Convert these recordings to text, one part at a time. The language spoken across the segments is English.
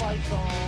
fight song.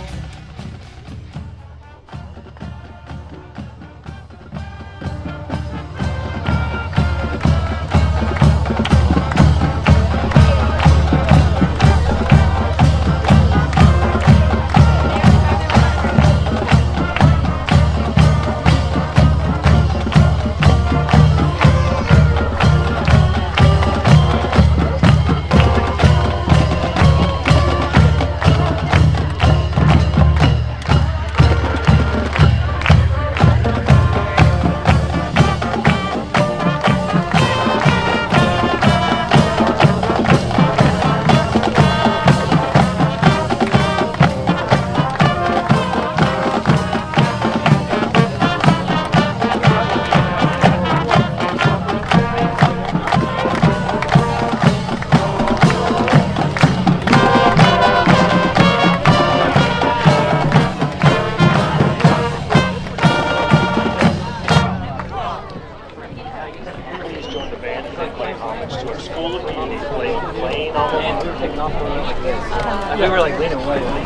We were like leaning away.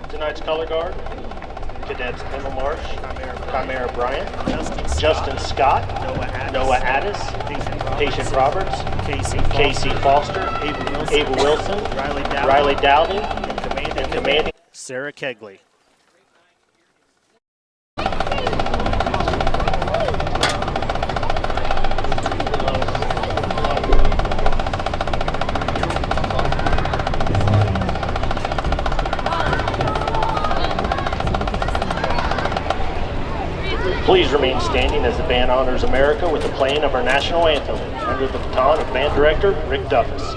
Tonight's color guard, Cadets Emma Marsh, Chimera Bryant, Justin Scott, Noah Addis, Patient Roberts, Casey Foster, Ava Wilson, Riley Dowdy, and commanding Sarah Kegley. Please remain standing as the band honors America with the playing of our national anthem under the baton of band director Rick Duffus.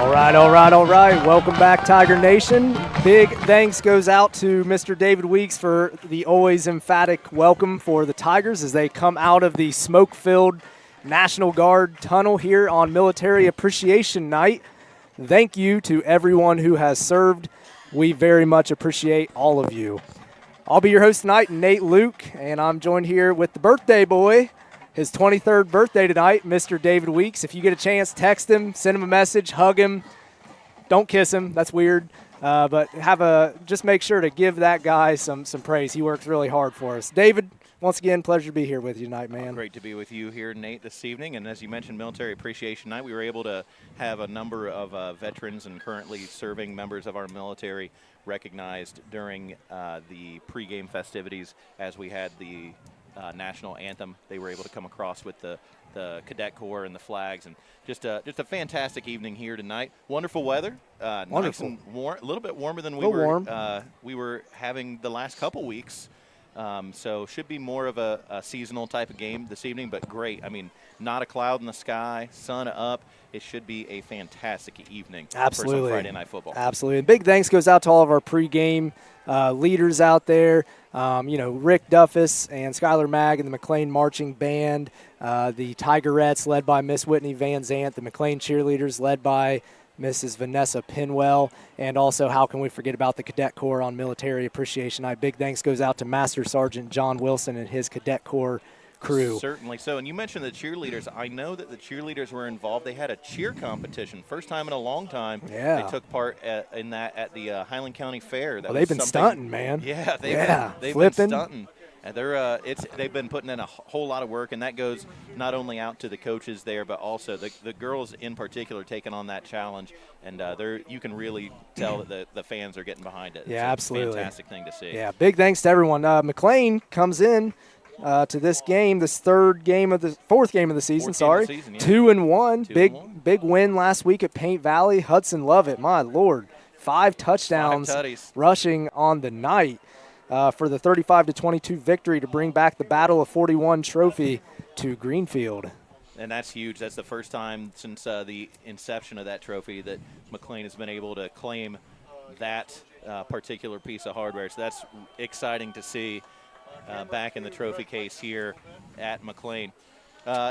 All right. Welcome back, Tiger Nation. Big thanks goes out to Mr. David Weeks for the always emphatic welcome for the Tigers as they come out of the smoke-filled National Guard tunnel here on Military Appreciation Night. Thank you to everyone who has served. We very much appreciate all of you. I'll be your host tonight, Nate Luke, and I'm joined here with the birthday boy, his 23rd birthday tonight, Mr. David Weeks. If you get a chance, text him, send him a message, hug him. Don't kiss him. That's weird. But just make sure to give that guy some praise. He works really hard for us. David, once again, pleasure to be here with you tonight, man. Great to be with you here, Nate, this evening. And as you mentioned, Military Appreciation Night, we were able to have a number of veterans and currently serving members of our military recognized during the pregame festivities as we had the national anthem. They were able to come across with the Cadet Corps and the flags, and just a fantastic evening here tonight. Wonderful weather, Wonderful. Nice and warm, a little bit warmer than we were having the last couple weeks. So should be more of a seasonal type of game this evening, but great. I mean, not a cloud in the sky, sun up. It should be a fantastic evening for some Friday Night Football. Absolutely. And big thanks goes out to all of our pregame leaders out there. Rick Duffus and Skylar Mag and the McClain Marching Band, the Tigerettes led by Miss Whitney Van Zant, the McClain Cheerleaders led by Mrs. Vanessa Pinwell, and also how can we forget about the Cadet Corps on Military Appreciation Night. Big thanks goes out to Master Sergeant John Wilson and his Cadet Corps crew. Certainly so. And you mentioned the cheerleaders. I know that the cheerleaders were involved. They had a cheer competition. First time in a long time. Yeah. They took part in that at the Highland County Fair. They've been stunting, man. Yeah, they've flipping. been stunting. And they've been putting in a whole lot of work, and that goes not only out to the coaches there, but also the girls in particular taking on that challenge. And you can really tell that the fans are getting behind it. Yeah, absolutely. Fantastic thing to see. Yeah, big thanks to everyone. McClain comes in to this game, this fourth game of the season. 2-1. Big win last week at Paint Valley. Hudson Lovett, my Lord, 5 touchdowns rushing on the night for the 35-22 victory to bring back the Battle of 41 trophy to Greenfield. And that's huge. That's the first time since the inception of that trophy that McClain has been able to claim that particular piece of hardware. So that's exciting to see. Back in the trophy case here at McClain.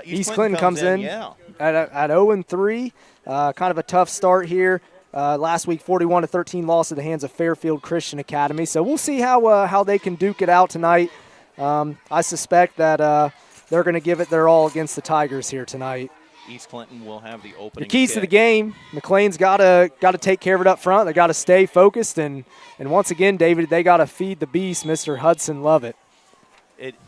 East Clinton comes in at 0-3. Kind of a tough start here. Last week, 41-13 loss at the hands of Fairfield Christian Academy. So we'll see how they can duke it out tonight. I suspect that they're going to give it their all against the Tigers here tonight. East Clinton will have the opening. The keys kick. to the game. McClain's got to take care of it up front. They got to stay focused, and once again, David, they got to feed the beast, Mr. Hudson Lovett.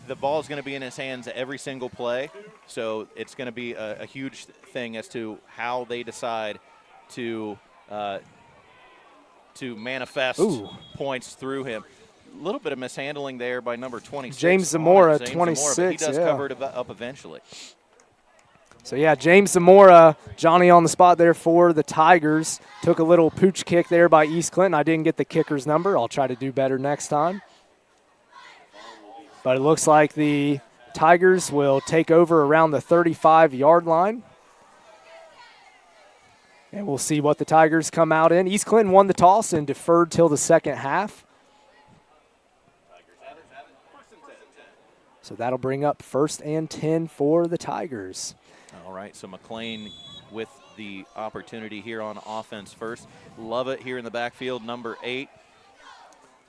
The ball is going to be in his hands every single play, so it's going to be a huge thing as to how they decide to manifest points through him. A little bit of mishandling there by number 26. James Zamora, 26. But he does cover it up eventually. So, yeah, James Zamora, Johnny on the spot there for the Tigers. Took a little pooch kick there by East Clinton. I didn't get the kicker's number. I'll try to do better next time. But it looks like the Tigers will take over around the 35-yard line. And we'll see what the Tigers come out in. East Clinton won the toss and deferred till the second half. So that'll bring up 1st and 10 for the Tigers. All right, so McClain with the opportunity here on offense first. Lovett here in the backfield, number 8.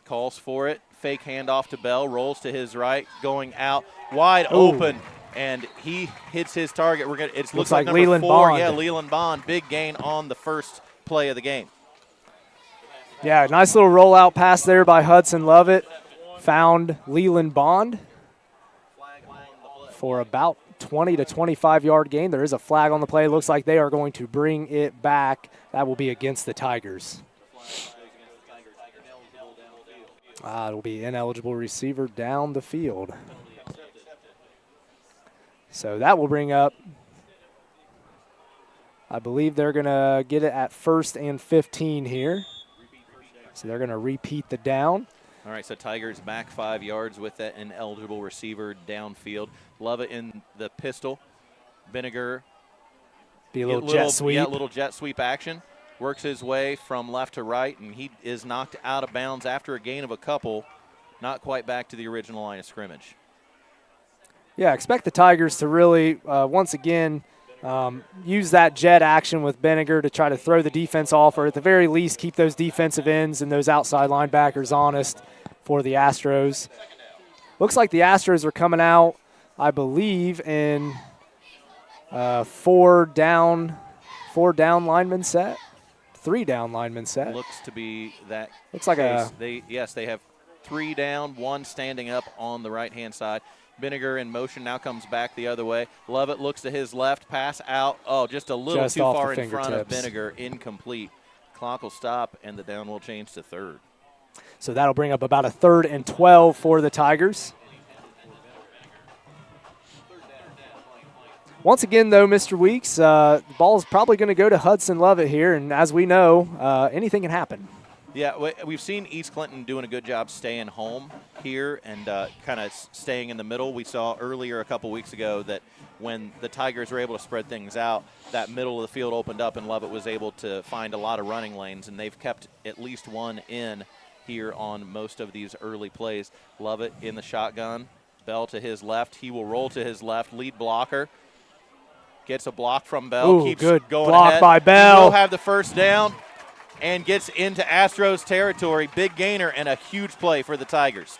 Calls for it. Fake handoff to Bell, rolls to his right, going out wide open, and he hits his target. It looks like number Leland 4. Bond. Yeah, Leland Bond, big gain on the first play of the game. Yeah, nice little rollout pass there by Hudson Lovett. Found Leland Bond for about 20 to 25-yard gain. There is a flag on the play. Looks like they are going to bring it back. That will be against the Tigers. It'll be ineligible receiver down the field. So that will bring up, I believe they're going to get it at 1st and 15 here. So they're going to repeat the down. All right, so Tigers back 5 yards with that ineligible receiver downfield. Love it in the pistol. Vinegar. Be a little jet sweep. Yeah, little jet sweep action. works his way from left to right, and he is knocked out of bounds after a gain of a couple, not quite back to the original line of scrimmage. Yeah, expect the Tigers to really, once again, use that jet action with Benninger to try to throw the defense off, or at the very least keep those defensive ends and those outside linebackers honest for the Astros. Looks like the Astros are coming out, I believe, in four down lineman set, 3 down lineman set. Looks to be that. Looks like case. They have 3 down, 1 standing up on the right-hand side. Benninger in motion now comes back the other way. Lovett looks to his left, pass out. Oh, just a little too far in front of Benninger, incomplete. Clock will stop, and the down will change to 3rd. So that'll bring up about a 3rd and 12 for the Tigers. Once again, though, Mr. Weeks, the ball is probably going to go to Hudson Lovett here, and as we know, anything can happen. Yeah, we've seen East Clinton doing a good job staying home here and kind of staying in the middle. We saw earlier a couple weeks ago that when the Tigers were able to spread things out, that middle of the field opened up and Lovett was able to find a lot of running lanes, and they've kept at least one in here on most of these early plays. Lovett in the shotgun, Bell to his left. He will roll to his left, lead blocker. Gets a block from Bell. Ooh, keeps good going block ahead. by Bell. He will have the first down and gets into Astros territory. Big gainer and a huge play for the Tigers.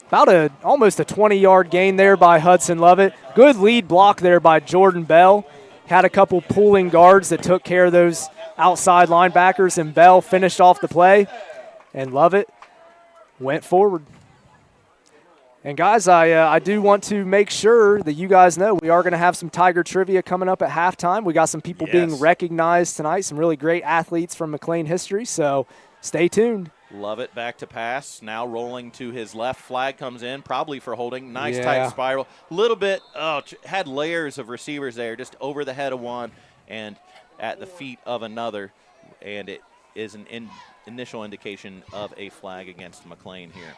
About almost a 20-yard gain there by Hudson Lovett. Good lead block there by Jordan Bell. Had a couple pulling guards that took care of those outside linebackers, and Bell finished off the play, and Lovett went forward. And, guys, I do want to make sure that you guys know we are going to have some Tiger trivia coming up at halftime. We got some people being recognized tonight, some really great athletes from McClain history, so stay tuned. Lovett back to pass, now rolling to his left. Flag comes in, probably for holding. Nice tight spiral. Little bit, had layers of receivers there, just over the head of one and at the feet of another, and it is an initial indication of a flag against McClain here.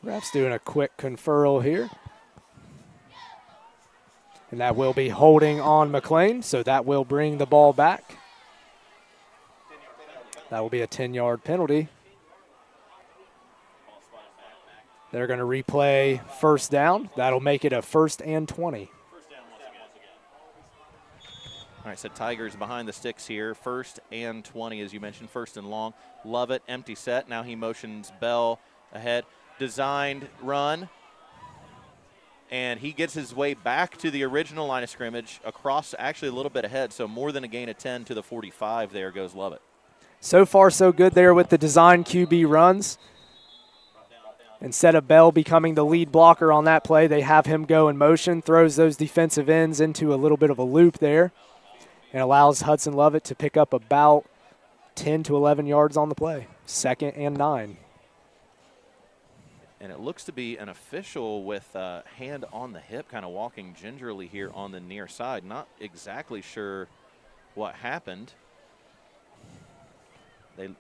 Ref's doing a quick conferral here. And that will be holding on McClain, so that will bring the ball back. That will be a 10-yard penalty. They're going to replay first down. That'll make it a 1st and 20. All right, so Tigers behind the sticks here. 1st and 20, as you mentioned, 1st and long. Lovett, empty set. Now he motions Bell ahead. Designed run. And he gets his way back to the original line of scrimmage, across actually a little bit ahead, so more than a gain of 10 to the 45 there goes Lovett. So far, so good there with the design QB runs. Instead of Bell becoming the lead blocker on that play, they have him go in motion, throws those defensive ends into a little bit of a loop there, and allows Hudson Lovett to pick up about 10 to 11 yards on the play. 2nd and 9. And it looks to be an official with a hand on the hip, kind of walking gingerly here on the near side. Not exactly sure what happened.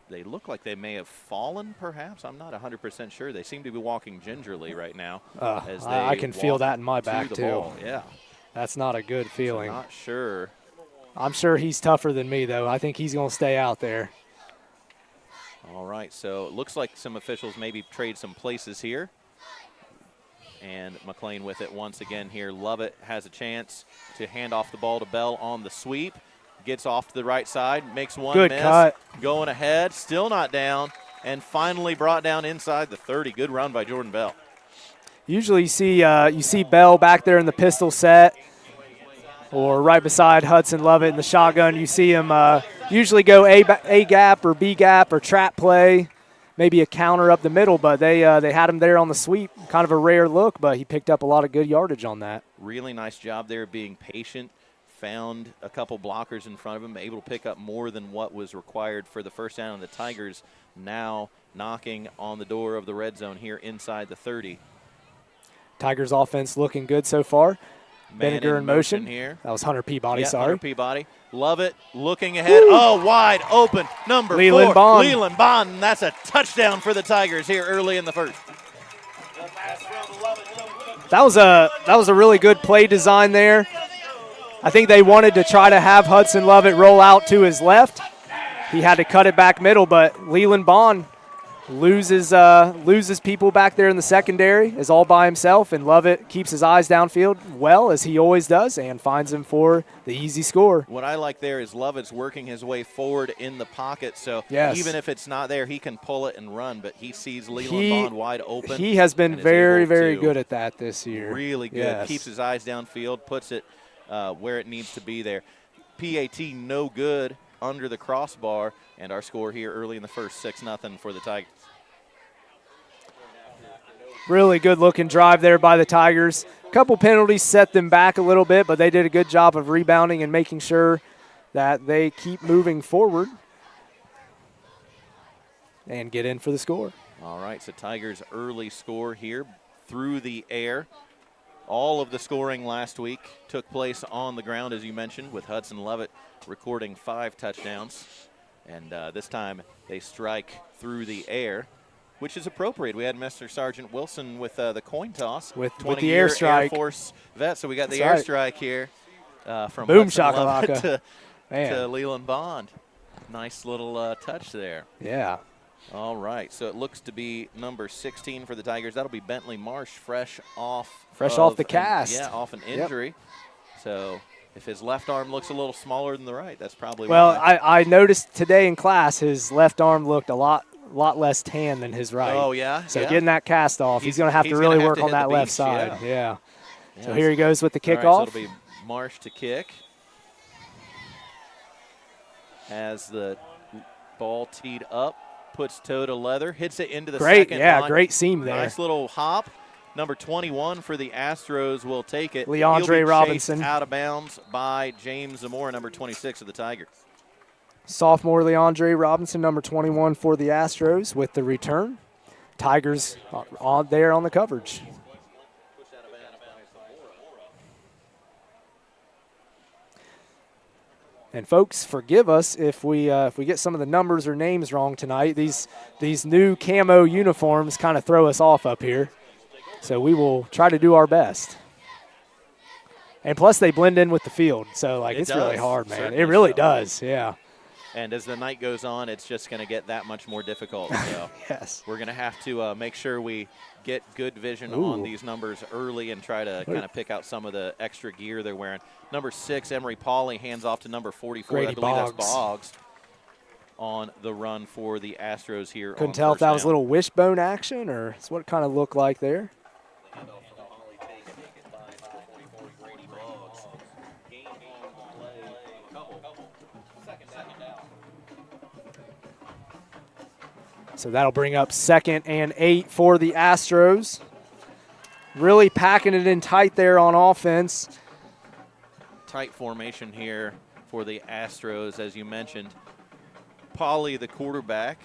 They look like they may have fallen, perhaps. I'm not 100% sure. They seem to be walking gingerly right now. As they I can feel that in my back, the too. ball. Yeah. That's not a good feeling. So not sure. I'm sure he's tougher than me, though. I think he's going to stay out there. All right, so it looks like some officials maybe trade some places here. And McClain with it once again here. Lovett has a chance to hand off the ball to Bell on the sweep. Gets off to the right side, makes one good miss. Cut. Going ahead, still not down, and finally brought down inside the 30. Good run by Jordan Bell. Usually you see Bell back there in the pistol set, or right beside Hudson Lovett in the shotgun. You see him usually go A gap or B gap or trap play, maybe a counter up the middle, but they had him there on the sweep. Kind of a rare look, but he picked up a lot of good yardage on that. Really nice job there being patient. Found a couple blockers in front of him, able to pick up more than what was required for the first down. And the Tigers now knocking on the door of the red zone here inside the 30. Tigers offense looking good so far. Vinegar in motion here. That was Hunter Peabody, Yeah, sorry. Hunter Peabody. Love it. Looking ahead. Oh, wide open. Number Leland 4. Bond. Leland Bond. And that's a touchdown for the Tigers here early in the first. That was a really good play design there. I think they wanted to try to have Hudson Lovett roll out to his left. He had to cut it back middle, but Leland Bond loses people back there in the secondary, is all by himself, and Lovett keeps his eyes downfield well, as he always does, and finds him for the easy score. What I like there is Lovett's working his way forward in the pocket, so yes. even if it's not there, he can pull it and run, but he sees Leland Bond wide open. He has been very, very good at that this year. Really good. Yes. Keeps his eyes downfield, puts it where it needs to be there. PAT no good under the crossbar, and our score here early in the first, 6-0 for the Tigers. Really good-looking drive there by the Tigers. A couple penalties set them back a little bit, but they did a good job of rebounding and making sure that they keep moving forward and get in for the score. All right, so Tigers' early score here through the air. All of the scoring last week took place on the ground, as you mentioned, with Hudson Lovett recording 5 touchdowns. And this time they strike through the air, which is appropriate. We had Mr. Sergeant Wilson with the coin toss. With the 20-year airstrike. Air Force vet, so we got the That's airstrike here from Boom Hudson Lovett shakalaka. to Leland Bond. Nice little touch there. Yeah. All right, so it looks to be number 16 for the Tigers. That'll be Bentley Marsh, fresh off the cast. Off an injury. Yep. So if his left arm looks a little smaller than the right, that's probably well. why. I noticed today in class his left arm looked a lot less tan than his right. Oh yeah. So yeah. getting that cast off, he's going to have to really work on that left beach, side. Yeah. So here he goes with the kickoff. All right, so it'll be Marsh to kick. Has the ball teed up. Puts toe to leather, hits it into the second line. Great seam there. Nice little hop. Number 21 for the Astros will take it. Leandre Robinson. Chased out of bounds by James Zamora, number 26 of the Tigers. Sophomore Leandre Robinson, number 21 for the Astros with the return. Tigers on there on the coverage. And folks, forgive us if we get some of the numbers or names wrong tonight. These new camo uniforms kind of throw us off up here. So we will try to do our best. And plus they blend in with the field. So it's really hard, man. Certainly it really does. Yeah. And as the night goes on, it's just going to get that much more difficult. So yes. We're going to have to make sure we get good vision on these numbers early and try to kind of pick out some of the extra gear they're wearing. Number 6, Emery Pauley, hands off to number 44. Grady I believe Boggs. that's Boggs on the run for the Astros here. Couldn't tell if that was a little wishbone action or it's what it kind of looked like there. So that'll bring up 2nd and 8 for the Astros. Really packing it in tight there on offense. Tight formation here for the Astros, as you mentioned. Pauly, the quarterback,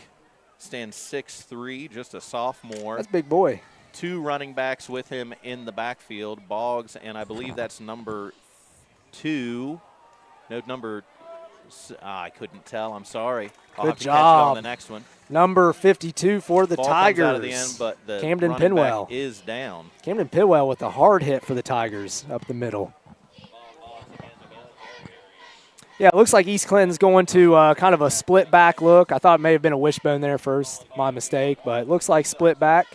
stands 6'3", just a sophomore. That's a big boy. 2 running backs with him in the backfield, Boggs, and I believe that's number 2. No, number I couldn't tell. I'm sorry. I'll have to catch it on the next one. Number 52 for the Ball Tigers. comes out of the end, but the Camden running Pinwell back is down. Camden Pinwell with a hard hit for the Tigers up the middle. Yeah, it looks like East Clinton's going to kind of a split back look. I thought it may have been a wishbone there first. My mistake, but it looks like split back.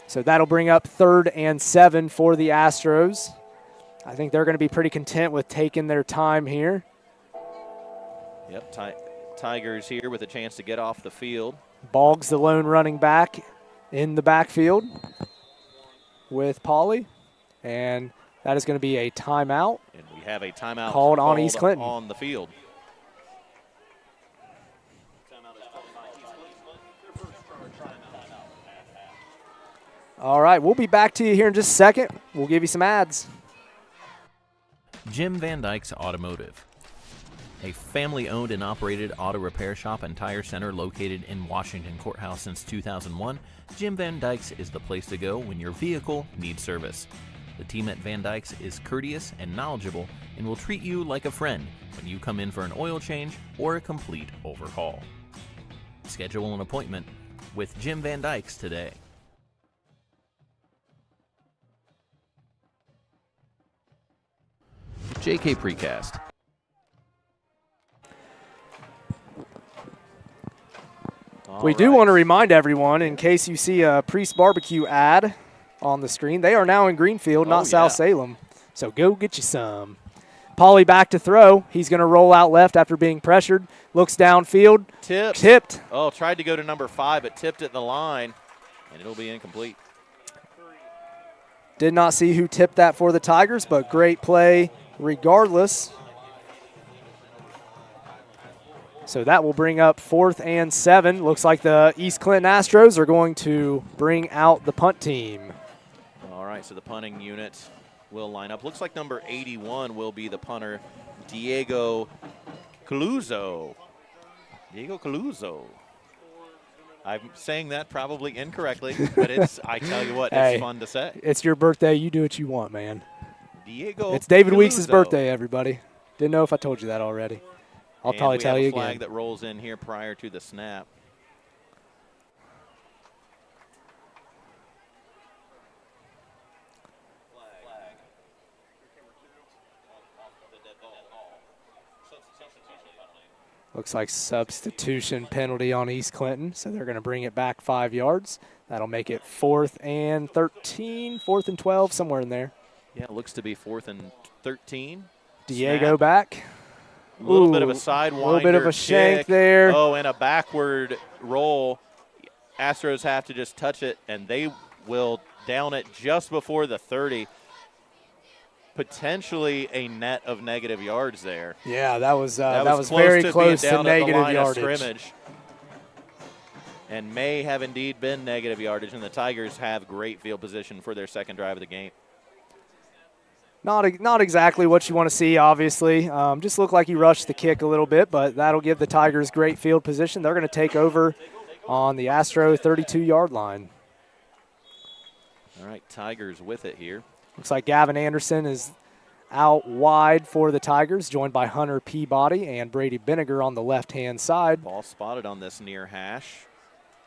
So that'll bring up 3rd and 7 for the Astros. I think they're going to be pretty content with taking their time here. Yep, Tigers here with a chance to get off the field. Boggs, the lone running back in the backfield with Pauly. And that is going to be a timeout. And we have a timeout called on East Clinton on the field. All right, we'll be back to you here in just a second. We'll give you some ads. Jim Van Dyke's Automotive. a family-owned and operated auto repair shop and tire center located in Washington Courthouse since 2001, Jim Van Dyke's is the place to go when your vehicle needs service. The team at Van Dyke's is courteous and knowledgeable and will treat you like a friend when you come in for an oil change or a complete overhaul. Schedule an appointment with Jim Van Dyke's today. JK Precast. We do want to remind everyone, in case you see a Priest Barbecue ad on the screen, they are now in Greenfield, not South Salem. So go get you some. Pauly back to throw. He's going to roll out left after being pressured. Looks downfield. Tipped. Oh, tried to go to number 5, but tipped at the line, and it'll be incomplete. Did not see who tipped that for the Tigers, but great play regardless. So that will bring up 4th and 7. Looks like the East Clinton Astros are going to bring out the punt team. All right, so the punting unit will line up. Looks like number 81 will be the punter, Diego Caluzo. I'm saying that probably incorrectly, but I tell you what, it's fun to say. It's your birthday. You do what you want, man. Diego It's David Caluzo. Weeks' birthday, everybody. Didn't know if I told you that already. I'll probably tell you again. We have a flag that rolls in here prior to the snap. Looks like substitution penalty on East Clinton, so they're going to bring it back 5 yards. That'll make it 4th and 13, 4th and 12, somewhere in there. Yeah, it looks to be 4th and 13. Diego back. A little bit of a sidewinder. A little bit of a shank there. Oh, and a backward roll. Astros have to just touch it, and they will down it just before the 30. Potentially a net of negative yards there. Yeah, that was very close to negative yardage. And may have indeed been negative yardage, and the Tigers have great field position for their second drive of the game. Not exactly what you want to see, obviously. Just looked like he rushed the kick a little bit, but that'll give the Tigers great field position. They're going to take over on the Astro 32-yard line. All right, Tigers with it here. Looks like Gavin Anderson is out wide for the Tigers, joined by Hunter Peabody and Brady Benniger on the left-hand side. Ball spotted on this near hash.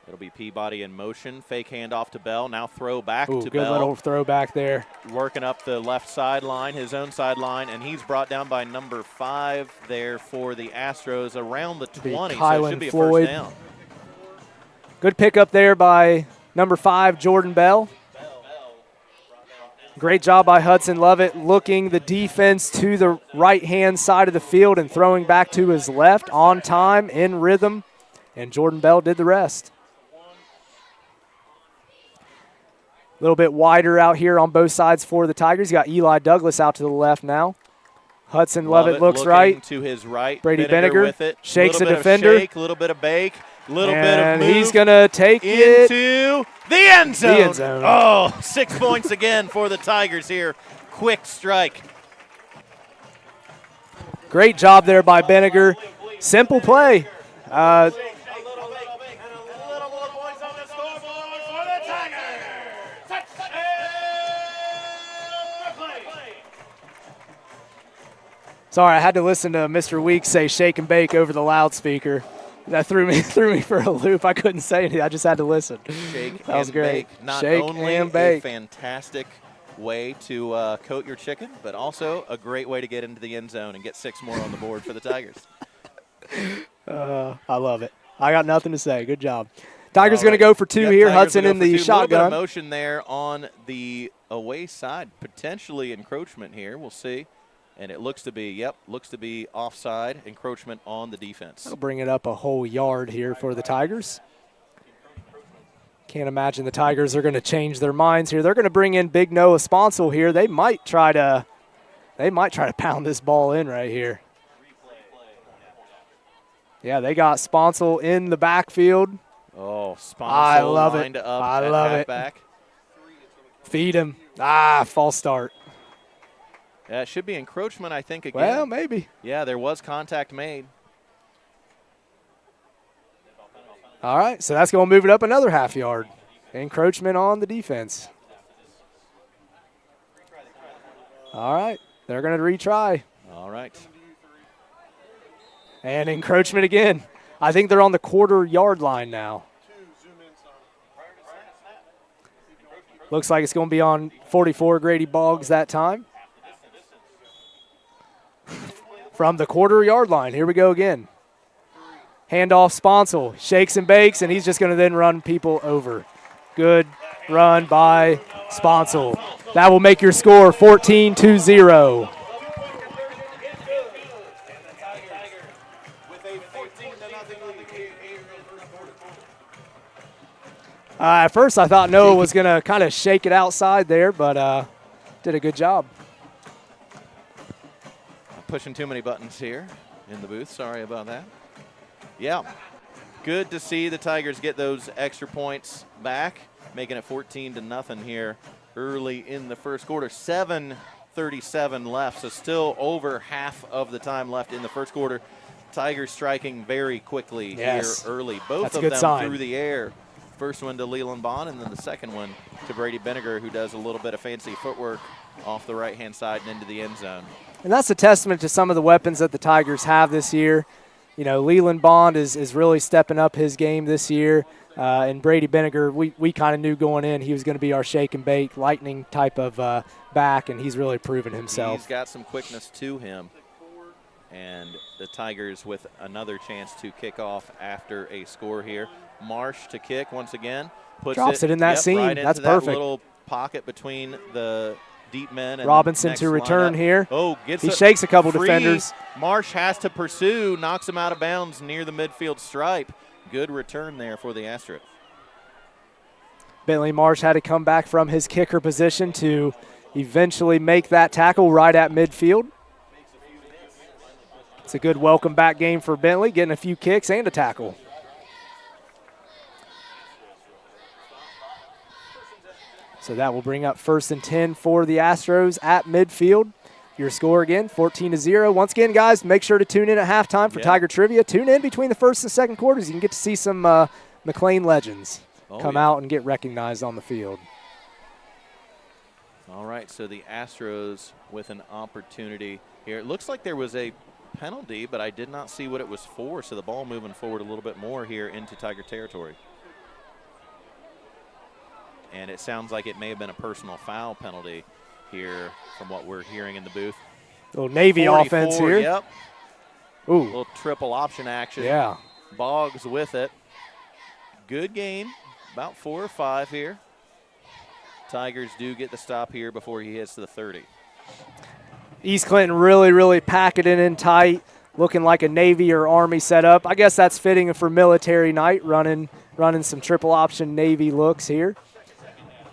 It'll be Peabody in motion. Fake handoff to Bell. Now throw back to Bell. Good little throw back there. Working up the left sideline, his own sideline, and he's brought down by number 5 there for the Astros around the 20. So it should be a first down. Good pickup there by number 5, Jordan Bell. Great job by Hudson Lovett looking the defense to the right-hand side of the field and throwing back to his left on time, in rhythm, and Jordan Bell did the rest. A little bit wider out here on both sides for the Tigers. You got Eli Douglas out to the left now. Hudson Lovett looks right. To his right. Brady Benniger with it. Shakes a defender. A little bit of bake. Little bit of move. And he's going to take it into the end zone. Oh, 6 points again for the Tigers here. Quick strike. Great job there by Benniger. Simple play. Sorry, I had to listen to Mr. Weeks say shake and bake over the loudspeaker. That threw me for a loop. I couldn't say anything. I just had to listen. Shake that was and great. Bake. Not shake only and bake. A fantastic way to coat your chicken, but also a great way to get into the end zone and get 6 more on the board for the Tigers. I love it. I got nothing to say. Good job. Tigers going to go for 2 here. Tigers Hudson in the shotgun. A little bit of motion there on the away side. Potentially encroachment here. We'll see. And it looks to be offside, encroachment on the defense. That'll bring it up a whole yard here for the Tigers. Can't imagine the Tigers are going to change their minds here. They're going to bring in Big Noah Sponsel here. They might try to pound this ball in right here. Yeah, they got Sponsel in the backfield. Oh, Sponsel I love lined it. up I at love halfback. it. Feed him. False start. It should be encroachment, I think, again. Well, maybe. Yeah, there was contact made. All right, so that's going to move it up another half yard. Encroachment on the defense. All right, they're going to retry. All right. And encroachment again. I think they're on the quarter-yard line now. Looks like it's going to be on 44, Grady Boggs that time. From the quarter-yard line, here we go again. Handoff Sponsel, shakes and bakes, and he's just going to then run people over. Good run by Sponsel. That will make your score 14-0. At first, I thought Noah was going to kind of shake it outside there, but did a good job. I'm pushing too many buttons here in the booth. Sorry about that. Yeah, good to see the Tigers get those extra points back, making it 14-0 here early in the first quarter. 7:37 left, so still over half of the time left in the first quarter. Tigers striking very quickly here early. Both of them through the air. First one to Leland Bond, and then the second one to Brady Benninger, who does a little bit of fancy footwork off the right-hand side and into the end zone. And that's a testament to some of the weapons that the Tigers have this year. You know, Leland Bond is really stepping up his game this year. And Brady Benninger, we kind of knew going in he was going to be our shake and bake, lightning type of back, and he's really proven himself. He's got some quickness to him. And the Tigers with another chance to kick off after a score here. Marsh to kick once again. Drops it in that seam. Right That's into perfect. That little pocket between the deep men. And Robinson to return here. Oh, he shakes a couple free. Defenders. Marsh has to pursue, knocks him out of bounds near the midfield stripe. Good return there for the Astros. Bentley Marsh had to come back from his kicker position to eventually make that tackle right at midfield. It's a good welcome back game for Bentley, getting a few kicks and a tackle. So that will bring up 1st and 10 for the Astros at midfield. Your score again, 14-0. Once again, guys, make sure to tune in at halftime for Tiger Trivia. Tune in between the first and second quarters. You can get to see some McClain legends come out and get recognized on the field. All right, so the Astros with an opportunity here. It looks like there was a penalty, but I did not see what it was for, so the ball moving forward a little bit more here into Tiger territory. And it sounds like it may have been a personal foul penalty here from what we're hearing in the booth. Little Navy offense here. Yep. Ooh. Little triple option action. Yeah. Boggs with it. Good game. About 4 or 5 here. Tigers do get the stop here before he hits to the 30. East Clinton really packing it in tight, looking like a Navy or Army setup. I guess that's fitting for military night, running some triple option Navy looks here.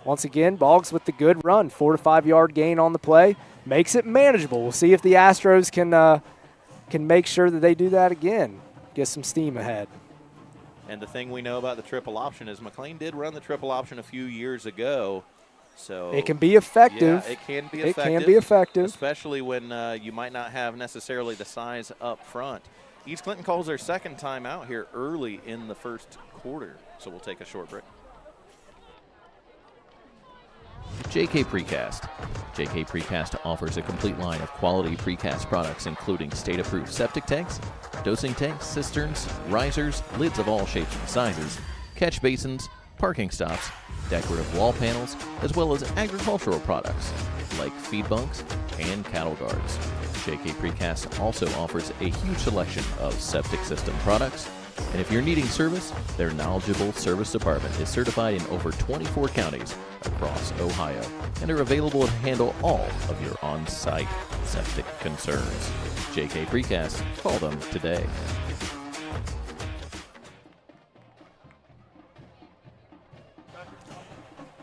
Once again, Boggs with the good run, 4 to 5 yard gain on the play, makes it manageable. We'll see if the Astros can make sure that they do that again, get some steam ahead. And the thing we know about the triple option is McClain did run the triple option a few years ago. So it can be effective. Yeah, it can be effective. It can be effective. Especially when you might not have necessarily the size up front. East Clinton calls their second time out here early in the first quarter. So we'll take a short break. JK Precast. JK Precast offers a complete line of quality precast products including state-approved septic tanks, dosing tanks, cisterns, risers, lids of all shapes and sizes, catch basins, parking stops, decorative wall panels, as well as agricultural products like feed bunks and cattle guards. JK Precast also offers a huge selection of septic system products, and if you're needing service, their knowledgeable service department is certified in over 24 counties across Ohio and are available to handle all of your on-site septic concerns. JK Precast, call them today.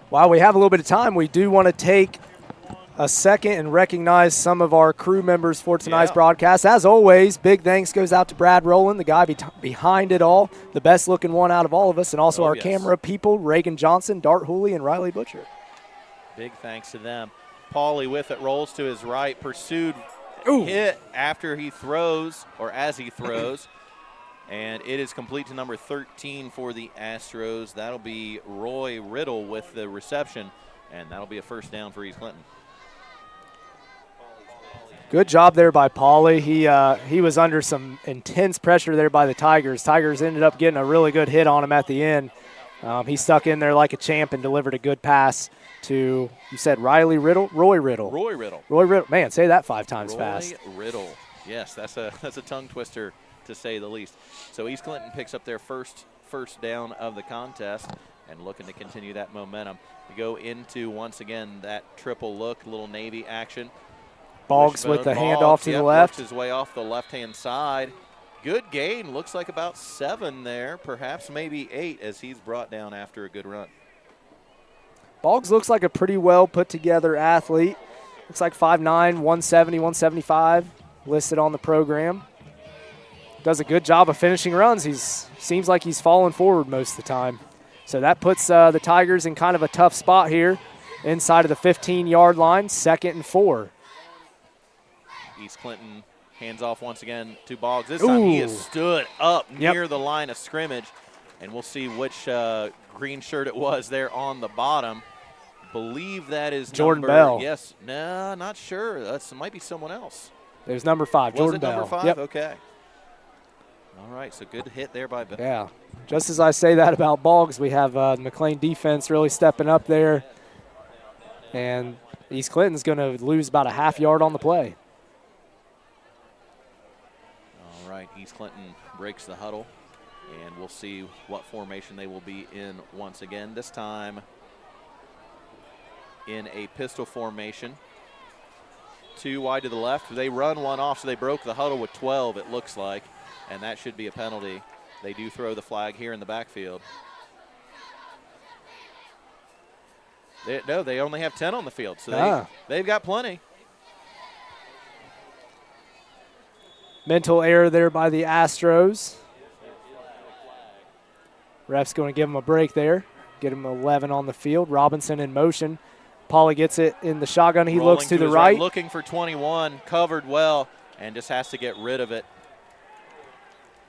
While we have a little bit of time, we do want to take a second and recognize some of our crew members for tonight's broadcast. As always, big thanks goes out to Brad Rowland, the guy behind it all, the best looking one out of all of us, and also our camera people, Reagan Johnson, Dart Hooley, and Riley Butcher. Big thanks to them. Pauly with it, rolls to his right, pursued, hit after he throws, or as he throws. And it is complete to number 13 for the Astros. That'll be Roy Riddle with the reception, and that'll be a first down for East Clinton. Good job there by Pauly. He was under some intense pressure there by the Tigers. Tigers ended up getting a really good hit on him at the end. He stuck in there like a champ and delivered a good pass to, you said Roy Riddle? Roy Riddle. Man, say that 5 times fast. Roy Riddle. Yes, that's a tongue twister, to say the least. So East Clinton picks up their first down of the contest and looking to continue that momentum. We go into, once again, that triple look, little Navy action. Boggs with the handoff to the left. Works his way off the left-hand side. Good gain. Looks like about 7 there, perhaps maybe 8 as he's brought down after a good run. Boggs looks like a pretty well put-together athlete. Looks like 5'9", 170, 175 listed on the program. Does a good job of finishing runs. Seems like he's falling forward most of the time. So that puts the Tigers in kind of a tough spot here inside of the 15-yard line, 2nd and 4. East Clinton hands off once again to Boggs. This time he has stood up near the line of scrimmage, and we'll see which green shirt it was there on the bottom. Believe that is Jordan number, Bell. Yes. No, not sure. That might be someone else. There's number 5, Jordan Bell. Was it number 5? Yep. Okay. All right, so good hit there by Bell. Yeah. Just as I say that about Boggs, we have the McClain defense really stepping up there. And East Clinton's going to lose about a half yard on the play. All right, East Clinton breaks the huddle, and we'll see what formation they will be in once again. This time in a pistol formation. 2 wide to the left. They run 1 off, so they broke the huddle with 12, it looks like, and that should be a penalty. They do throw the flag here in the backfield. They only have 10 on the field, so they've got plenty. Mental error there by the Astros. Ref's going to give him a break there. Get him 11 on the field. Robinson in motion. Pauly gets it in the shotgun. He looks to the right. Looking for 21, covered well, and just has to get rid of it.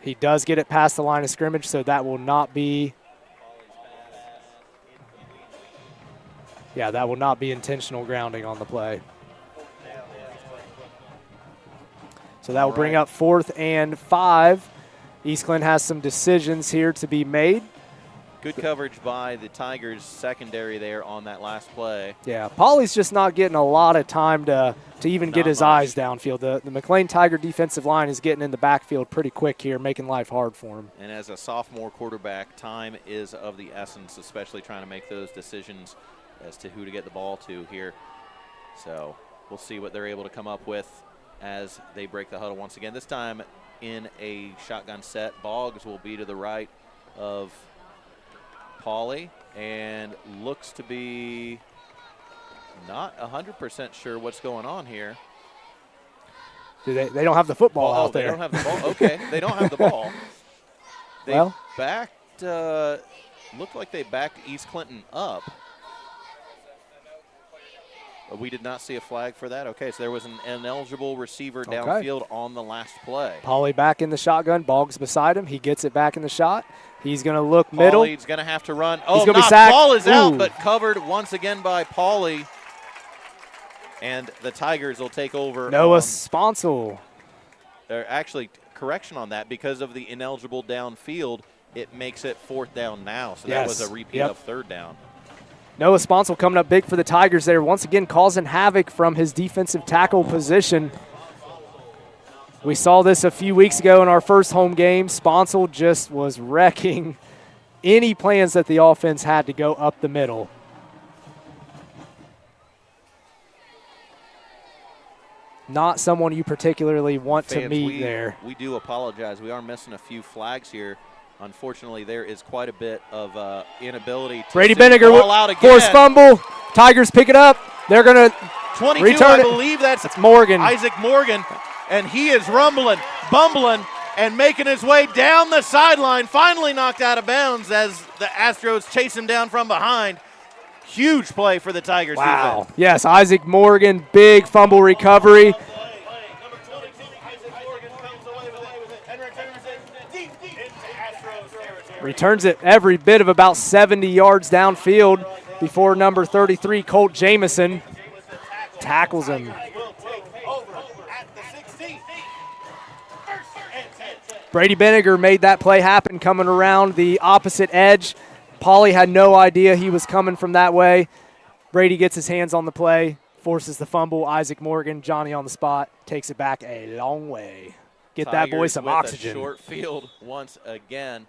He does get it past the line of scrimmage, so that will not be that will not be intentional grounding on the play. So that will bring up 4th and 5. East Clinton has some decisions here to be made. Good coverage by the Tigers secondary there on that last play. Yeah, Pauly's just not getting a lot of time to even get his eyes downfield. The McClain Tiger defensive line is getting in the backfield pretty quick here, making life hard for him. And as a sophomore quarterback, time is of the essence, especially trying to make those decisions as to who to get the ball to here. So we'll see what they're able to come up with as they break the huddle once again. This time in a shotgun set. Boggs will be to the right of Pauly and looks to be not 100% sure what's going on here. They don't have the football out there. They don't have the ball. Okay, they don't have the ball. They backed, looked like they backed East Clinton up. We did not see a flag for that. Okay, so there was an ineligible receiver downfield on the last play. Pauly back in the shotgun. Boggs beside him. He gets it back in the shot. He's going to look middle. Pauly's going to have to run. He's going to be sacked. Ball is out, but covered once again by Pauly. And the Tigers will take over. Noah Sponsel. Actually, correction on that. Because of the ineligible downfield, it makes it 4th down now. So that was a repeat of 3rd down. Noah Sponsel coming up big for the Tigers there. Once again, causing havoc from his defensive tackle position. We saw this a few weeks ago in our first home game. Sponsel just was wrecking any plans that the offense had to go up the middle. Not someone you particularly want to meet there. We do apologize. We are missing a few flags here. Unfortunately, there is quite a bit of inability to Brady Benninger out again. Forced fumble. Tigers pick it up. They're going to 22, return I it. believe that's Morgan. Isaac Morgan, and he is rumbling, bumbling, and making his way down the sideline, finally knocked out of bounds as the Astros chase him down from behind. Huge play for the Tigers Wow. defense. Yes, Isaac Morgan, big fumble recovery. Returns it every bit of about 70 yards downfield before number 33, Colt Jamison, tackles him. Brady Benninger made that play happen coming around the opposite edge. Pauly had no idea he was coming from that way. Brady gets his hands on the play, forces the fumble. Isaac Morgan, Johnny on the spot, takes it back a long way. Get that boy some oxygen. A short field once again.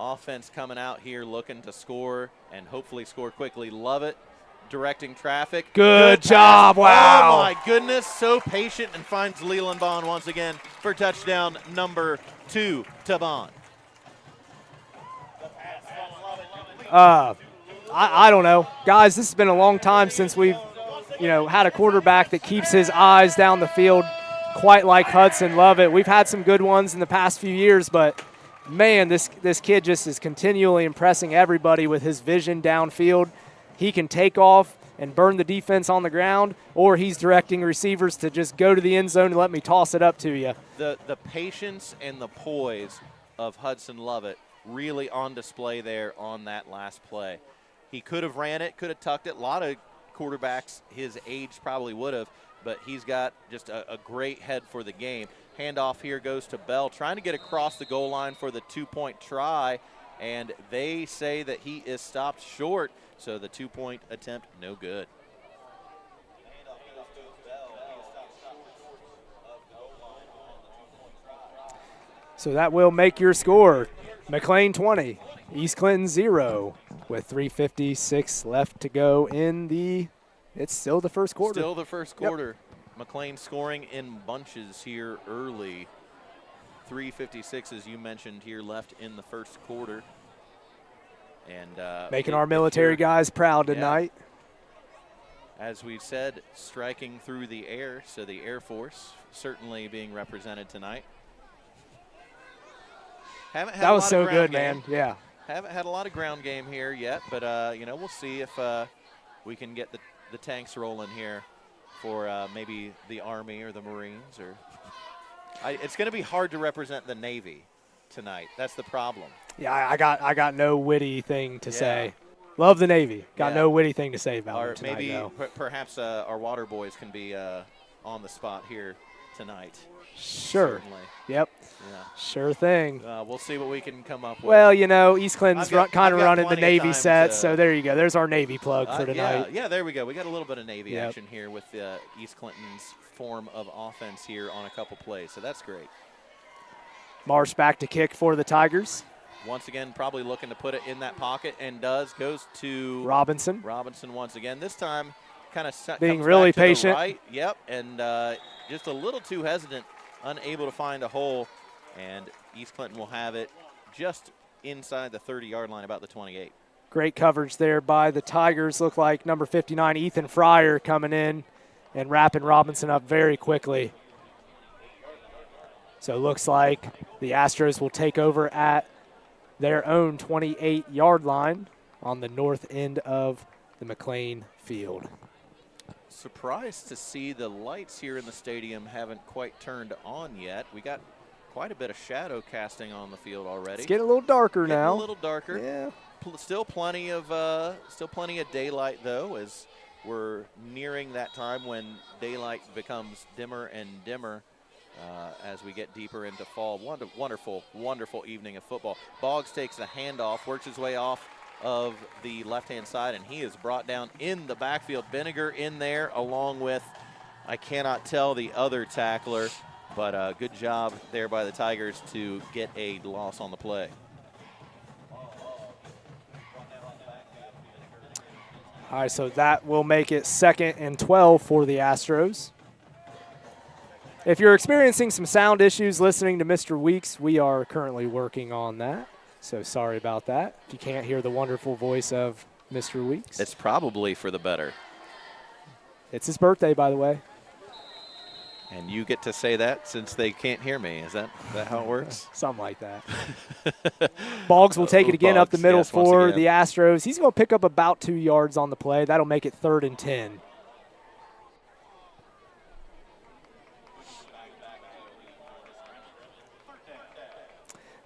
Offense coming out here looking to score and hopefully score quickly. Love it. Directing traffic. Good job. Wow. Oh, my goodness. So patient and finds Leland Bond once again for touchdown number 2 to Bond. I don't know. Guys, this has been a long time since we've, had a quarterback that keeps his eyes down the field quite like Hudson. Love it. We've had some good ones in the past few years, but, man, this kid just is continually impressing everybody with his vision downfield. He can take off and burn the defense on the ground, or he's directing receivers to just go to the end zone and let me toss it up to you. The patience and the poise of Hudson Lovett really on display there on that last play. He could have ran it, could have tucked it. A lot of quarterbacks his age probably would have, but he's got just a great head for the game. Handoff here goes to Bell, trying to get across the goal line for the 2-point try, and they say that he is stopped short, so the 2-point attempt no good. So that will make your score. McClain 20, East Clinton 0, with 3:56 left to go in it's still the first quarter. Still the first quarter. Yep. McClain scoring in bunches here early. 3:56, as you mentioned, here left in the first quarter. And making our military guys proud tonight. As we said, striking through the air, so the Air Force certainly being represented tonight. Haven't had that a was lot so of ground good, game. man. Yeah. Haven't had a lot of ground game here yet, but we'll see if we can get the tanks rolling here for maybe the Army or the Marines. Or it's going to be hard to represent the Navy tonight. That's the problem. Yeah, I got no witty thing to say. Love the Navy. Got no witty thing to say about it tonight. Maybe though. Perhaps our water boys can be on the spot here tonight. Sure. Certainly. Yep. Yeah. Sure thing. We'll see what we can come up with. Well, East Clinton's kind of running the Navy set, to, so there you go. There's our Navy plug for tonight. Yeah, there we go. We got a little bit of Navy action here with East Clinton's form of offense here on a couple plays, so that's great. Marsh back to kick for the Tigers. Once again, probably looking to put it in that pocket, and goes to Robinson. Robinson once again. This time, kind of being really patient. Right. Yep, and just a little too hesitant, unable to find a hole, and East Clinton will have it just inside the 30-yard line, about the 28. Great coverage there by the Tigers. Look like number 59, Ethan Fryer, coming in and wrapping Robinson up very quickly. So it looks like the Astros will take over at their own 28-yard line on the north end of the McClain field. Surprised to see the lights here in the stadium haven't quite turned on yet. We got quite a bit of shadow casting on the field already. It's getting a little darker now. A little darker. Yeah. Still plenty of daylight though, as we're nearing that time when daylight becomes dimmer and dimmer. As we get deeper into fall. Wonderful, wonderful evening of football. Boggs takes the handoff, works his way off of the left-hand side, and he is brought down in the backfield. Benninger in there along with, I cannot tell the other tackler, but good job there by the Tigers to get a loss on the play. All right, so that will make it 2nd and 12 for the Astros. If you're experiencing some sound issues listening to Mr. Weeks, we are currently working on that. So sorry about that. If you can't hear the wonderful voice of Mr. Weeks. It's probably for the better. It's his birthday, by the way. And you get to say that since they can't hear me. Is that how it works? Something like that. Boggs will take it again up the middle for the Astros. He's going to pick up about 2 yards on the play. That'll make it 3rd and 10.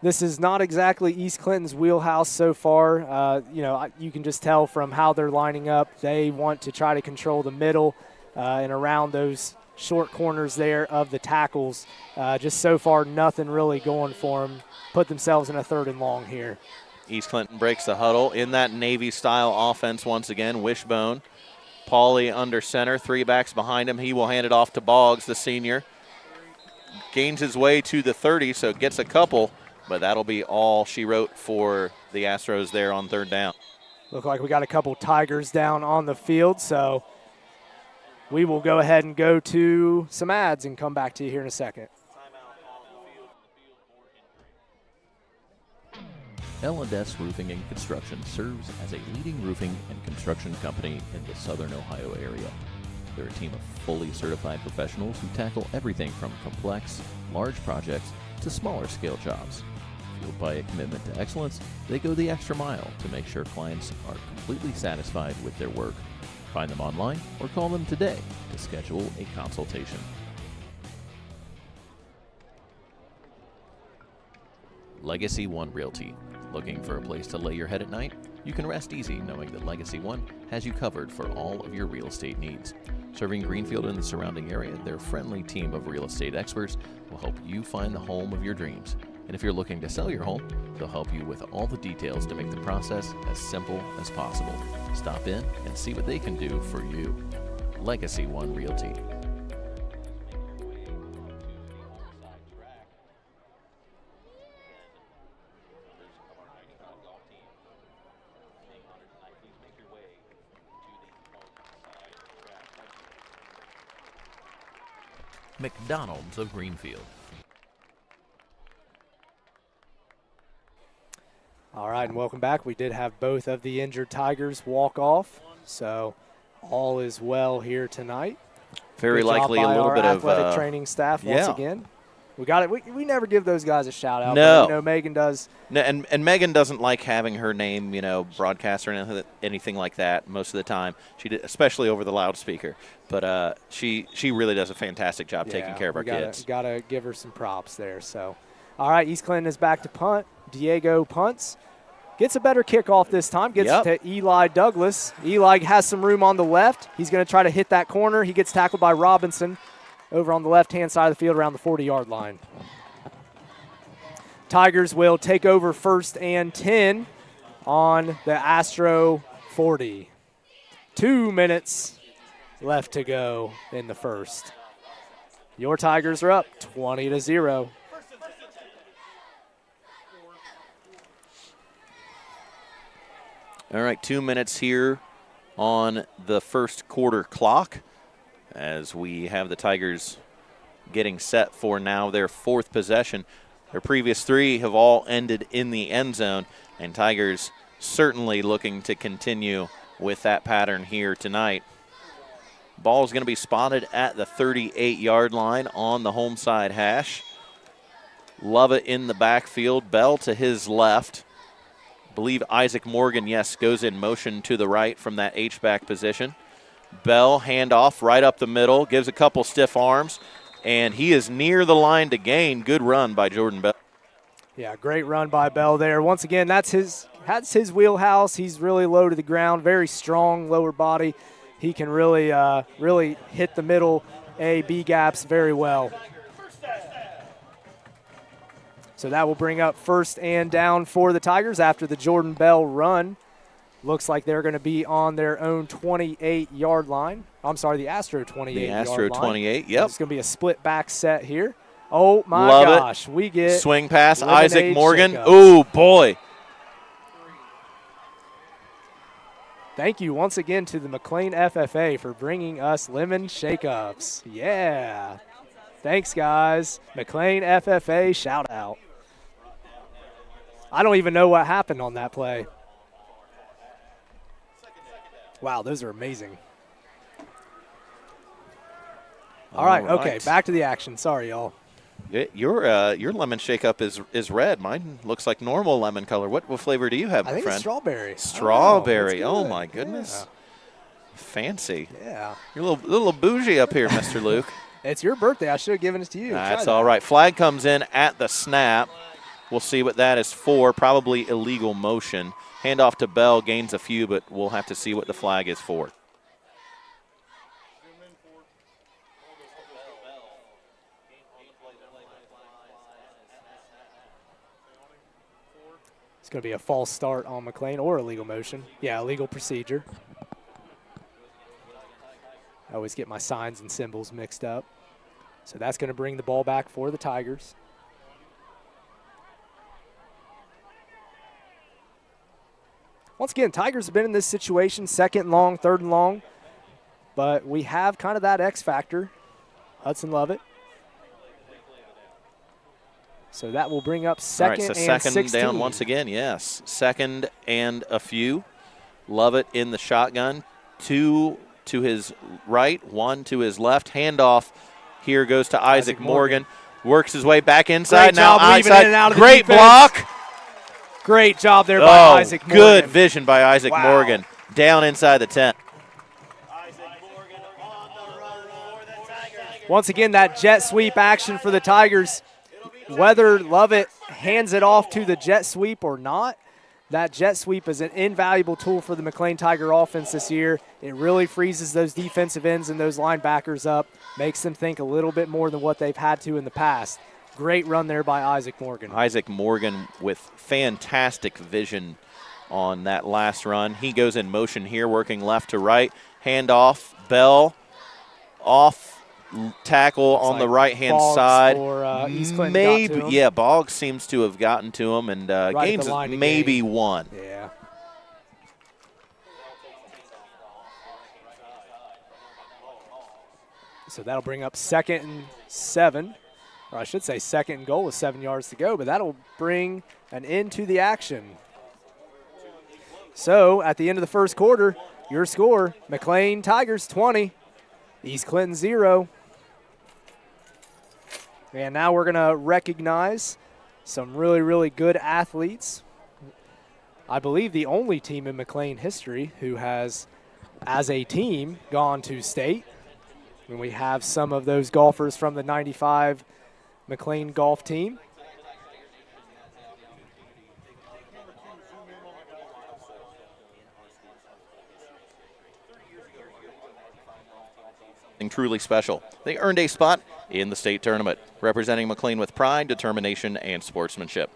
This is not exactly East Clinton's wheelhouse so far. You can just tell from how they're lining up. They want to try to control the middle and around those short corners there of the tackles. Just so far, nothing really going for them. Put themselves in a 3rd and long here. East Clinton breaks the huddle in that Navy-style offense once again. Wishbone, Pauly under center, 3 backs behind him. He will hand it off to Boggs, the senior. Gains his way to the 30, so gets a couple, but that'll be all she wrote for the Astros there on 3rd down. Look like we got a couple Tigers down on the field, so we will go ahead and go to some ads and come back to you here in a second. L&S Roofing and Construction serves as a leading roofing and construction company in the southern Ohio area. They're a team of fully certified professionals who tackle everything from complex, large projects to smaller scale jobs. Fueled by a commitment to excellence, they go the extra mile to make sure clients are completely satisfied with their work. Find them online or call them today to schedule a consultation. Legacy One Realty. Looking for a place to lay your head at night? You can rest easy knowing that Legacy One has you covered for all of your real estate needs. Serving Greenfield and the surrounding area, their friendly team of real estate experts will help you find the home of your dreams. And if you're looking to sell your home, they'll help you with all the details to make the process as simple as possible. Stop in and see what they can do for you. Legacy One Realty. McDonald's of Greenfield. All right, and welcome back. We did have both of the injured Tigers walk off, so all is well here tonight. Very likely a little bit of athletic training staff once again. We got it. We never give those guys a shout out. No, but, Megan does. No, and Megan doesn't like having her name, broadcast or anything like that most of the time. She did, especially over the loudspeaker. But she really does a fantastic job taking care of our kids. Got to give her some props there. So, all right, East Clinton is back to punt. Diego punts. Gets a better kickoff this time. Gets to Eli Douglas. Eli has some room on the left. He's going to try to hit that corner. He gets tackled by Robinson over on the left-hand side of the field around the 40-yard line. Tigers will take over 1st and 10 on the Astro 40. 2 minutes left to go in the first. Your Tigers are up 20-0. All right, 2 minutes here on the first quarter clock as we have the Tigers getting set for now their 4th possession. Their previous 3 have all ended in the end zone, and Tigers certainly looking to continue with that pattern here tonight. Ball is going to be spotted at the 38-yard line on the home side hash. Lovett in the backfield, Bell to his left. Believe Isaac Morgan, goes in motion to the right from that H-back position. Bell, handoff right up the middle, gives a couple stiff arms, and he is near the line to gain. Good run by Jordan Bell. Yeah, great run by Bell there. Once again, that's his wheelhouse. He's really low to the ground, very strong lower body. He can really hit the middle A, B gaps very well. So that will bring up 1st and down for the Tigers after the Jordan Bell run. Looks like they're going to be on their own 28-yard line. I'm sorry, the Astro 28-yard line. The Astro 28, yep. It's going to be a split back set here. Oh, my gosh. We get swing pass, Isaac Morgan. Shakeups. Oh, boy. Thank you once again to the McClain FFA for bringing us lemon shakeups. Yeah. Thanks, guys. McClain FFA, shout out. I don't even know what happened on that play. Wow, those are amazing. All right, okay, back to the action. Sorry, y'all. Your lemon shake-up is red. Mine looks like normal lemon color. What flavor do you have, my I think friend? it's strawberry. Strawberry. Oh, Oh my goodness. Yeah. Fancy. Yeah. You're a little bougie up here, Mr. Luke. It's your birthday. I should have given it to you. That's all right. Flag comes in at the snap. We'll see what that is for. Probably illegal motion. Handoff to Bell. Gains a few, but we'll have to see what the flag is for. It's going to be a false start on McClain or illegal motion. Yeah, illegal procedure. I always get my signs and symbols mixed up. So that's going to bring the ball back for the Tigers. Once again, Tigers have been in this situation, 2nd and long, 3rd and long. But we have kind of that X factor, Hudson Lovett. So that will bring up second and 16. All right, so second down once again, yes. 2nd and a few. Lovett in the shotgun. 2 to his right, 1 to his left. Handoff here goes to Isaac Morgan. Works his way back inside. Great job weaving in and out of the Great defense. block. Great job there by Isaac Morgan. Good vision by Isaac Morgan. Down inside the 10. Once again, that jet sweep action for the Tigers. Whether Lovett hands it off to the jet sweep or not, that jet sweep is an invaluable tool for the McClain Tiger offense this year. It really freezes those defensive ends and those linebackers up, makes them think a little bit more than what they've had to in the past. Great run there by Isaac Morgan. Isaac Morgan with fantastic vision on that last run. He goes in motion here, working left to right. Handoff, Bell, off tackle on the right-hand side. For, East Clinton maybe, got to him. yeah, Boggs seems to have gotten to him, and gains maybe one. Yeah. So that'll bring up 2nd and 7. Or I should say 2nd and goal with 7 yards to go, but that'll bring an end to the action. So at the end of the first quarter, your score, McClain Tigers 20, East Clinton 0. And now we're going to recognize some really, really good athletes. I believe the only team in McClain history who has, as a team, gone to state. And we have some of those golfers from the 95 McClain golf team. Truly special. They earned a spot in the state tournament, representing McClain with pride, determination, and sportsmanship.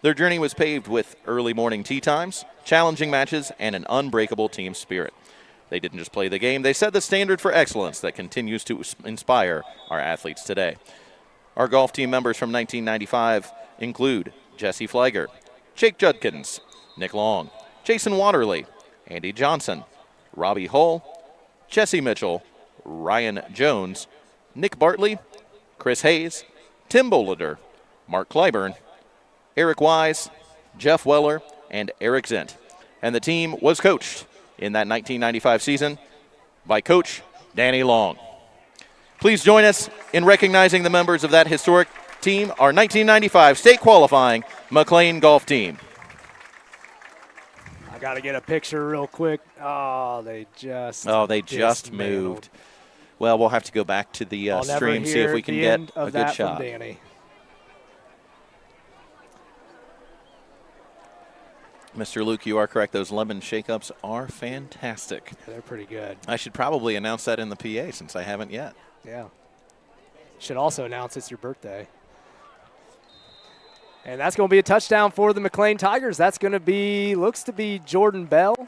Their journey was paved with early morning tee times, challenging matches, and an unbreakable team spirit. They didn't just play the game, they set the standard for excellence that continues to inspire our athletes today. Our golf team members from 1995 include Jesse Flagger, Jake Judkins, Nick Long, Jason Waterley, Andy Johnson, Robbie Hull, Jesse Mitchell, Ryan Jones, Nick Bartley, Chris Hayes, Tim Bollider, Mark Clyburn, Eric Wise, Jeff Weller, and Eric Zent. And the team was coached in that 1995 season by Coach Danny Long. Please join us in recognizing the members of that historic team, our 1995 state qualifying McClain golf team. I got to get a picture real quick. Oh, they just moved. Well, we'll have to go back to the stream, see if we can get a good shot. From Danny. Mr. Luke, you are correct. Those lemon shake-ups are fantastic. They're pretty good. I should probably announce that in the PA since I haven't yet. Yeah. Should also announce it's your birthday. And that's going to be a touchdown for the McClain Tigers. That's going to be, looks to be Jordan Bell.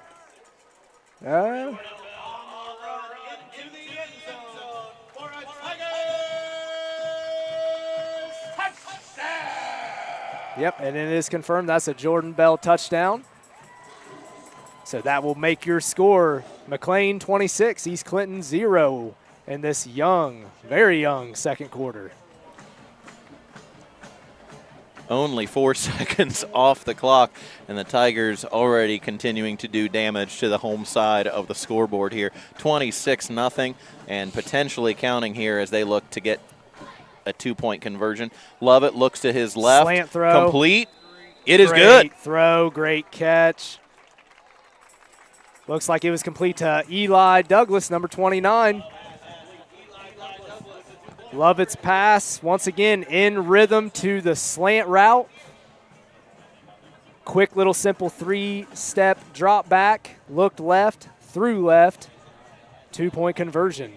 Yep, and it is confirmed that's a Jordan Bell touchdown. So that will make your score McClain 26, East Clinton 0 in this young, very young second quarter. Only 4 seconds off the clock, and the Tigers already continuing to do damage to the home side of the scoreboard here. 26-0, and potentially counting here as they look to get a 2-point conversion. Lovett looks to his left. Slant throw. Complete. It is Great good. Throw, great catch. Looks like it was complete to Eli Douglas, number 29. Lovett's pass, once again in rhythm to the slant route. Quick little simple 3-step drop back, looked left, through left, 2-point conversion.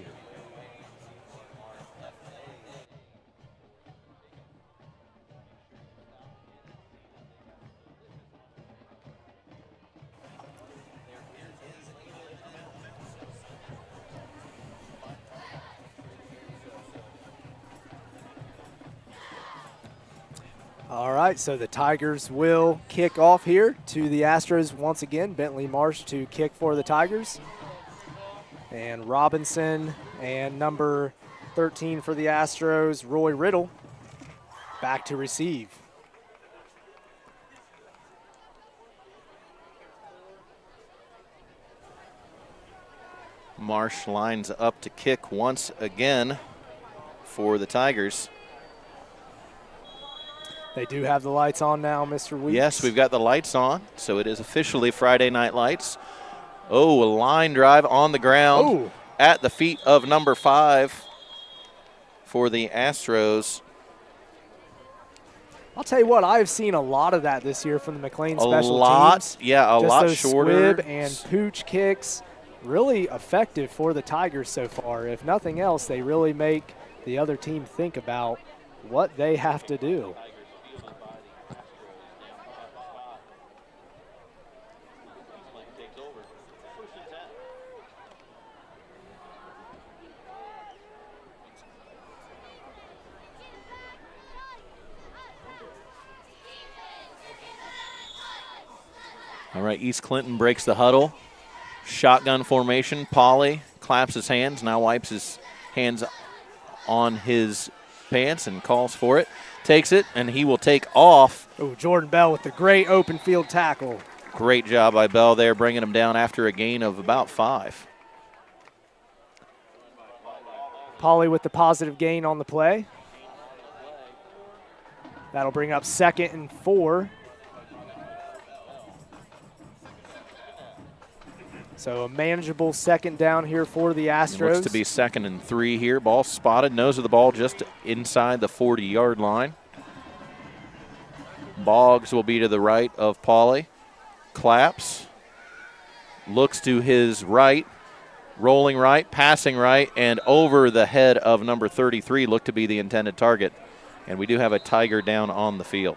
All right, so the Tigers will kick off here to the Astros once again. Bentley Marsh to kick for the Tigers. And Robinson and number 13 for the Astros, Roy Riddle, back to receive. Marsh lines up to kick once again for the Tigers. They do have the lights on now, Mr. Weeks. Yes, we've got the lights on, so it is officially Friday Night Lights. Oh, a line drive on the ground at the feet of number 5 for the Astros. I'll tell you what, I've seen a lot of that this year from the McClain special teams. Yeah, a Just lot those shorter. Squib and pooch kicks, really effective for the Tigers so far. If nothing else, they really make the other team think about what they have to do. All right, East Clinton breaks the huddle. Shotgun formation. Pauly claps his hands, now wipes his hands on his pants and calls for it. Takes it, and he will take off. Oh, Jordan Bell with the great open field tackle. Great job by Bell there, bringing him down after a gain of about 5. Pauly with the positive gain on the play. That'll bring up 2nd and 4. So a manageable 2nd down here for the Astros. It looks to be 2nd and 3 here. Ball spotted, nose of the ball just inside the 40-yard line. Boggs will be to the right of Pauly. Claps. Looks to his right. Rolling right, passing right, and over the head of number 33 looked to be the intended target. And we do have a Tiger down on the field.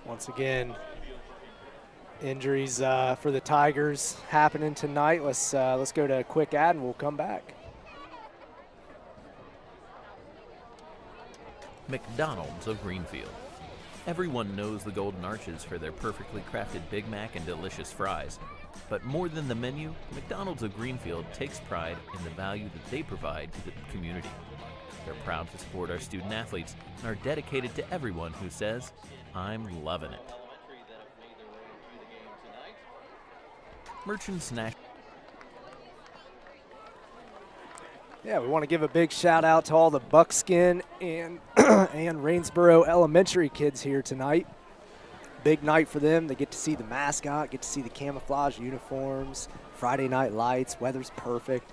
Once again, injuries for the Tigers happening tonight. Let's go to a quick ad and we'll come back. McDonald's of Greenfield. Everyone knows the Golden Arches for their perfectly crafted Big Mac and delicious fries. But more than the menu, McDonald's of Greenfield takes pride in the value that they provide to the community. They're proud to support our student athletes and are dedicated to everyone who says, "I'm loving it." Merchants National. Yeah, we want to give a big shout out to all the Buckskin and and Rainsboro Elementary kids here tonight. Big night for them. They get to see the mascot, get to see the camouflage uniforms, Friday night lights, weather's perfect.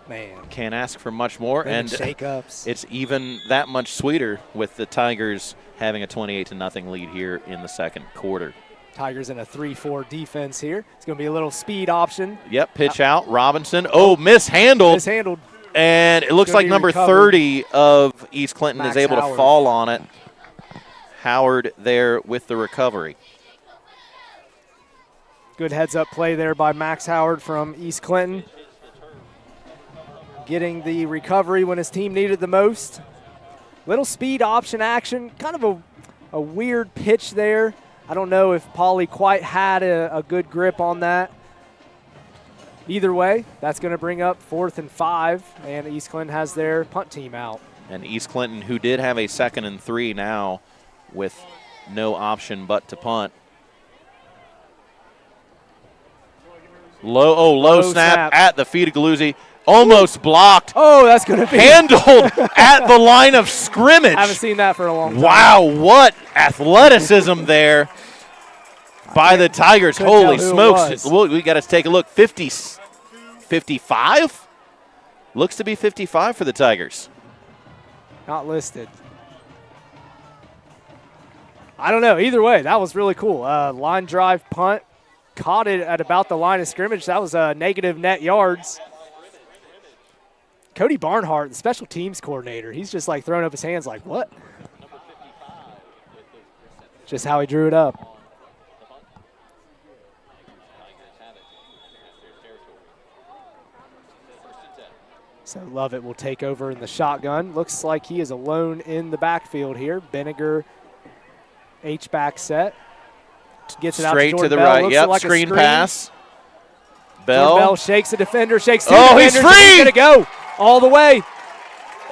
Man, Can't ask for much more. And shake-ups. it's even that much sweeter with the Tigers having a 28-0 lead here in the second quarter. Tigers in a 3-4 defense here. It's going to be a little speed option. Yep, pitch out. Robinson. Oh, mishandled. Mishandled. And it looks Gonna like be number recovered. 30 of East Clinton Max is able Howard. to fall on it. Howard there with the recovery. Good heads-up play there by Max Howard from East Clinton. Getting the recovery when his team needed the most. Little speed option action. Kind of a weird pitch there. I don't know if Pauly quite had a good grip on that. Either way, that's going to bring up 4th and 5, and East Clinton has their punt team out. And East Clinton, who did have a 2nd and 3 now with no option but to punt. Low snap at the feet of Galuzzi. Almost blocked. Oh, that's going to be handled at the line of scrimmage. I haven't seen that for a long time. Wow, what athleticism there by the Tigers. Holy smokes. We got to take a look. 55? Looks to be 55 for the Tigers. Not listed. I don't know. Either way, that was really cool. Line drive punt. Caught it at about the line of scrimmage. That was negative net yards. Cody Barnhart, the special teams coordinator, he's just like throwing up his hands like, what? Just how he drew it up. So Lovett will take over in the shotgun. Looks like he is alone in the backfield here. Benninger, H-back set. Gets it straight out to the Bell. right. Looks Yep, like screen pass. Bell shakes the defender, shakes two defenders. He's Free! He's going to go all the way.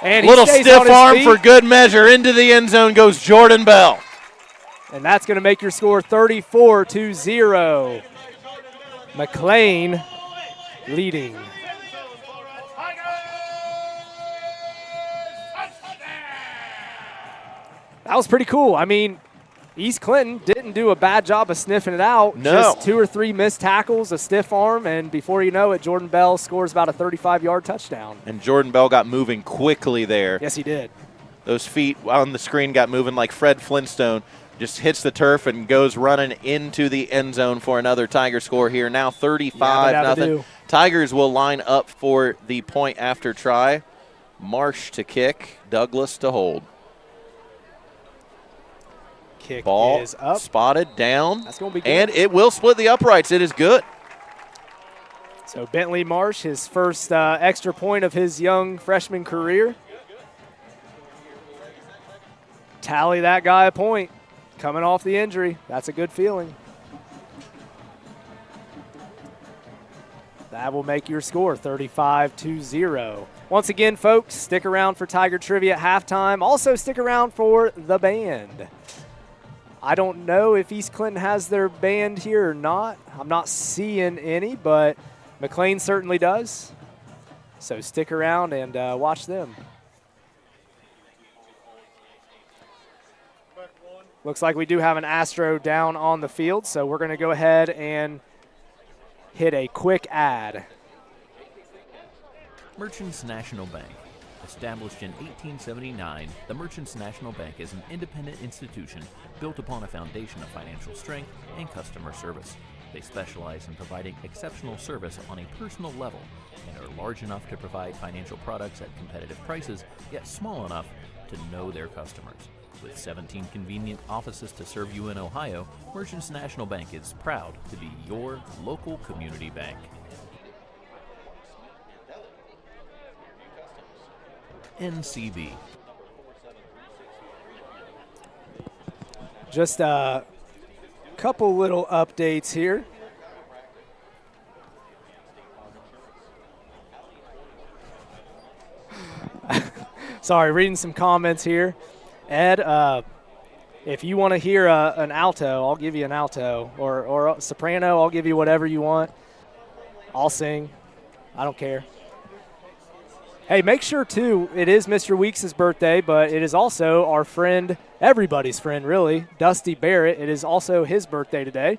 And little he stiff arm for good measure. Into the end zone goes Jordan Bell. And that's going to make your score 34-0. McClain leading. That was pretty cool. I mean, East Clinton didn't do a bad job of sniffing it out. No. Just 2 or 3 missed tackles, a stiff arm, and before you know it, Jordan Bell scores about a 35-yard touchdown. And Jordan Bell got moving quickly there. Yes, he did. Those feet on the screen got moving like Fred Flintstone. Just hits the turf and goes running into the end zone for another Tiger score here. Now 35-0. Tigers will line up for the point after try. Marsh to kick, Douglas to hold. Kick Ball is up. Spotted down. That's going to be good. And it will split the uprights. It is good. So Bentley Marsh, his first extra point of his young freshman career. Tally that guy a point. Coming off the injury. That's a good feeling. That will make your score 35-0. Once again, folks, stick around for Tiger Trivia at halftime. Also stick around for the band. I don't know if East Clinton has their band here or not. I'm not seeing any, but McClain certainly does. So stick around and watch them. Looks like we do have an Astro down on the field, so we're going to go ahead and hit a quick ad. Merchants National Bank. Established in 1879, the Merchants National Bank is an independent institution built upon a foundation of financial strength and customer service. They specialize in providing exceptional service on a personal level and are large enough to provide financial products at competitive prices, yet small enough to know their customers. With 17 convenient offices to serve you in Ohio, Merchants National Bank is proud to be your local community bank. NCB. Just a couple little updates here. Sorry, reading some comments here. Ed, if you want to hear an alto, I'll give you an alto. Or a soprano, I'll give you whatever you want. I'll sing. I don't care. Hey, make sure, too, it is Mr. Weeks' birthday, but it is also our friend, everybody's friend, really, Dusty Barrett. It is also his birthday today.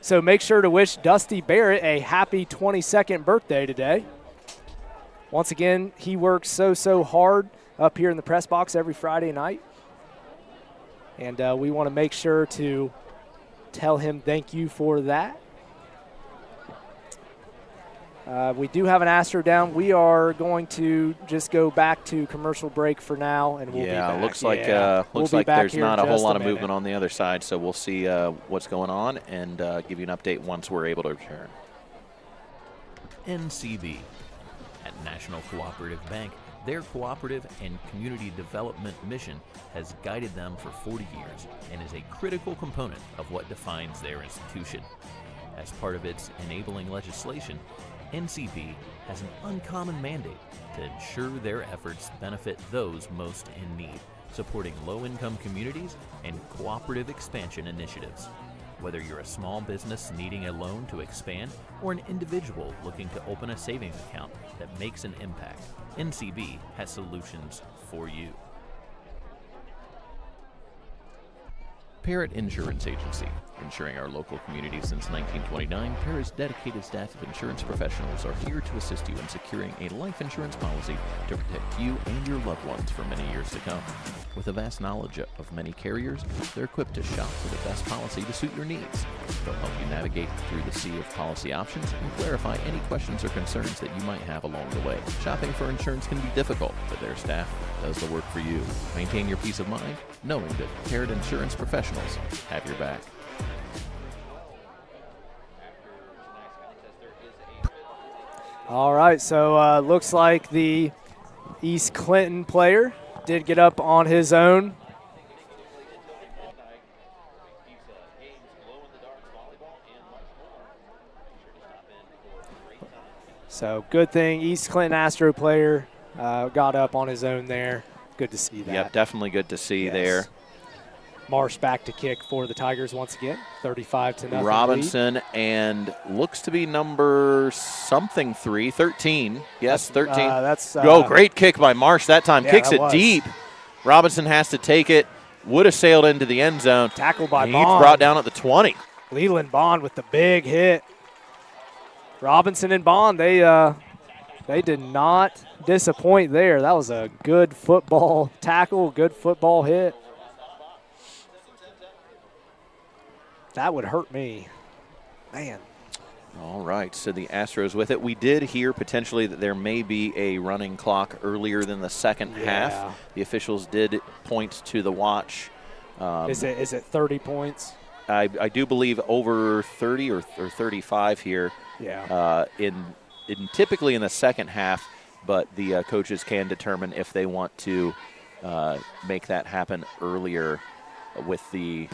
So make sure to wish Dusty Barrett a happy 22nd birthday today. Once again, he works so hard up here in the press box every Friday night. And we want to make sure to tell him thank you for that. We do have an Astro down. We are going to just go back to commercial break for now, and we'll be back. Looks like there's not a whole lot of movement on the other side, so we'll see what's going on and give you an update once we're able to return. NCB. At National Cooperative Bank, their cooperative and community development mission has guided them for 40 years and is a critical component of what defines their institution. As part of its enabling legislation, NCB has an uncommon mandate to ensure their efforts benefit those most in need, supporting low-income communities and cooperative expansion initiatives. Whether you're a small business needing a loan to expand or an individual looking to open a savings account that makes an impact, NCB has solutions for you. Parrott Insurance Agency. Insuring our local community since 1929, Parrott's dedicated staff of insurance professionals are here to assist you in securing a life insurance policy to protect you and your loved ones for many years to come. With a vast knowledge of many carriers, they're equipped to shop for the best policy to suit your needs. They'll help you navigate through the sea of policy options and clarify any questions or concerns that you might have along the way. Shopping for insurance can be difficult, but their staff does the work for you. Maintain your peace of mind knowing that Parrott Insurance professionals have your back. All right, so looks like the East Clinton player did get up on his own. So good thing East Clinton Astro player got up on his own there. Good to see that. Yep, definitely good to see there. Marsh back to kick for the Tigers once again, 35-0. Robinson lead. And looks to be number something 13. Yes, 13. Great kick by Marsh that time. Kicks it deep. Robinson has to take it. Would have sailed into the end zone. Tackle by He's Bond. Brought down at the 20. Leland Bond with the big hit. Robinson and Bond, they did not disappoint there. That was a good football tackle, good football hit. That would hurt me. Man. All right, so the Astros with it. We did hear potentially that there may be a running clock earlier than the second half. The officials did point to the watch. Is it 30 points? I do believe over 30 or 35 here. Yeah. In typically in the second half, but the coaches can determine if they want to make that happen earlier with the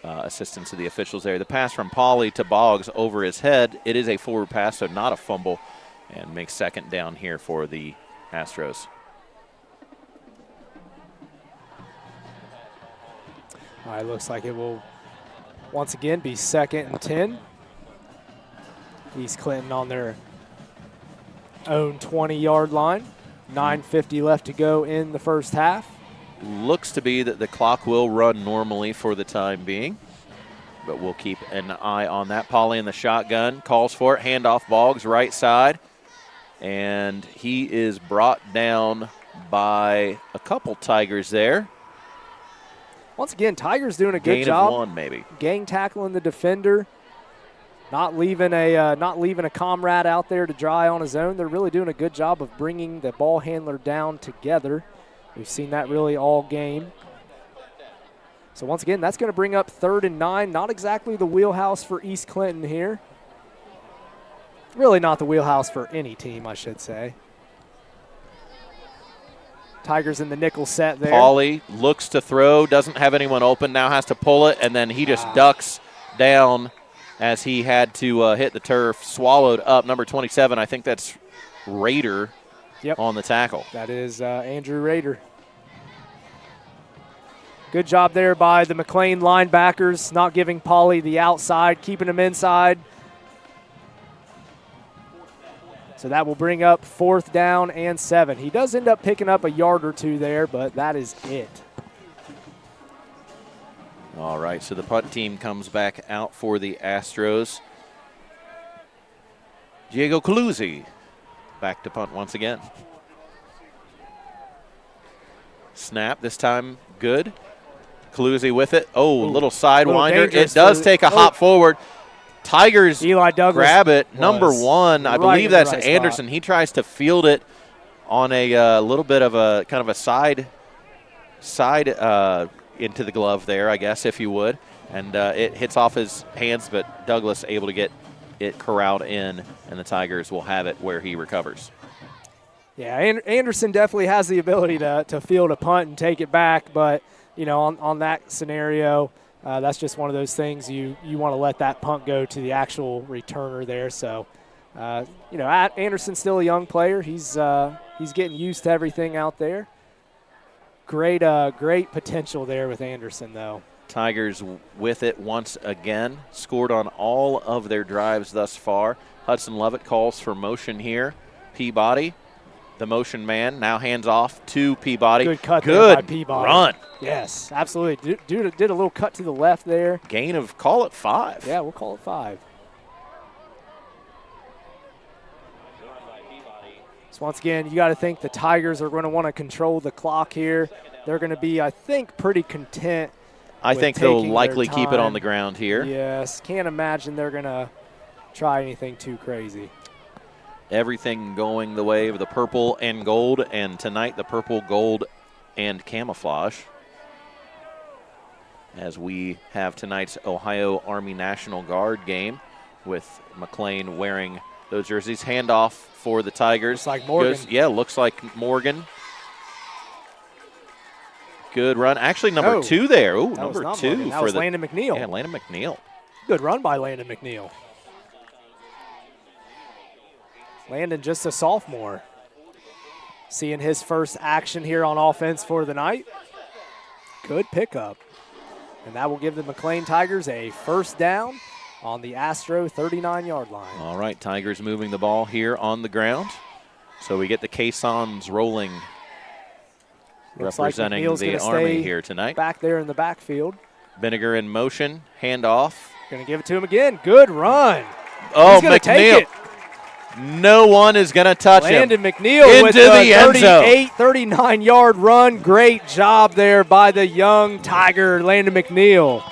assistance of the officials there. The pass from Pauly to Boggs over his head. It is a forward pass, so not a fumble, and makes second down here for the Astros. All right, looks like it will once again be 2nd and 10. East Clinton on their own 20-yard line. 9:50 left to go in the first half. Looks to be that the clock will run normally for the time being, but we'll keep an eye on that. Pauly in the shotgun, calls for it, handoff Boggs right side, and he is brought down by a couple Tigers there. Once again, Tigers doing a good Gain job. Of one, maybe. Gang tackling the defender, not leaving a comrade out there to dry on his own. They're really doing a good job of bringing the ball handler down together. We've seen that really all game. So once again, that's going to bring up 3rd and 9. Not exactly the wheelhouse for East Clinton here. Really not the wheelhouse for any team, I should say. Tigers in the nickel set there. Pauly looks to throw, doesn't have anyone open, now has to pull it, and then he just ducks down as he had to hit the turf, swallowed up. Number 27, I think that's Rader. Yep. On the tackle. That is Andrew Rader. Good job there by the McClain linebackers, not giving Pauly the outside, keeping him inside. So that will bring up 4th down and 7. He does end up picking up a yard or two there, but that is it. All right, so the punt team comes back out for the Astros. Diego Caluzzi back to punt once again. Snap, this time good. Caluzzi with it. Oh, little sidewinder. It does take a hop forward. Tigers Eli Douglas grab it. Number 1, I believe that's Anderson. He tries to field it on a little bit of a kind of a side into the glove there, I guess, if you would. And it hits off his hands, but Douglas able to get it corralled in, and the Tigers will have it where he recovers. Yeah, Anderson definitely has the ability to field a punt and take it back, but, you know, on that scenario, that's just one of those things you want to let that punt go to the actual returner there. So Anderson's still a young player. He's getting used to everything out there. Great potential there with Anderson, though. Tigers with it once again. Scored on all of their drives thus far. Hudson Lovett calls for motion here. Peabody, the motion man, now hands off to Peabody. Good cut there by Peabody. Run. Yes, absolutely. Did a little cut to the left there. Gain of, call it 5. Yeah, we'll call it 5. So once again, you got to think the Tigers are going to want to control the clock here. They're going to be, I think, pretty content. I think they'll likely keep it on the ground here. Yes, can't imagine they're going to try anything too crazy. Everything going the way of the purple and gold, and tonight the purple, gold, and camouflage. As we have tonight's Ohio Army National Guard game with McClain wearing those jerseys. Handoff for the Tigers. Looks like Morgan. Looks like Morgan. Good run. Actually, number 2 there. Ooh, number 2 Morgan. That was Landon McNeil. Yeah, Landon McNeil. Good run by Landon McNeil. Landon just a sophomore. Seeing his first action here on offense for the night. Good pickup. And that will give the McClain Tigers a first down on the Astro 39-yard line. All right, Tigers moving the ball here on the ground. So we get the caissons rolling, representing the Army here tonight. Back there in the backfield. Vinegar in motion, handoff. Going to give it to him again. Good run. Oh, He's going to take it. No one is going to touch Landon him. McNeil with the end zone. 39-yard run. Great job there by the young Tiger, Landon McNeil.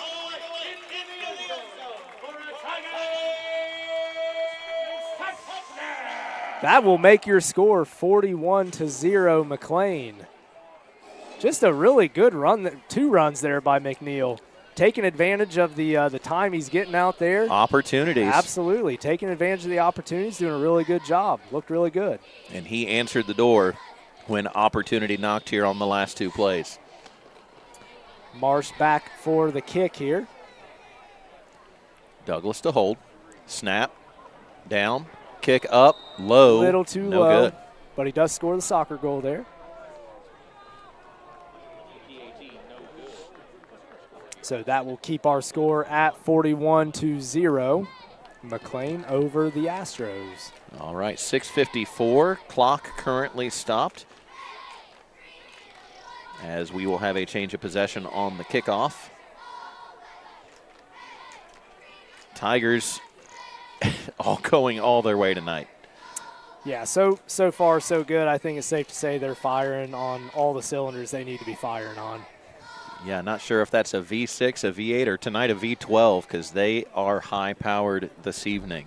That will make your score 41-0 McClain. Just a really good run, 2 runs there by McNeil. Taking advantage of the time he's getting out there. Opportunities. Absolutely. Taking advantage of the opportunities, doing a really good job. Looked really good. And he answered the door when opportunity knocked here on the last 2 plays. Marsh back for the kick here. Douglas to hold. Snap. Down. Kick up. Low. A little too low. Good. But he does score the soccer goal there. So that will keep our score at 41-0. McClain over the Astros. All right, 6:54. Clock currently stopped, as we will have a change of possession on the kickoff. Tigers all going all their way tonight. Yeah, so far so good. I think it's safe to say they're firing on all the cylinders they need to be firing on. Yeah, not sure if that's a V6, a V8, or tonight a V12, because they are high-powered this evening.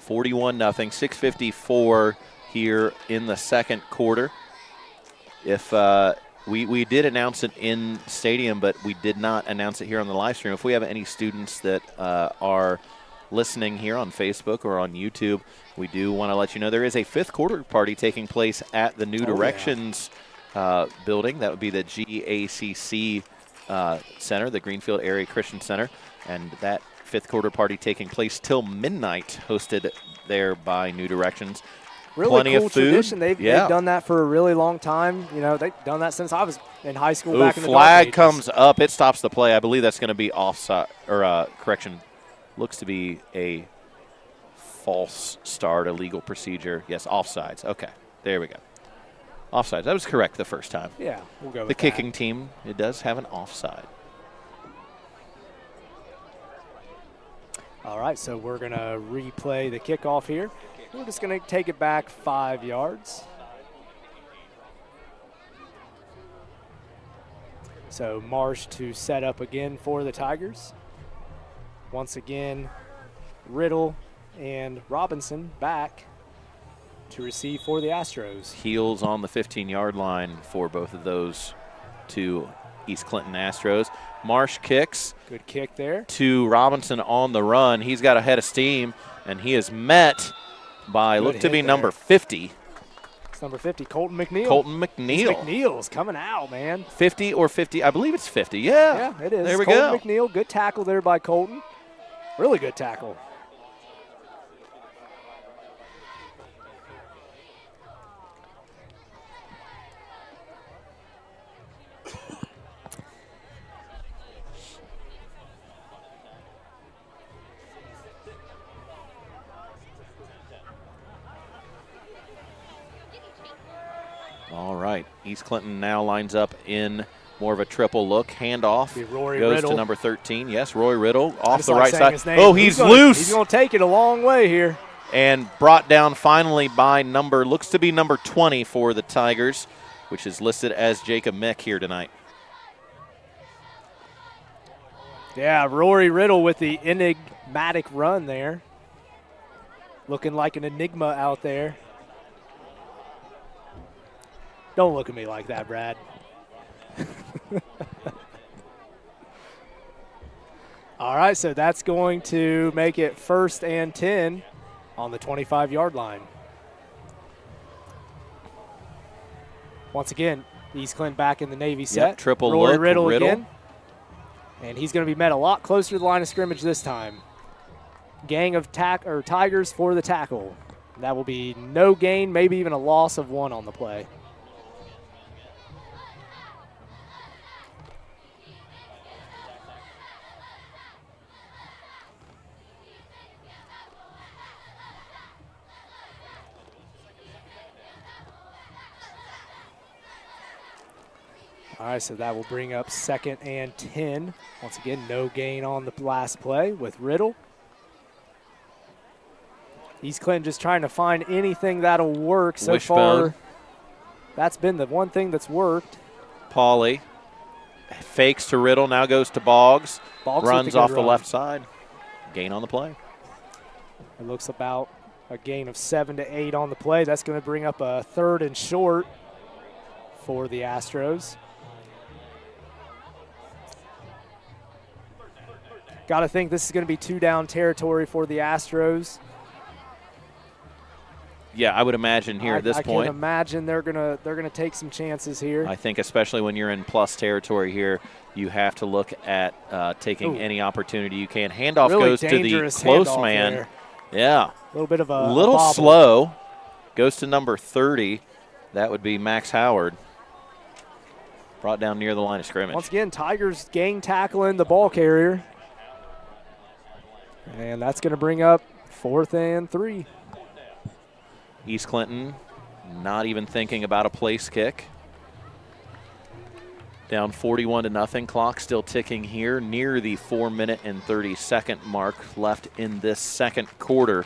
41-0, 6:54 here in the second quarter. If we did announce it in stadium, but we did not announce it here on the live stream. If we have any students that are listening here on Facebook or on YouTube, we do want to let you know there is a 5th quarter party taking place at the New Directions building. That would be the GACC Center, the Greenfield Area Christian Center, and that 5th quarter party taking place till midnight, hosted there by New Directions. Really Plenty cool of food. Tradition. They've done that for a really long time. You know, they've done that since I was in high school. Back in the flag comes up. It stops the play. I believe that's going to be offside, or correction, looks to be a false start, a legal procedure. Yes, offsides. Okay, there we go. Offsides. That was correct the first time. Yeah, we'll go with the kicking team, it does have an offside. All right, so we're going to replay the kickoff here. We're just going to take it back 5 yards. So Marsh to set up again for the Tigers. Once again, Riddle and Robinson back to receive for the Astros. Heels on the 15-yard line for both of those two East Clinton Astros. Marsh kicks. Good kick there. To Robinson on the run. He's got a head of steam, and he is met by, look to be number 50. It's number 50, Colton McNeil. Colton McNeil. McNeil's coming out, man. 50 or 50. I believe it's 50. Yeah. Yeah, it is. There we Colton go. McNeil, good tackle there by Colton. Really good tackle. East Clinton now lines up in more of a triple look. Handoff goes Riddle to number 13. Yes, Roy Riddle off the like right side. his name. Oh, he's loose. He's going to take it a long way here. And brought down finally by looks to be number 20 for the Tigers, which is listed as Jacob Mick here tonight. Yeah, Rory Riddle with the enigmatic run there. Looking like an enigma out there. Don't look at me like that, Brad. All right, so that's going to make it 1st and 10 on the 25-yard line. Once again, East Clinton back in the Navy set. Yep, triple Rory look, Riddle Riddle again. And he's going to be met a lot closer to the line of scrimmage this time. Gang of Tigers for the tackle. That will be no gain, maybe even a loss of 1 on the play. All right, so that will bring up 2nd and 10. Once again, no gain on the last play with Riddle. East Clinton just trying to find anything that'll work. So far, that's been the one thing that's worked. Pauly fakes to Riddle, now goes to Boggs. Runs off the left side. Gain on the play. It looks about a gain of 7 to 8 on the play. That's going to bring up a 3rd and short for the Astros. Got to think this is going to be 2-down territory for the Astros. Yeah, I would imagine here at this point. I can imagine they're gonna take some chances here. I think especially when you're in plus territory here, you have to look at taking any opportunity you can. Handoff really goes to the close man. There. Yeah. A little bit of a little bobble. slow. Goes to number 30. That would be Max Howard. Brought down near the line of scrimmage. Once again, Tigers gang tackling the ball carrier. And that's going to bring up 4th and 3. East Clinton not even thinking about a place kick. Down 41-0. Clock still ticking here near the 4-minute and 30-second mark left in this second quarter.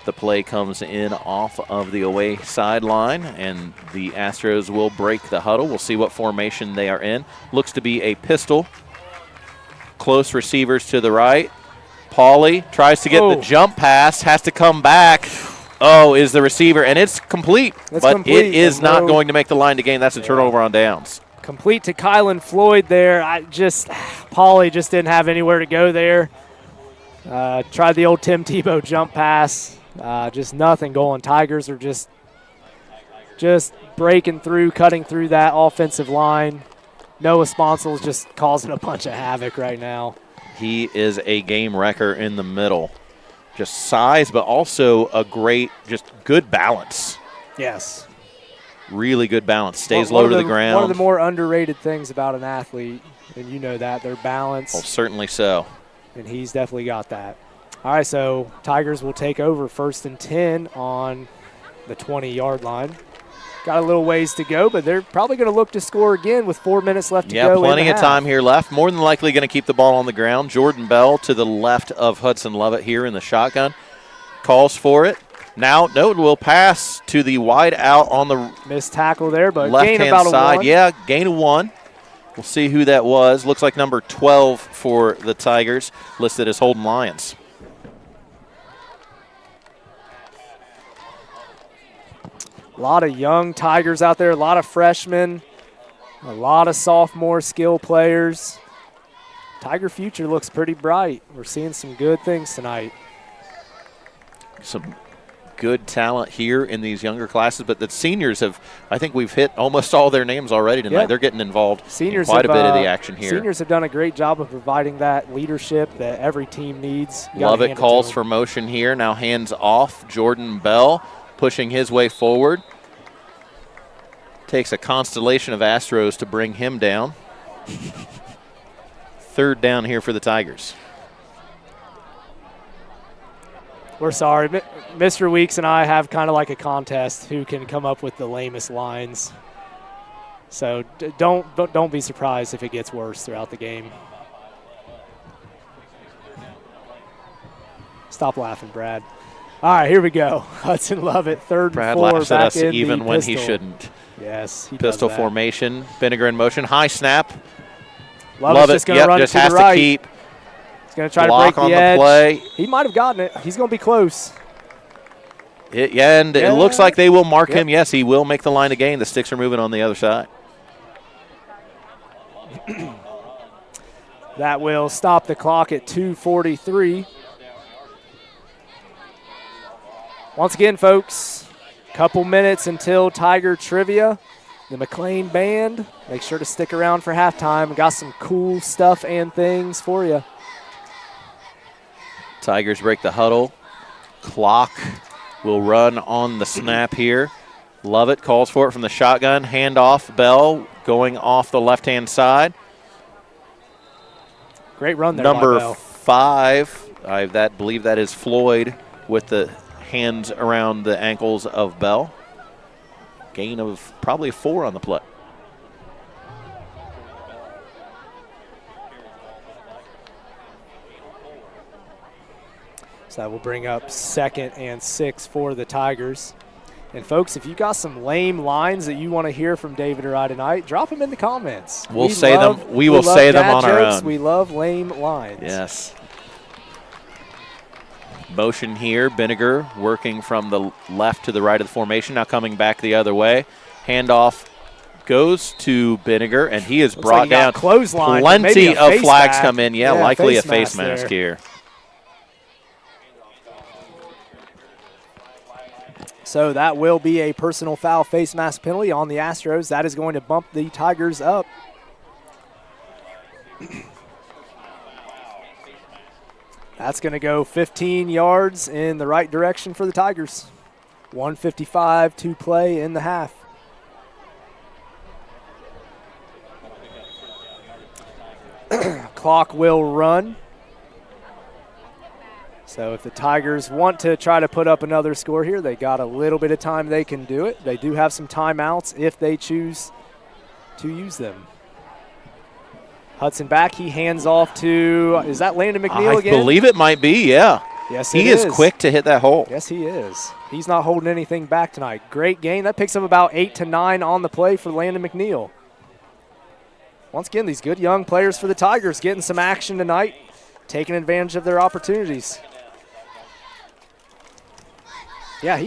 The play comes in off of the away sideline, and the Astros will break the huddle. We'll see what formation they are in. Looks to be a pistol. Close receivers to the right. Pauly tries to get the jump pass, has to come back. Oh, is the receiver, and it's complete. But it is not going to make the line to gain. That's a turnover on downs. Complete to Kylan Floyd there. Pauly just didn't have anywhere to go there. Tried the old Tim Tebow jump pass. Just nothing going. Tigers are just breaking through, cutting through that offensive line. Noah Sponsel's just causing a bunch of havoc right now. He is a game wrecker in the middle. Just size, but also a great, just good balance. Yes. Really good balance. Stays low to the ground. One of the more underrated things about an athlete, and you know that, their balance. Oh, certainly so. And he's definitely got that. All right, so Tigers will take over 1st and 10 on the 20-yard line. Got a little ways to go, but they're probably going to look to score again with 4 minutes left to go. Yeah, plenty of time here left. More than likely going to keep the ball on the ground. Jordan Bell to the left of Hudson Lovett here in the shotgun. Calls for it. Now, Note will pass to the wide out on the missed tackle there, but left-hand gain about side. A 1. Yeah, gain of 1. We'll see who that was. Looks like number 12 for the Tigers, listed as Holden Lyons. A lot of young Tigers out there, a lot of freshmen, a lot of sophomore skill players. Tiger future looks pretty bright. We're seeing some good things tonight. Some good talent here in these younger classes, but the seniors have, I think we've hit almost all their names already tonight. Yeah. They're getting involved in quite a bit of the action here. Seniors have done a great job of providing that leadership that every team needs. Lovett calls for motion here. Now hands off. Jordan Bell pushing his way forward. Takes a constellation of Astros to bring him down. 3rd down here for the Tigers. We're sorry. Mr. Weeks and I have kind of like a contest who can come up with the lamest lines. So don't be surprised if it gets worse throughout the game. Stop laughing, Brad. All right, here we go. Hudson Lovett, third Brad and 4 laughs at back us in even the when pistol. he shouldn't. Yes, he Pistol does that. formation. Vinegar in motion. High snap. Lovett's just going to run just to has the right. to keep He's going to try to block break on the the edge. play. He might have gotten it. He's going to be close. And it looks like they will mark Yep. him. Yes, he will make the line of gain. The sticks are moving on the other side. That will stop the clock at 2:43. Once again, folks, couple minutes until Tiger Trivia. The McClain Band. Make sure to stick around for halftime. We got some cool stuff and things for you. Tigers break the huddle. Clock will run on the snap here. Lovett calls for it from the shotgun. Handoff. Bell going off the left-hand side. Great run there Number by Bell. 5, I believe that is Floyd with the hands around the ankles of Bell. Gain of probably 4 on the play. So that will bring up 2nd and 6 for the Tigers. And, folks, if you got some lame lines that you want to hear from David or I tonight, drop them in the comments. We'll say them. We will say them on our own. We love lame lines. Yes. Motion here. Vinegar working from the left to the right of the formation. Now coming back the other way. Handoff goes to Vinegar, and he is Looks brought like he got down. clotheslined, but maybe Plenty a of face flags mask. come in. Yeah, Yeah, likely a face face mask mask there. here. So that will be a personal foul face mask penalty on the Astros. That is going to bump the Tigers up. That's going to go 15 yards in the right direction for the Tigers. 1:55 to play in the half. Clock will run. So if the Tigers want to try to put up another score here, they got a little bit of time they can do it. They do have some timeouts if they choose to use them. Hudson back. He hands off to, is that Landon McNeil again? I believe it might be, yeah. Yes, he is quick to hit that hole. Yes, he is. He's not holding anything back tonight. Great game. That picks up about 8 to 9 on the play for Landon McNeil. Once again, these good young players for the Tigers getting some action tonight, taking advantage of their opportunities. Yeah,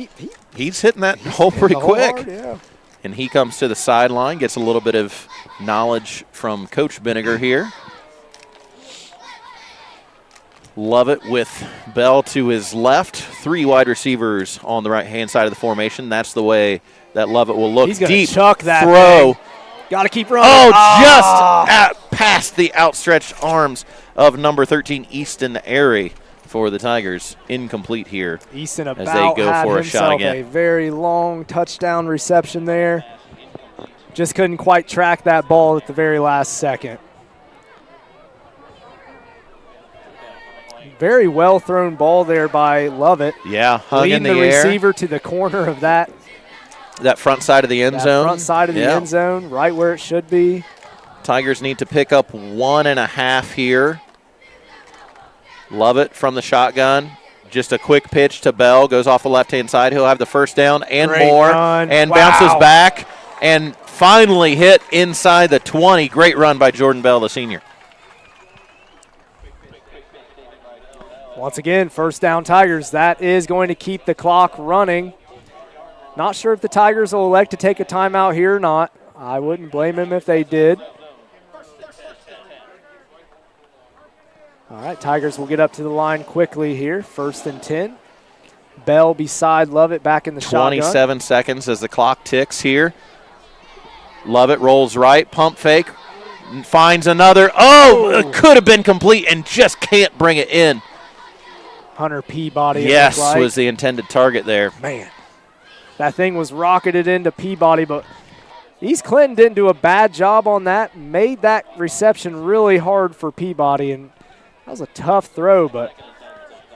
he's hitting that hole pretty quick. Hard, yeah. And he comes to the sideline, gets a little bit of knowledge from Coach Vinegar here. Lovett with Bell to his left. 3 wide receivers on the right-hand side of the formation. That's the way that Lovett will look. He's gonna deep chuck that throw. Got to keep running. Just past the outstretched arms of number 13, Easton Airy, for the Tigers. Incomplete here. Easton as about they go had for a shot himself again. a very long touchdown reception there. Just couldn't quite track that ball at the very last second. Very well thrown ball there by Lovett. Yeah, hung in Leading the the air. receiver to the corner of that Front side of the end zone. front side of the end zone, right where it should be. Tigers need to pick up 1.5 here. Lovett from the shotgun. Just a quick pitch to Bell. Goes off the left-hand side. He'll have the first down and Great more. run. And Wow. bounces back and finally hit inside the 20. Great run by Jordan Bell, the senior. Once again, first down Tigers. That is going to keep the clock running. Not sure if the Tigers will elect to take a timeout here or not. I wouldn't blame him if they did. All right, Tigers will get up to the line quickly here. 1st and 10. Bell beside Lovett back in the shotgun. 27 seconds as the clock ticks here. Lovett rolls right, pump fake, finds another. It could have been complete and just can't bring it in. Hunter Peabody. Yes, like. was the intended target there. Man, that thing was rocketed into Peabody, but East Clinton didn't do a bad job on that. Made that reception really hard for Peabody, and that was a tough throw, but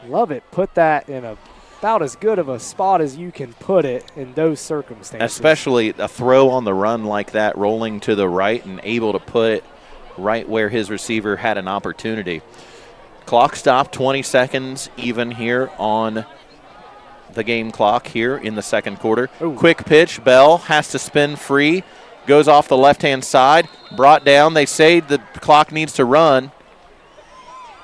Lovett put that in a about as good of a spot as you can put it in those circumstances. Especially a throw on the run like that, rolling to the right and able to put it right where his receiver had an opportunity. Clock stop, 20 seconds even here on the game clock here in the second quarter. Ooh. Quick pitch, Bell has to spin free, goes off the left-hand side, brought down. They say the clock needs to run.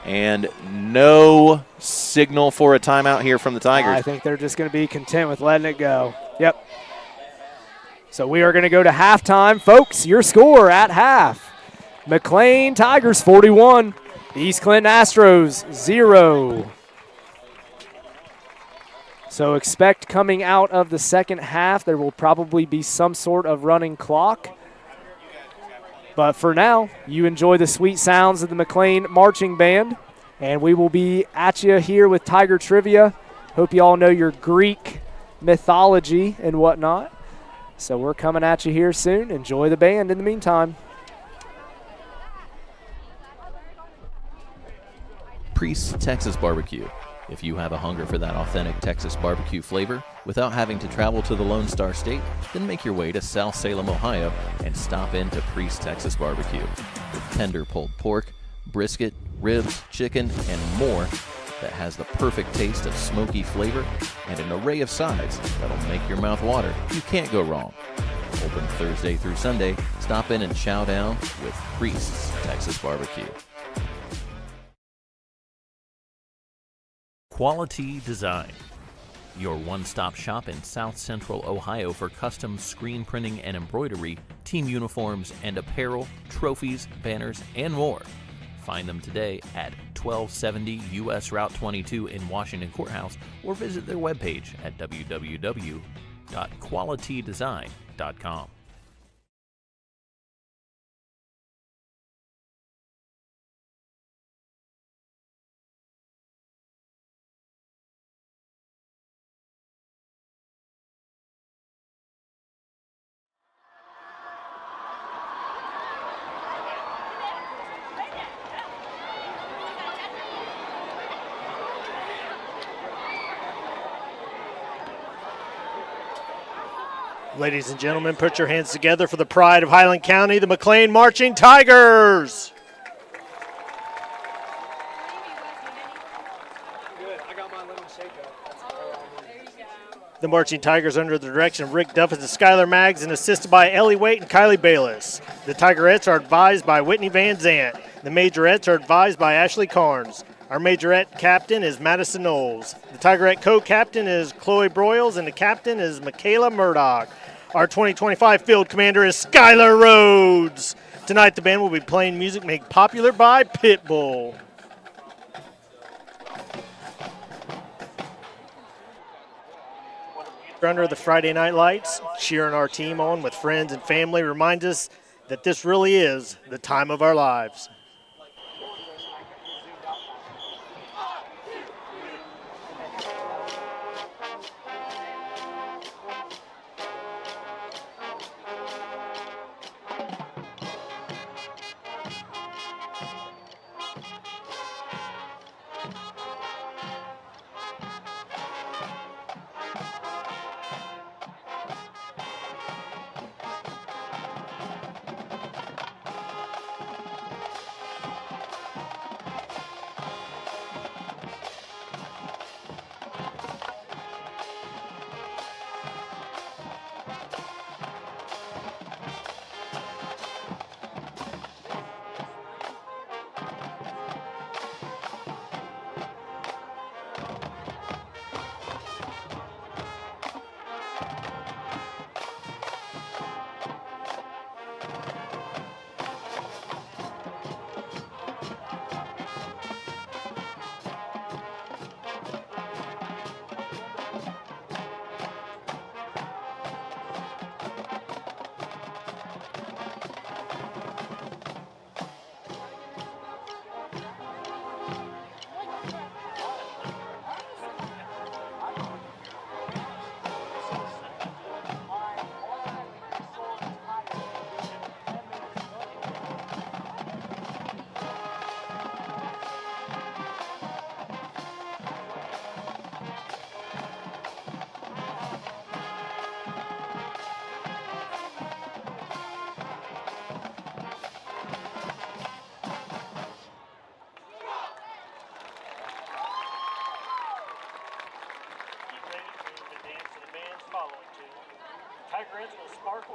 And no signal for a timeout here from the Tigers. I think they're just going to be content with letting it go. Yep. So we are going to go to halftime. Folks, your score at half. McClain Tigers 41, East Clinton Astros 0. So expect coming out of the second half, there will probably be some sort of running clock. But for now, you enjoy the sweet sounds of the McClain Marching Band, and we will be at you here with Tiger Trivia. Hope you all know your Greek mythology and whatnot. So we're coming at you here soon. Enjoy the band in the meantime. Priest's Texas Barbecue. If you have a hunger for that authentic Texas barbecue flavor without having to travel to the Lone Star State, then make your way to South Salem, Ohio, and stop into Priest's Texas Barbecue. With tender pulled pork, brisket, ribs, chicken, and more that has the perfect taste of smoky flavor and an array of sides that'll make your mouth water. You can't go wrong. Open Thursday through Sunday. Stop in and chow down with Priest's Texas Barbecue. Quality Design, your one-stop shop in South Central Ohio for custom screen printing and embroidery, team uniforms and apparel, trophies, banners, and more. Find them today at 1270 US Route 22 in Washington Courthouse or visit their webpage at www.qualitydesign.com. Ladies and gentlemen, put your hands together for the pride of Highland County, the McClain Marching Tigers. The Marching Tigers under the direction of Rick Duffus and Skylar Maggs and assisted by Ellie Waite and Kylie Bayless. The Tigerettes are advised by Whitney Van Zant. The Majorettes are advised by Ashley Carnes. Our Majorette captain is Madison Knowles. The Tigerette co-captain is Chloe Broyles, and the captain is Michaela Murdoch. Our 2025 field commander is Skylar Rhodes. Tonight the band will be playing music made popular by Pitbull. Under the Friday night lights, cheering our team on with friends and family reminds us that this really is the time of our lives.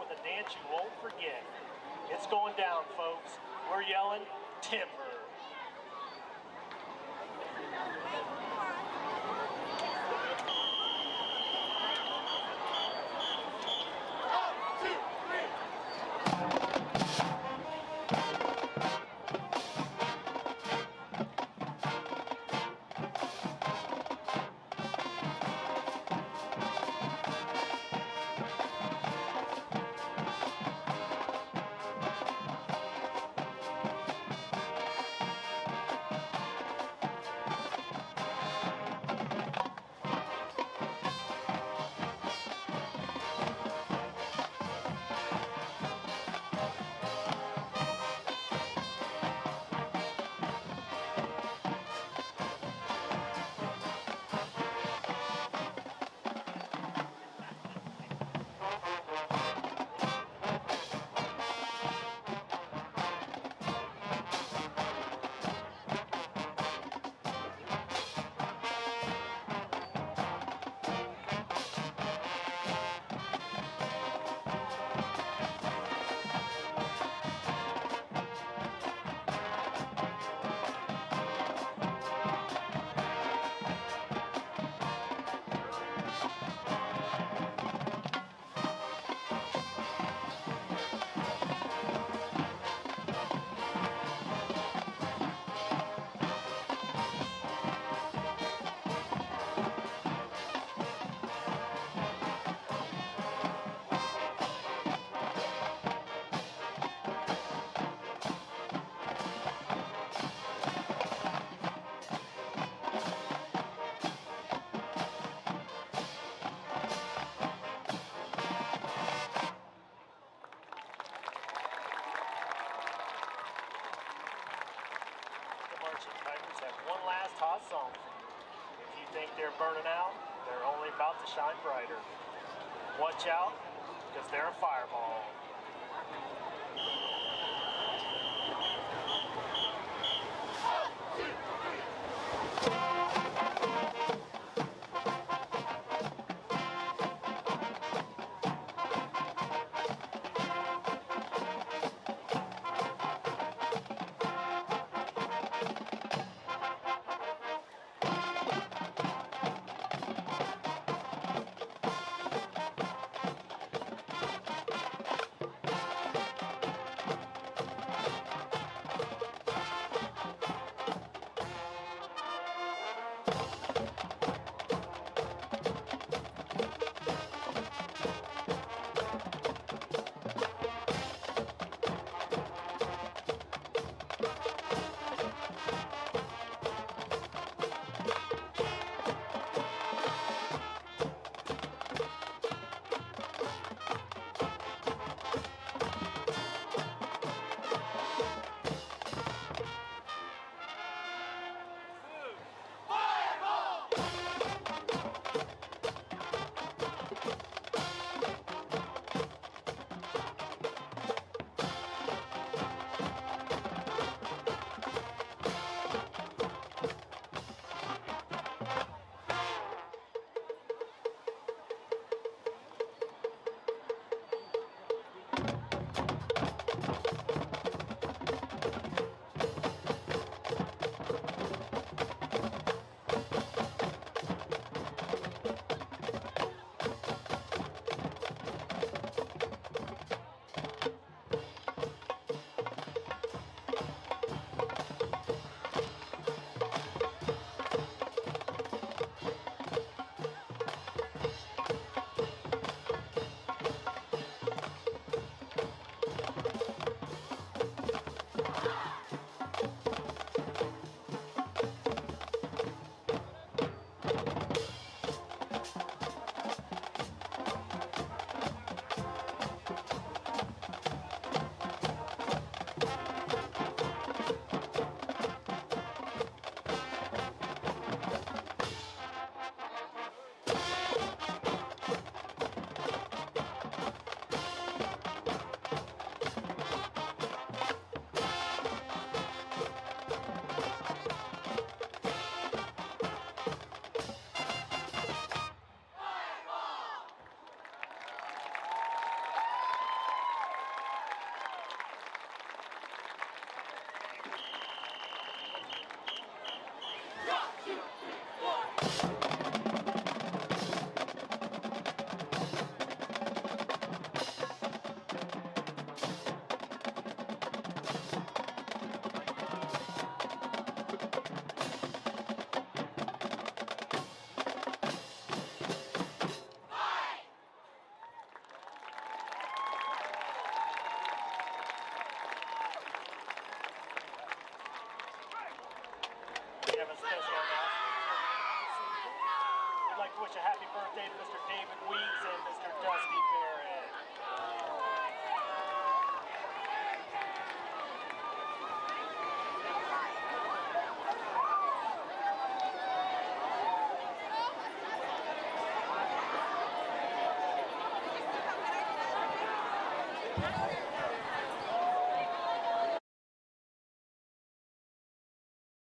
with a dance you won't forget. It's going down, folks. We're yelling timber. Hot song for you. If you think they're burning out, they're only about to shine brighter. Watch out, because they're a fireball.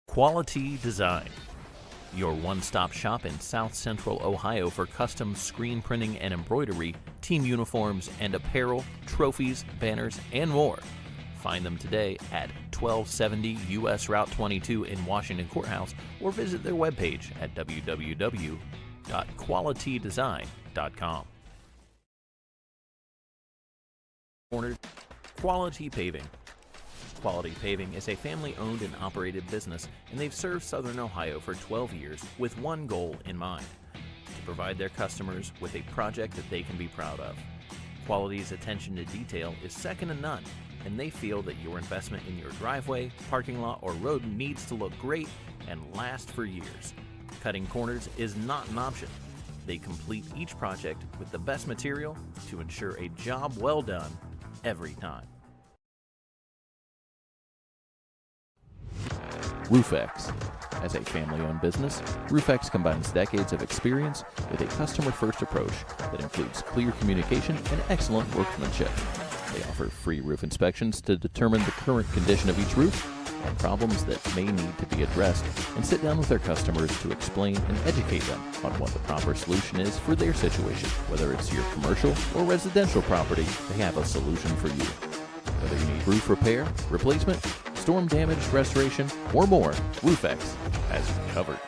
Quality Design, your one-stop shop in South Central Ohio for custom screen printing and embroidery, team uniforms and apparel, trophies, banners, and more. Find them today at 1270 US Route 22 in Washington Courthouse or visit their webpage at www.qualitydesign.com. Quality Paving. Quality Paving is a family-owned and operated business, and they've served Southern Ohio for 12 years with one goal in mind: to provide their customers with a project that they can be proud of. Quality's attention to detail is second to none, and they feel that your investment in your driveway, parking lot, or road needs to look great and last for years. Cutting corners is not an option. They complete each project with the best material to ensure a job well done every time. Roofx. As a family-owned business, Roofx combines decades of experience with a customer-first approach that includes clear communication and excellent workmanship. They offer free roof inspections to determine the current condition of each roof and problems that may need to be addressed, and sit down with their customers to explain and educate them on what the proper solution is for their situation. Whether it's your commercial or residential property, they have a solution for you. Whether you need roof repair, replacement, storm damage, restoration, or more, Roofx has you covered.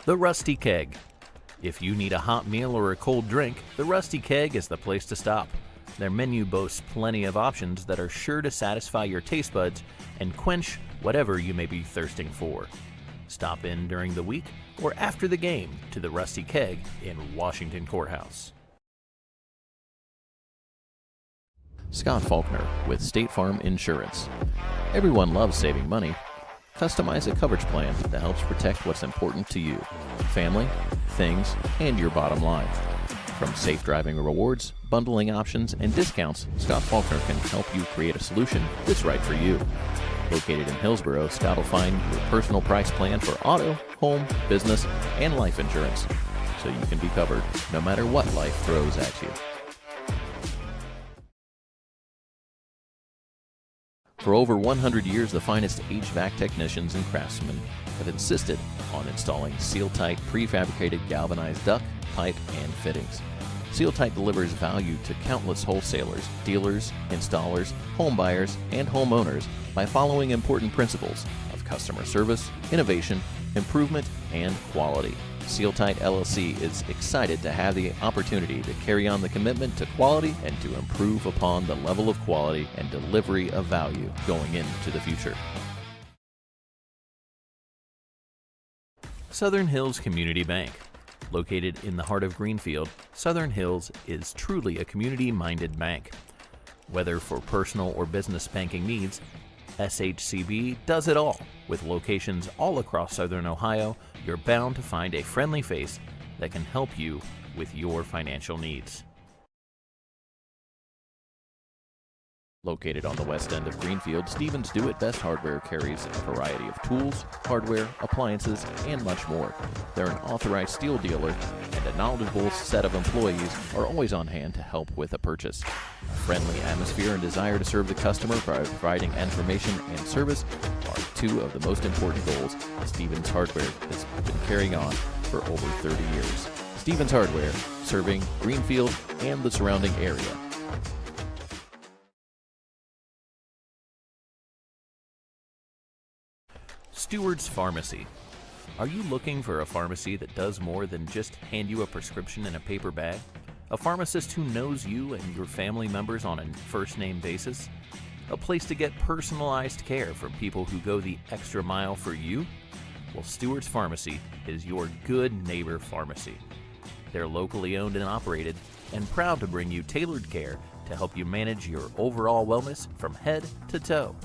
The Rusty Keg. If you need a hot meal or a cold drink, the Rusty Keg is the place to stop. Their menu boasts plenty of options that are sure to satisfy your taste buds and quench whatever you may be thirsting for. Stop in during the week or after the game to the Rusty Keg in Washington Courthouse. Scott Faulkner with State Farm Insurance. Everyone loves saving money. Customize a coverage plan that helps protect what's important to you: family, things, and your bottom line. From safe driving rewards, bundling options, and discounts, Scott Faulkner can help you create a solution that's right for you. Located in Hillsborough, Scott will find your personal price plan for auto, home, business, and life insurance, so you can be covered no matter what life throws at you. For over 100 years, the finest HVAC technicians and craftsmen have insisted on installing seal-tight, prefabricated galvanized duct, pipe, and fittings. Seal-Tight delivers value to countless wholesalers, dealers, installers, home buyers, and homeowners by following important principles of customer service, innovation, improvement, and quality. Seal-Tight LLC is excited to have the opportunity to carry on the commitment to quality and to improve upon the level of quality and delivery of value going into the future. Southern Hills Community Bank. Located in the heart of Greenfield, Southern Hills is truly a community-minded bank. Whether for personal or business banking needs, SHCB does it all. With locations all across Southern Ohio, you're bound to find a friendly face that can help you with your financial needs. Located on the west end of Greenfield, Stevens Do It Best Hardware carries a variety of tools, hardware, appliances, and much more. They're an authorized steel dealer, and a knowledgeable set of employees are always on hand to help with a purchase. A friendly atmosphere and desire to serve the customer by providing information and service are two of the most important goals Stevens Hardware has been carrying on for over 30 years. Stevens Hardware, serving Greenfield and the surrounding area. Stewart's Pharmacy. Are you looking for a pharmacy that does more than just hand you a prescription in a paper bag? A pharmacist who knows you and your family members on a first-name basis? A place to get personalized care from people who go the extra mile for you? Well, Stewart's Pharmacy is your good neighbor pharmacy. They're locally owned and operated and proud to bring you tailored care to help you manage your overall wellness from head to toe.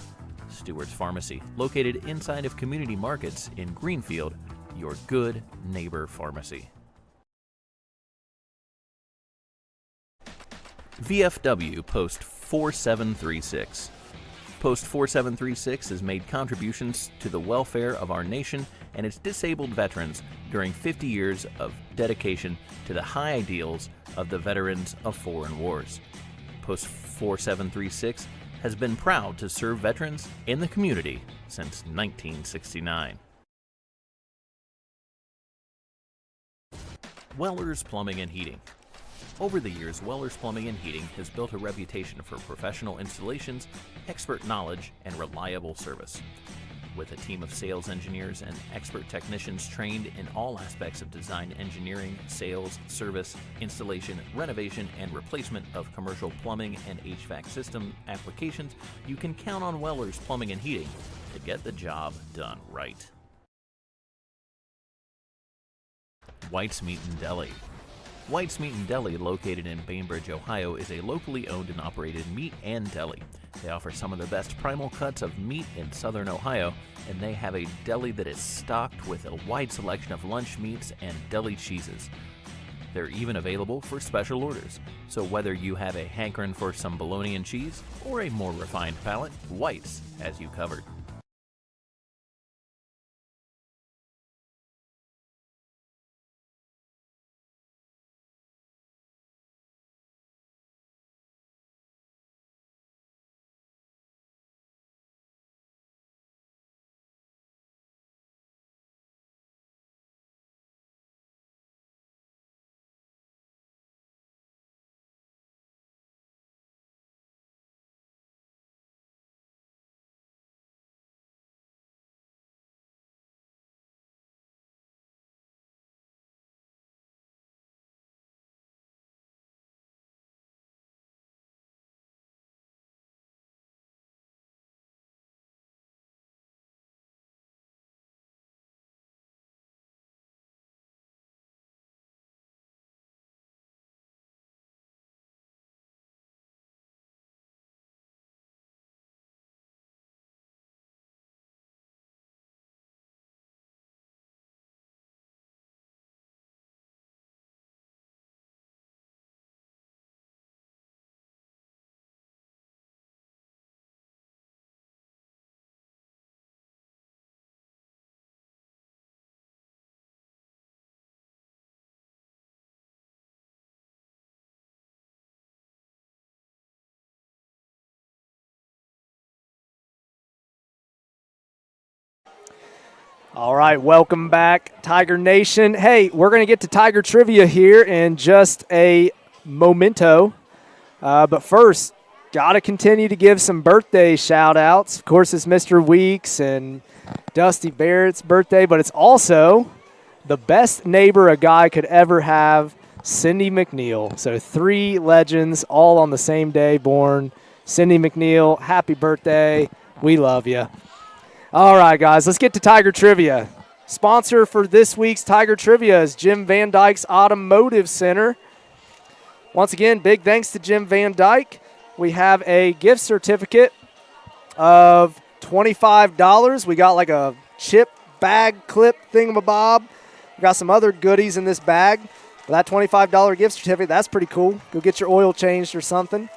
Stewart's Pharmacy, located inside of Community Markets in Greenfield, your good neighbor pharmacy. VFW Post 4736. Post 4736 has made contributions to the welfare of our nation and its disabled veterans during 50 years of dedication to the high ideals of the veterans of foreign wars. Post 4736 has been proud to serve veterans in the community since 1969. Weller's Plumbing and Heating. Over the years, Weller's Plumbing and Heating has built a reputation for professional installations, expert knowledge, and reliable service. With a team of sales engineers and expert technicians trained in all aspects of design engineering, sales, service, installation, renovation, and replacement of commercial plumbing and HVAC system applications, you can count on Weller's Plumbing and Heating to get the job done right. White's Meat and Deli. White's Meat and Deli, located in Bainbridge, Ohio, is a locally owned and operated meat and deli. They offer some of the best primal cuts of meat in southern Ohio, and they have a deli that is stocked with a wide selection of lunch meats and deli cheeses. They're even available for special orders, so whether you have a hankering for some bologna and cheese or a more refined palate, White's has you covered. All right, welcome back, Tiger Nation. Hey, we're going to get to Tiger Trivia here in just a momento. But first, got to continue to give some birthday shout-outs. Of course, it's Mr. Weeks and Dusty Barrett's birthday, but it's also the best neighbor a guy could ever have, Cindy McNeil. So 3 legends all on the same day born. Cindy McNeil, happy birthday. We love you. All right, guys, let's get to Tiger Trivia. Sponsor for this week's Tiger Trivia is Jim Van Dyke's Automotive Center. Once again, big thanks to Jim Van Dyke. We have a gift certificate of $25. We got like a chip bag clip thingamabob. We got some other goodies in this bag. For that $25 gift certificate, that's pretty cool. Go get your oil changed or something.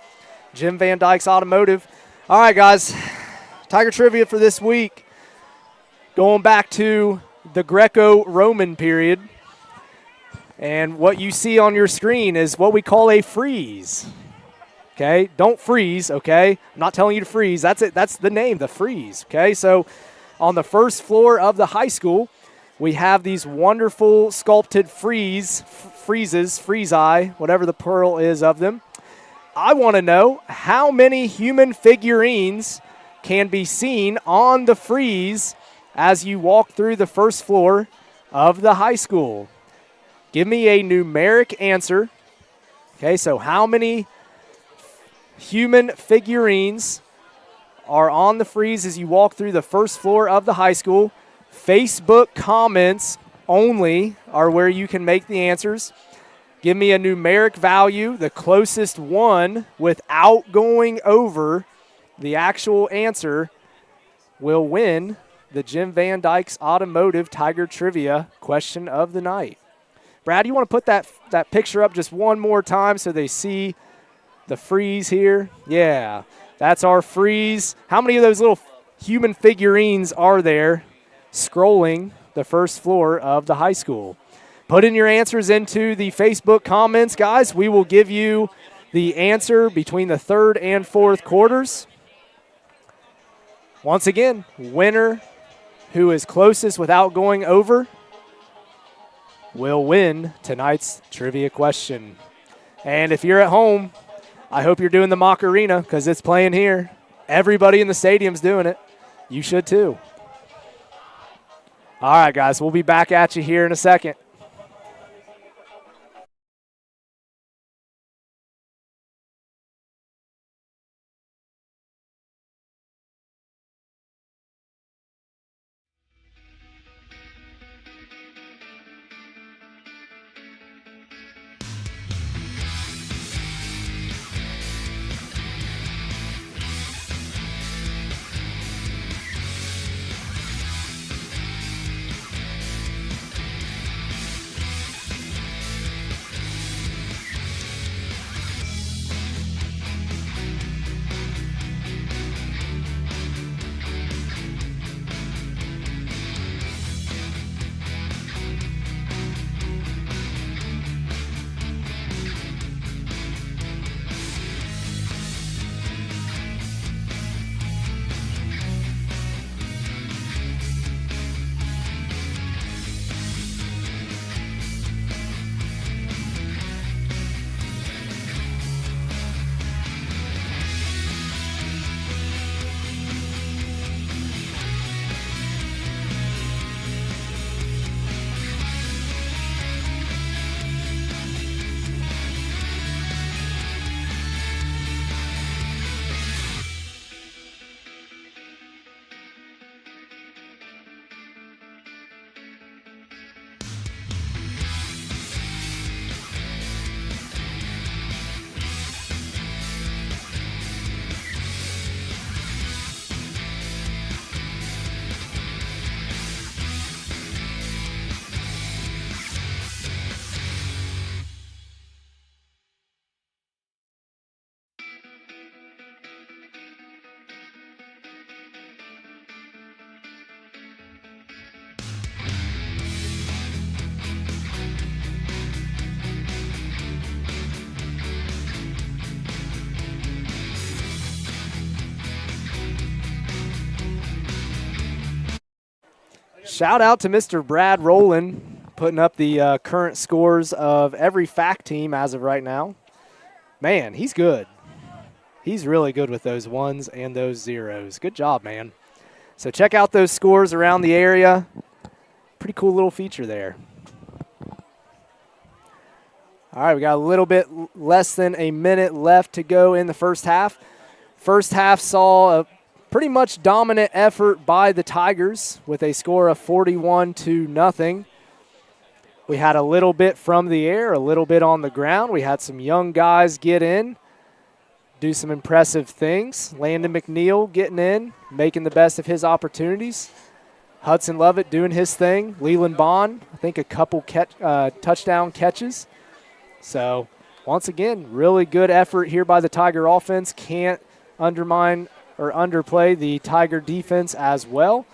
Jim Van Dyke's Automotive. All right, guys. Tiger Trivia for this week, going back to the Greco-Roman period. And what you see on your screen is what we call a freeze. Okay? Don't freeze, okay? I'm not telling you to freeze. That's it. That's the name, the freeze, okay? So on the first floor of the high school, we have these wonderful sculpted freeze eye, whatever the plural is of them. I want to know how many human figurines can be seen on the frieze as you walk through the first floor of the high school. Give me a numeric answer. Okay, so how many human figurines are on the frieze as you walk through the first floor of the high school? Facebook comments only are where you can make the answers. Give me a numeric value, the closest one without going over the actual answer will win the Jim Van Dyke's Automotive Tiger Trivia question of the night. Brad, you want to put that picture up just one more time so they see the freeze here? Yeah, That's our freeze. How many of those little human figurines are there scrolling the first floor of the high school? Put in your answers into the Facebook comments, guys. We will give you the answer between the third and fourth quarters. Once again, winner who is closest without going over will win tonight's trivia question. And if you're at home, I hope you're doing the Macarena because it's playing here. Everybody in the stadium's doing it. You should too. All right, guys, we'll be back at you here in a second. Shout out to Mr. Brad Rowland putting up the current scores of every FAC team as of right now. Man, he's good. He's really good with those ones and those zeros. Good job, man. So check out those scores around the area. Pretty cool little feature there. All right, we got a little bit less than a minute left to go in the first half. First half saw a pretty much dominant effort by the Tigers with a score of 41-0. We had a little bit from the air, a little bit on the ground. We had some young guys get in, do some impressive things. Landon McNeil getting in, making the best of his opportunities. Hudson Lovett doing his thing. Leland Bond, I think a couple touchdown catches. So, once again, really good effort here by the Tiger offense. Can't undermine or underplay the Tiger defense as well.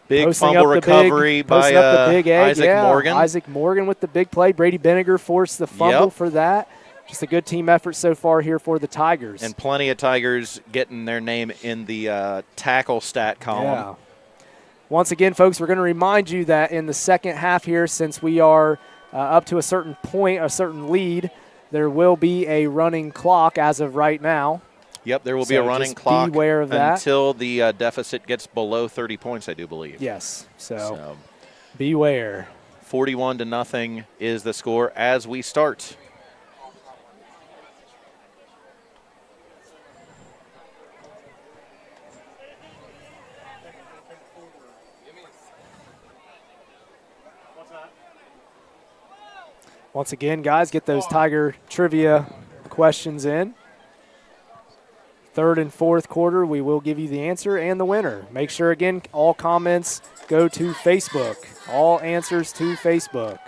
Big fumble recovery by Isaac Morgan. Isaac Morgan with the big play. Brady Benninger forced the fumble for that. Just a good team effort so far here for the Tigers. And plenty of Tigers getting their name in the tackle stat column. Yeah. Once again, folks, we're going to remind you that in the second half here, since we are up to a certain point, a certain lead, there will be a running clock as of right now. Yep, there will be a running clock beware of that. Until the deficit gets below 30 points, I do believe. Yes, so beware. 41-0 is the score as we start. Once again, guys, get those Tiger trivia questions in. Third and fourth quarter, we will give you the answer and the winner. Make sure, again, all comments go to Facebook. All answers to Facebook.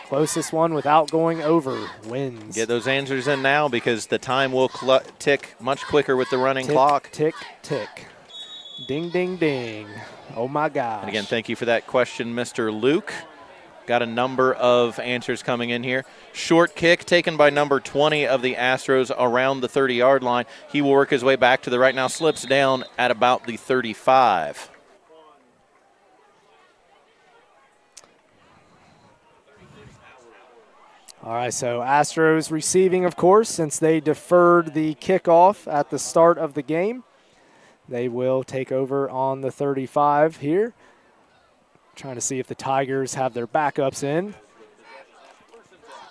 Closest one without going over wins. Get those answers in now because the time will tick much quicker with the running tick, clock. Tick, tick. Ding, ding, ding. Oh, my gosh. And again, thank you for that question, Mr. Luke. Got a number of answers coming in here. Short kick taken by number 20 of the Astros around the 30-yard line. He will work his way back to the right now, slips down at about the 35. All right, so Astros receiving, of course, since they deferred the kickoff at the start of the game. They will take over on the 35 here. Trying to see if the Tigers have their backups in.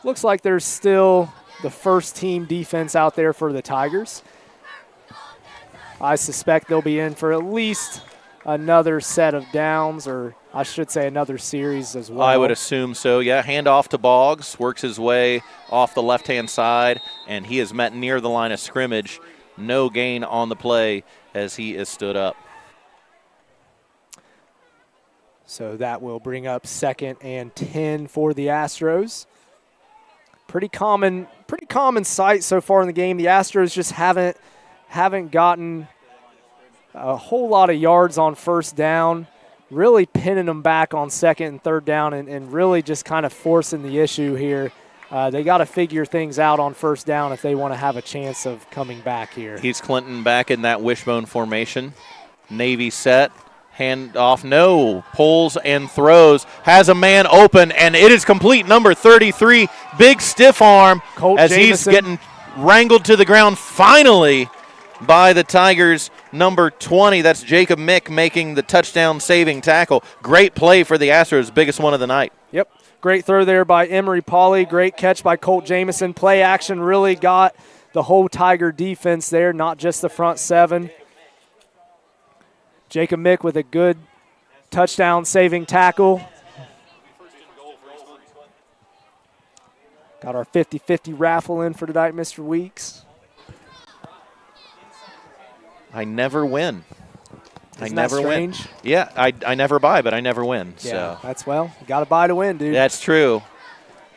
Looks like there's still the first team defense out there for the Tigers. I suspect they'll be in for at least another set of downs, or I should say another series as well. I would assume so, yeah. Hand off to Boggs, works his way off the left-hand side, and he is met near the line of scrimmage. No gain on the play as he is stood up. So that will bring up 2nd and 10 for the Astros. Pretty common sight so far in the game. The Astros just haven't gotten a whole lot of yards on first down, really pinning them back on 2nd and 3rd down and really just kind of forcing the issue here. They got to figure things out on first down if they want to have a chance of coming back here. He's Clinton back in that wishbone formation. Navy set. Hand off, no, pulls and throws, has a man open, and it is complete. Number 33, big stiff arm Colt as Jamison. He's getting wrangled to the ground finally by the Tigers' number 20. That's Jacob Mick making the touchdown saving tackle. Great play for the Astros, biggest one of the night. Yep, great throw there by Emery Pauly, great catch by Colt Jamison. Play action really got the whole Tiger defense there, not just the front 7. Jacob Mick with a good touchdown-saving tackle. Got our 50-50 raffle in for tonight, Mr. Weeks. I never win. Isn't that strange? Win. Yeah, I never buy, but I never win. Yeah, so. that's, well, you got to buy to win, dude. That's true.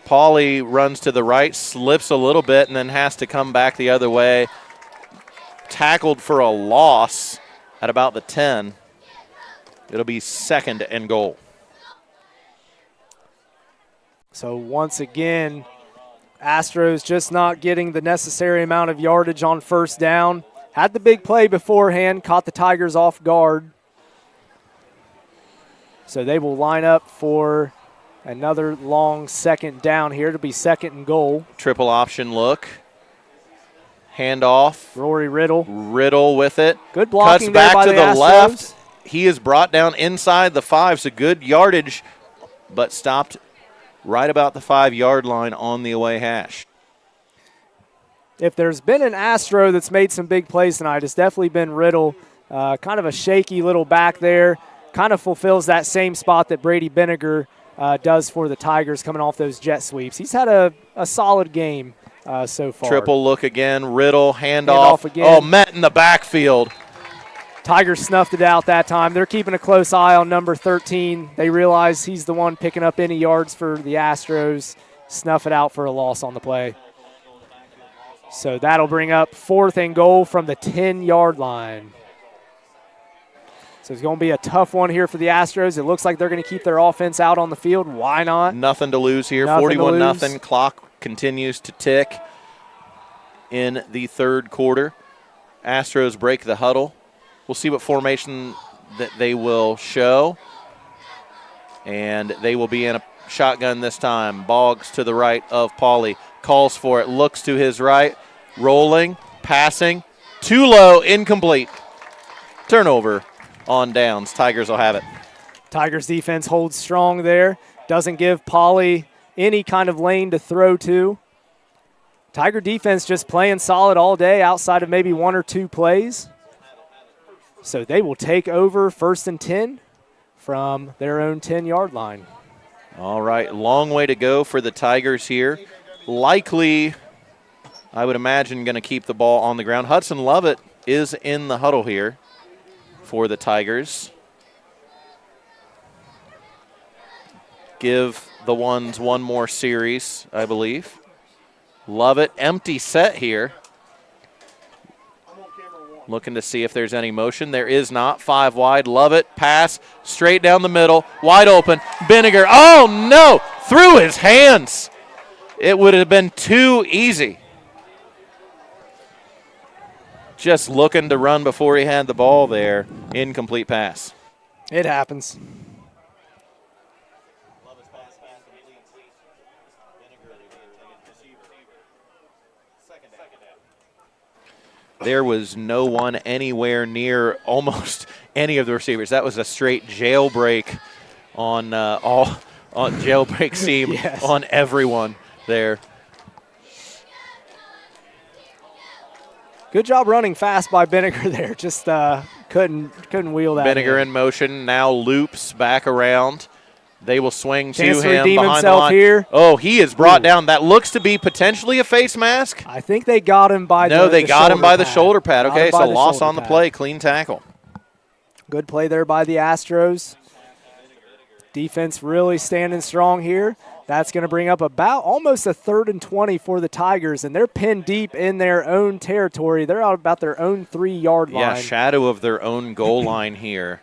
Pauly runs to the right, slips a little bit, and then has to come back the other way. Tackled for a loss at about the 10. It'll be 2nd and goal. So once again, Astros just not getting the necessary amount of yardage on first down. Had the big play beforehand, caught the Tigers off guard. So they will line up for another long 2nd down here. It'll be 2nd and goal. Triple option look. Handoff. Rory Riddle. Riddle with it. Good blocking Cuts back there by to the Astros. left. He is brought down inside the 5, so good yardage, but stopped right about the 5-yard line on the away hash. If there's been an Astro that's made some big plays tonight, it's definitely been Riddle. Kind of a shaky little back there. Kind of fulfills that same spot that Brady Benninger does for the Tigers coming off those jet sweeps. He's had a solid game so far. Triple look again. Riddle, handoff. Again. Oh, met in the backfield. Tigers snuffed it out that time. They're keeping a close eye on number 13. They realize he's the one picking up any yards for the Astros. Snuff it out for a loss on the play. So that'll bring up 4th and goal from the 10-yard line. So it's going to be a tough one here for the Astros. It looks like they're going to keep their offense out on the field. Why not? Nothing to lose here. 41-0. Clock continues to tick in the 3rd quarter. Astros break the huddle. We'll see what formation that they will show. And they will be in a shotgun this time. Boggs to the right of Pauly. Calls for it. Looks to his right. Rolling. Passing. Too low. Incomplete. Turnover on downs. Tigers will have it. Tigers defense holds strong there. Doesn't give Pauly any kind of lane to throw to. Tiger defense just playing solid all day outside of maybe 1 or 2 plays. So they will take over 1st and 10 from their own 10-yard line. All right, long way to go for the Tigers here. Likely, I would imagine, going to keep the ball on the ground. Hudson Lovett is in the huddle here for the Tigers. give the ones one more series, I believe. Love it. Empty set here. Looking to see if there's any motion. There is not. 5 wide. Love it. Pass straight down the middle. Wide open. Benninger. Oh, no. Through his hands. It would have been too easy. Just looking to run before he had the ball there. Incomplete pass. It happens. There was no one anywhere near almost any of the receivers. That was a straight jailbreak on jailbreak seam yes. on everyone there. Good job running fast by Benninger there. Just couldn't wheel that. Benninger in motion now loops back around. They will swing Chance to to him redeem behind the himself line. here. Oh, he is brought down. That looks to be potentially a face mask. I think they got him by they got him by the pad. shoulder pad. Got Okay, him by so the loss shoulder on the pad. play. Clean tackle. Good play there by the Astros. Defense really standing strong here. That's going to bring up about almost a 3rd and 20 for the Tigers, and they're pinned deep in their own territory. They're out about their own 3-yard line. Yeah, shadow of their own goal line here.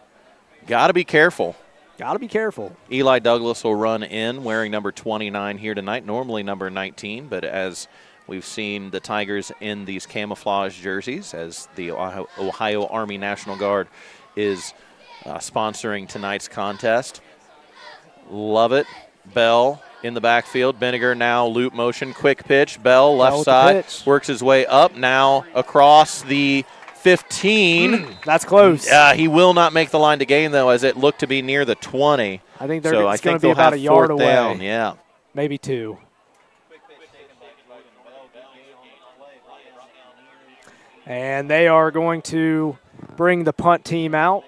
Got to be careful. Got to be careful. Eli Douglas will run in wearing number 29 here tonight, normally number 19, but as we've seen the Tigers in these camouflage jerseys, as the Ohio Army National Guard is sponsoring tonight's contest. Love it. Bell in the backfield. Benninger now loop motion, quick pitch. Bell left side, works his way up now across the 15. That's close. He will not make the line to gain, though, as it looked to be near the 20. I think it's going to be about a yard away. Down. Yeah. Maybe 2. And they are going to bring the punt team out.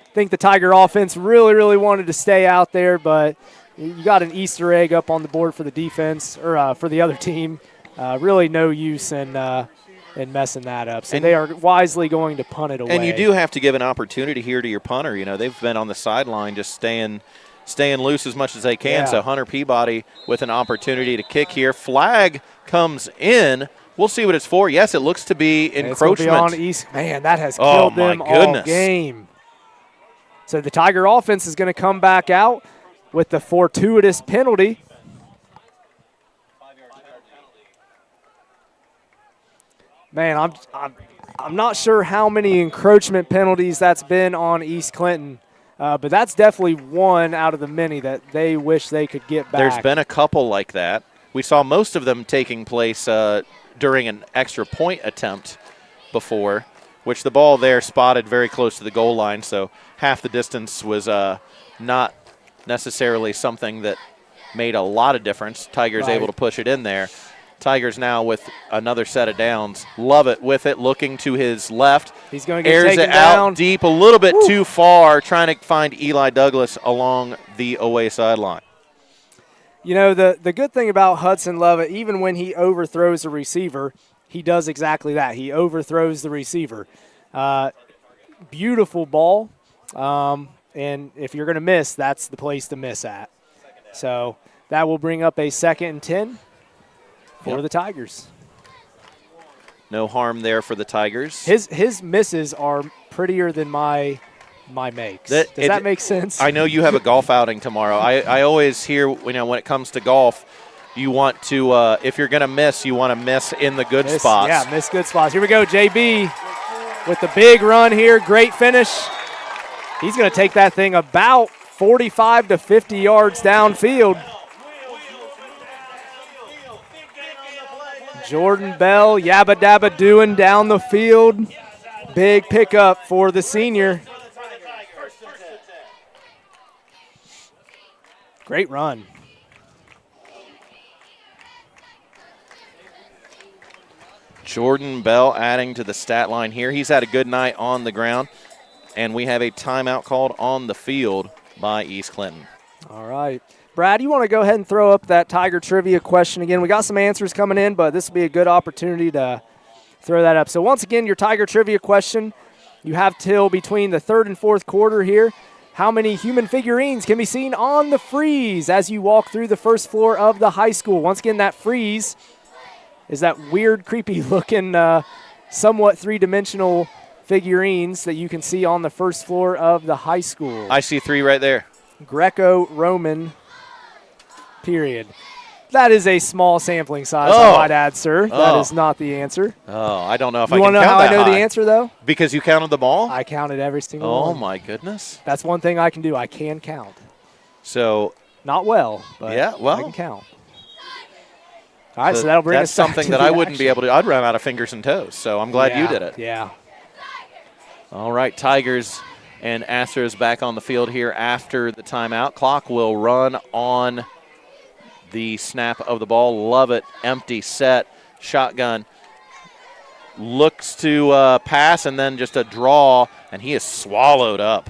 I think the Tiger offense really wanted to stay out there, but you got an Easter egg up on the board for the defense, or for the other team. Really no use in messing that up. So they are wisely going to punt it away. And you do have to give an opportunity here to your punter. You know, they've been on the sideline just staying loose as much as they can. Yeah. So Hunter Peabody with an opportunity to kick here. Flag comes in. We'll see what it's for. Yes, it looks to be encroachment. It's on East. Man, that has killed them all game. So the Tiger offense is going to come back out with the fortuitous penalty. Man, I'm not sure how many encroachment penalties that's been on East Clinton, but that's definitely one out of the many that they wish they could get back. There's been a couple like that. We saw most of them taking place during an extra point attempt before, which the ball there spotted very close to the goal line, so half the distance was not necessarily something that made a lot of difference. Tigers able to push it in there. Tigers now with another set of downs. Love it with it, looking to his left. He's going to get taken taken down. Out deep, a little bit too far, trying to find Eli Douglas along the away sideline. You know, the good thing about Hudson Lovett, even when he overthrows a receiver, he does exactly that. He overthrows the receiver. Beautiful ball, and if you're going to miss, that's the place to miss at. So that will bring up a 2nd and 10 for the Tigers. No harm there for the Tigers. His misses are prettier than my makes. Does that make sense? I know you have a golf outing tomorrow. I always hear, when it comes to golf, you want to, if you're going to miss, you want to miss in the good spots. Yeah, miss good spots. Here we go, JB with the big run here. Great finish. He's going to take that thing about 45 to 50 yards downfield. Jordan Bell, yabba dabba doing down the field. Big pickup for the senior. Great run. Jordan Bell adding to the stat line here. He's had a good night on the ground, and we have a timeout called on the field by East Clinton. All right. Brad, you want to go ahead and throw up that Tiger trivia question again? We got some answers coming in, but this will be a good opportunity to throw that up. So once again, your Tiger trivia question, you have till between the 3rd and 4th quarter here How many human figurines can be seen on the frieze as you walk through the first floor of the high school? Once again, that frieze is that weird, creepy-looking, somewhat three-dimensional figurines that you can see on the first floor of the high school. I see 3 right there. Greco-Roman period. That is a small sampling size, I might add, sir. That is not the answer. Oh, I don't know if You I can want to know count how I that know high. the answer, though? Because you counted them all? I counted every single Oh, one. my goodness. That's one thing I can do. I can count. So, Not well, but Yeah, well. I can count. All right, so that'll bring that's us back something to that the I wouldn't be action. able to. I'd run out of fingers and toes, so I'm glad you did it. Yeah. All right, Tigers and Astros back on the field here after the timeout. Clock will run on the snap of the ball. Love it. Empty set. Shotgun. Looks to pass and then just a draw, and he is swallowed up.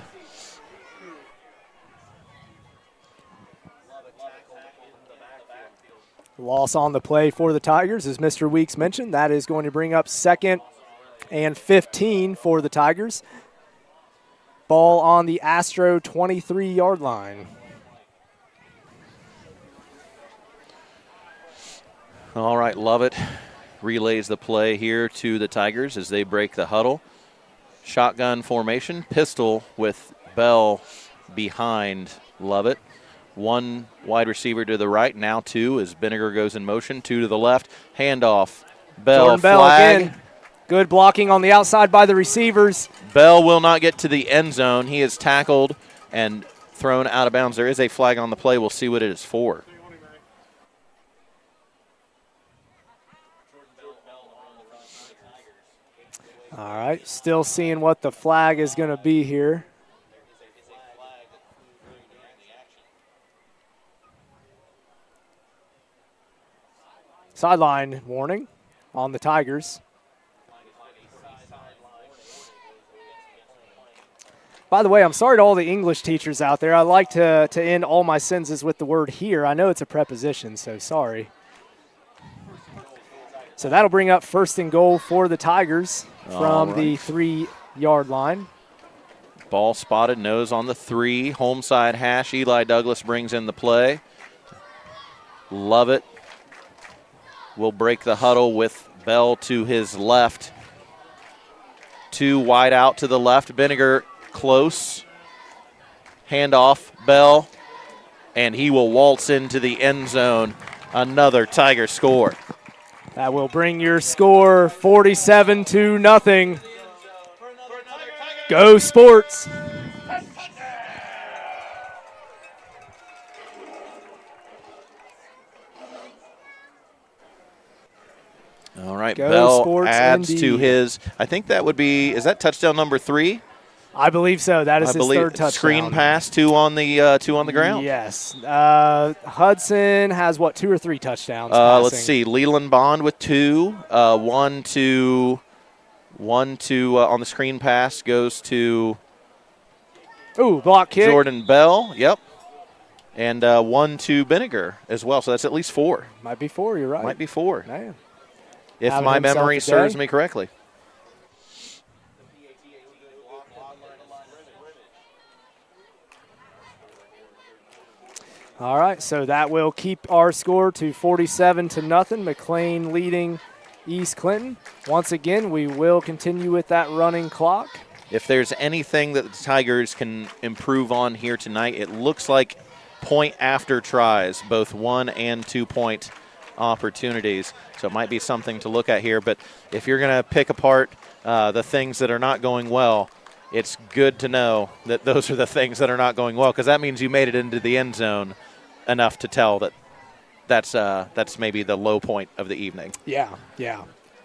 Loss on the play for the Tigers, as Mr. Weeks mentioned. That is going to bring up 2nd and 15 for the Tigers. Ball on the Astro 23-yard line. All right, Lovett relays the play here to the Tigers as they break the huddle. Shotgun formation, pistol with Bell behind Lovett. 1 wide receiver to the right, now 2 as Benninger goes in motion. 2 to the left, handoff. Bell, Jordan Bell flag. again. Good blocking on the outside by the receivers. Bell will not get to the end zone. He is tackled and thrown out of bounds. There is a flag on the play. We'll see what it is for. All right, still seeing what the flag is going to be here. Sideline warning on the Tigers. By the way, I'm sorry to all the English teachers out there. I like to end all my sentences with the word here. I know it's a preposition, so sorry. So that'll bring up 1st and goal for the Tigers from the 3-yard line. Ball spotted, nose on the 3. Home side hash. Eli Douglas brings in the play. Lovett will break the huddle with Bell to his left. 2 wide out to the left. Benninger close. Handoff, Bell. And he will waltz into the end zone. Another Tiger score. That will bring your score 47-0. Go Sports. All right, Go Bell Sports adds indeed. to his, I think that would be, is that touchdown number 3? I believe so. That is I his believe 3rd touchdown. screen pass, 2 on the ground. Yes. Hudson has, 2 or 3 touchdowns passing? Let's see. Leland Bond with 2. One to on the screen pass goes to Ooh, block kick. Jordan Bell. Yep. And 1 to Benninger as well. So that's at least 4. Might be 4, you're right. Might be 4. Man. If Having my himself memory a serves day. me correctly. All right, so that will keep our score to 47-0. McClain leading East Clinton. Once again, we will continue with that running clock. If there's anything that the Tigers can improve on here tonight, it looks like point after tries, both 1 and 2 point opportunities. So it might be something to look at here. But if you're going to pick apart the things that are not going well, it's good to know that those are the things that are not going well, because that means you made it into the end zone enough to tell that that's maybe the low point of the evening. Yeah.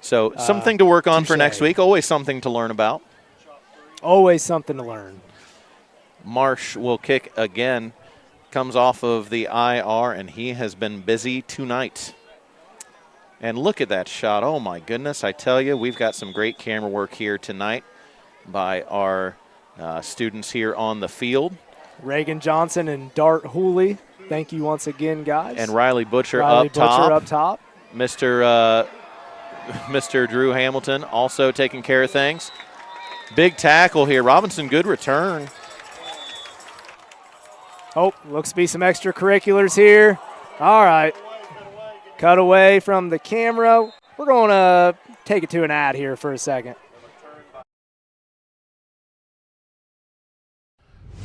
So something to work on for touche. next week. Always something to learn about. Always something to learn. Marsh will kick again. Comes off of the IR, and he has been busy tonight. And look at that shot. Oh, my goodness. I tell you, we've got some great camera work here tonight by our students here on the field. Reagan Johnson and Dart Hooley. Thank you once again, guys. And Riley Butcher Riley up top. Butcher up top. Mr. Drew Hamilton also taking care of things. Big tackle here. Robinson, good return. Oh, looks to be some extracurriculars here. All right. Cut away from the camera. We're going to take it to an ad here for a second.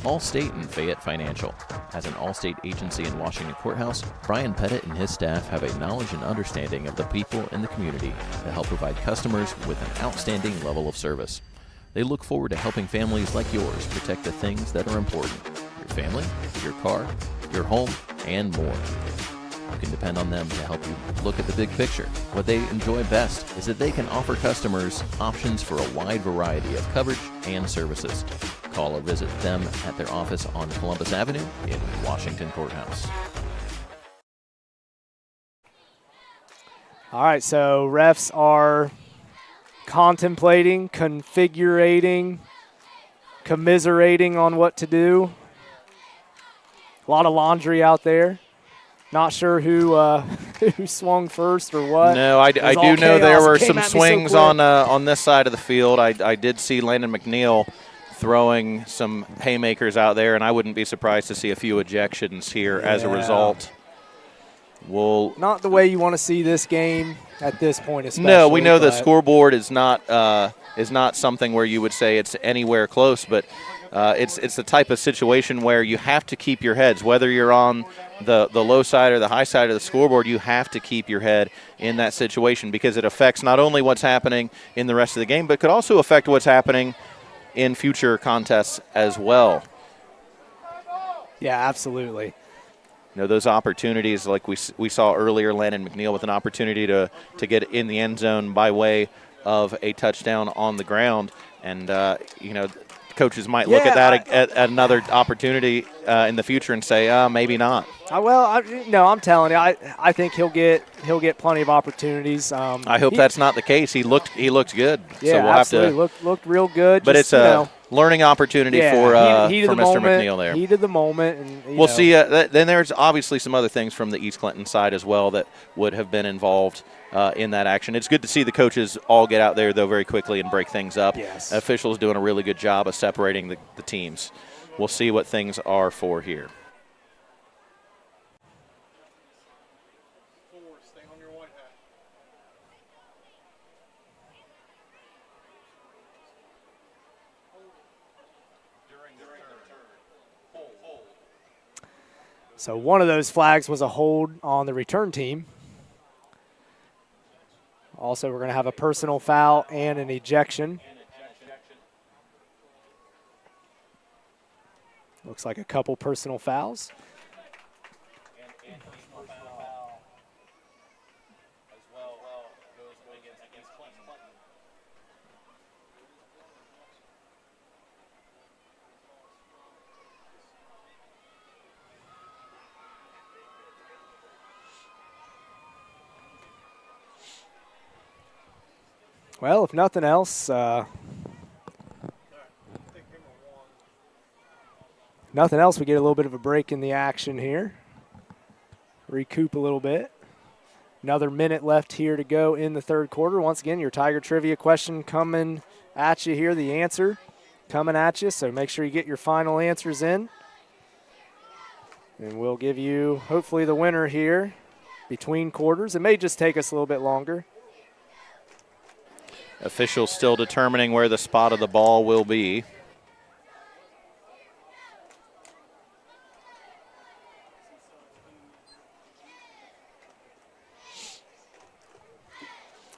Allstate and Fayette Financial. As an Allstate agency in Washington Courthouse, Brian Pettit and his staff have a knowledge and understanding of the people in the community to help provide customers with an outstanding level of service. They look forward to helping families like yours protect the things that are important: your family, your car, your home, and more. You can depend on them to help you look at the big picture. What they enjoy best is that they can offer customers options for a wide variety of coverage and services. Call or visit them at their office on Columbus Avenue in Washington Courthouse. All right, so refs are contemplating, configurating, commiserating on what to do. A lot of laundry out there. Not sure who swung first or what. No, I do all know there chaos. were It came some at me so swings quick. on this side of the field. I did see Landon McNeil throwing some haymakers out there, and I wouldn't be surprised to see a few ejections here as a Yeah. result. Not the way you want to see this game at this point, especially. No, we know the but scoreboard is not something where you would say it's anywhere close, but it's the type of situation where you have to keep your heads, whether you're on the low side or the high side of the scoreboard. You have to keep your head in that situation because it affects not only what's happening in the rest of the game, but could also affect what's happening in future contests as well. Yeah, absolutely. You know, those opportunities like we saw earlier, Landon McNeil with an opportunity to get in the end zone by way of a touchdown on the ground. And, coaches might look at that at another opportunity in the future and say, maybe not. I'm telling you, I think he'll get plenty of opportunities. I hope that's not the case. He looked good. Yeah, so we'll absolutely. have to Looked real good. But just, it's a learning opportunity for heat of the Mr. moment, McNeil there. Heat of the moment. And, We'll see. Then there's obviously some other things from the East Clinton side as well that would have been involved in that action. It's good to see the coaches all get out there, though, very quickly and break things up. Yes. Officials doing a really good job of separating the teams. We'll see what things are for here. So one of those flags was a hold on the return team. Also, we're going to have a personal foul and an ejection. Looks like a couple personal fouls. Well, if nothing else, we get a little bit of a break in the action here. Recoup a little bit. Another minute left here to go in the third quarter. Once again, your Tiger Trivia question coming at you here, the answer coming at you, so make sure you get your final answers in. And we'll give you, hopefully, the winner here between quarters. It may just take us a little bit longer. Officials still determining where the spot of the ball will be.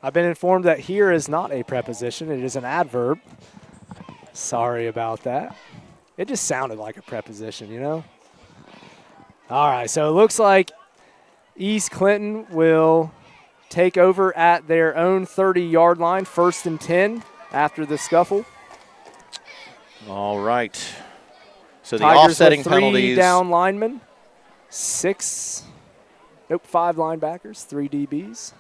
I've been informed that here is not a preposition. It is an adverb. Sorry about that. It just sounded like a preposition, you know? All right, so it looks like East Clinton will take over at their own 30-yard line, 1st and 10 after the scuffle. All right. So the Tigers offsetting with 3 penalties. down linemen, 5 linebackers, 3 DBs.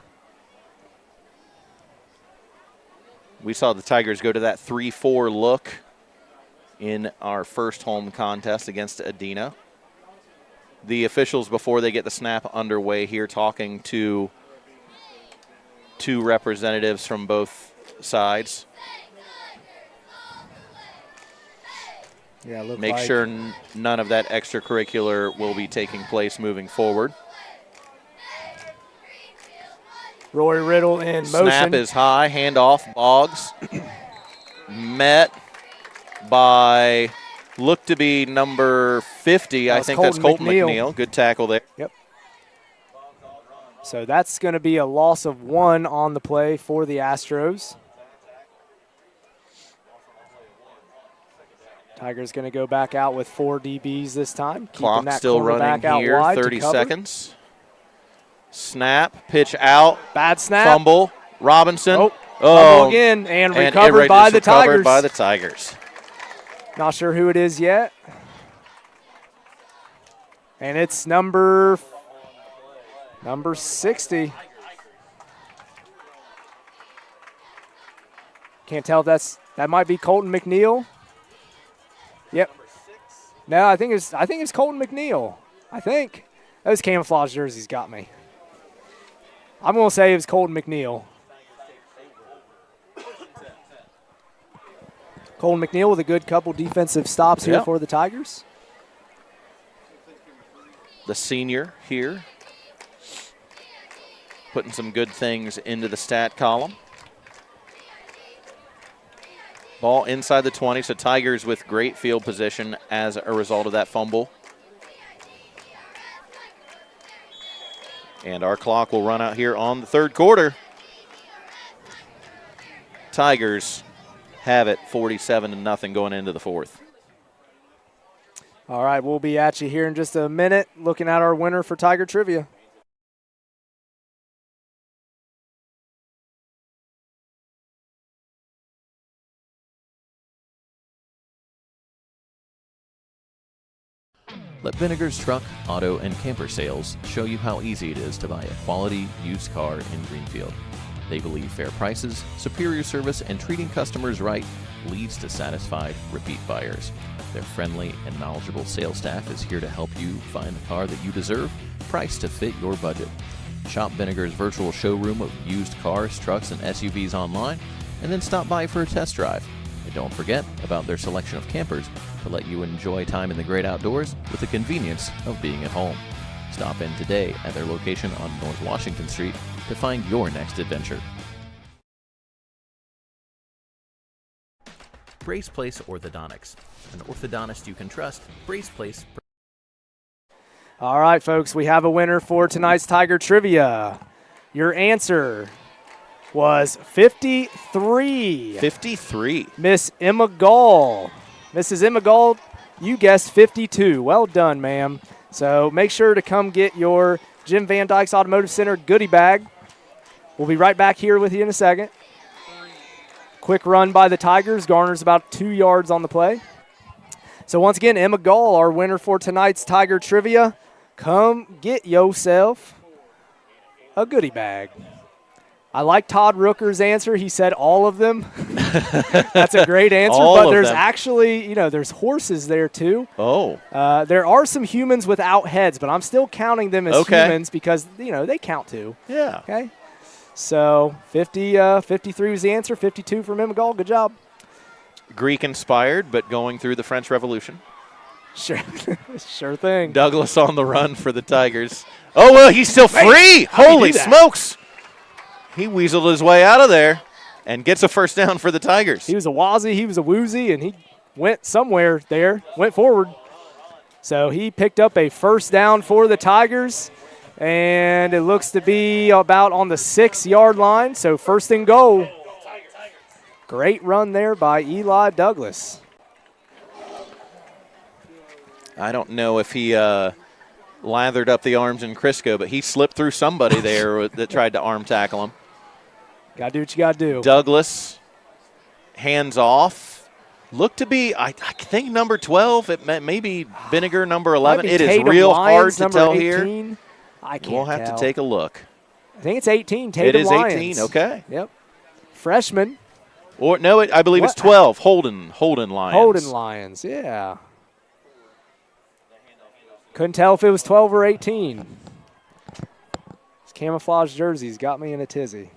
We saw the Tigers go to that 3-4 look in our first home contest against Adena. The officials, before they get the snap underway here, talking to 2 representatives from both sides. Yeah, look Make like. sure none of that extracurricular will be taking place moving forward. Roy Riddle in motion. Snap is high, handoff, Boggs. Met by, look to be number 50. I think that's Colton McNeil. Good tackle there. Yep. So that's going to be a loss of 1 on the play for the Astros. Tigers going to go back out with 4 DBs this time. Clock still running here, 30 seconds. Snap, pitch out. Bad snap. Fumble. Robinson. Fumble again, and recovered by the Tigers. By the Tigers. Not sure who it is yet. And it's number 60. Can't tell if that might be Colton McNeil. Yep. No, I think it's Colton McNeil. I think those camouflage jerseys got me. I'm going to say it was Colton McNeil. Colton McNeil with a good couple defensive stops here for the Tigers. The senior here, putting some good things into the stat column. Ball inside the 20, so Tigers with great field position as a result of that fumble. And our clock will run out here on the third quarter. Tigers have it 47-0 going into the fourth. All right, we'll be at you here in just a minute looking at our winner for Tiger Trivia. Let Vinegar's Truck, Auto, and Camper Sales show you how easy it is to buy a quality used car in Greenfield. They believe fair prices, superior service, and treating customers right leads to satisfied, repeat buyers. Their friendly and knowledgeable sales staff is here to help you find the car that you deserve, priced to fit your budget. Shop Vinegar's virtual showroom of used cars, trucks, and SUVs online, and then stop by for a test drive. And don't forget about their selection of campers to let you enjoy time in the great outdoors with the convenience of being at home. Stop in today at their location on North Washington Street to find your next adventure. Brace Place Orthodontics. An orthodontist you can trust. Brace Place. All right, folks, we have a winner for tonight's Tiger Trivia. Your answer was 53. 53. Miss Emma Gall. Mrs. Emma Gall, you guessed 52. Well done, ma'am. So make sure to come get your Jim Van Dyke's Automotive Center goodie bag. We'll be right back here with you in a second. Quick run by the Tigers. Garners about 2 yards on the play. So once again, Emma Gall, our winner for tonight's Tiger Trivia. Come get yourself a goodie bag. I like Todd Rooker's answer. He said all of them. That's a great answer. But there's actually, there's horses there too. Oh. There are some humans without heads, but I'm still counting them as humans because, they count too. Yeah. Okay. So 53 was the answer. 52 from Emma Gall. Good job. Greek inspired, but going through the French Revolution. Sure. Sure thing. Douglas on the run for the Tigers. Oh, well, he's still free. Holy smokes. He weaseled his way out of there and gets a first down for the Tigers. He was a wazzy, he was a woozy, and he went somewhere there, went forward. So he picked up a first down for the Tigers, and it looks to be about on the 6-yard line. So first and goal. Great run there by Eli Douglas. I don't know if he lathered up the arms in Crisco, but he slipped through somebody there that tried to arm tackle him. Got to do what you got to do. Douglas, hands off. Look to be, I think, number 12. It may be Vinegar, number 11. It is real hard to tell 18. Here. I can't We'll have to take a look. I think it's 18. Tatum Lyons. It is 18, okay. Yep. Freshman. Or no, I believe it's 12. Holden Lyons. Holden Lyons, yeah. Couldn't tell if it was 12 or 18. His camouflage jerseys got me in a tizzy.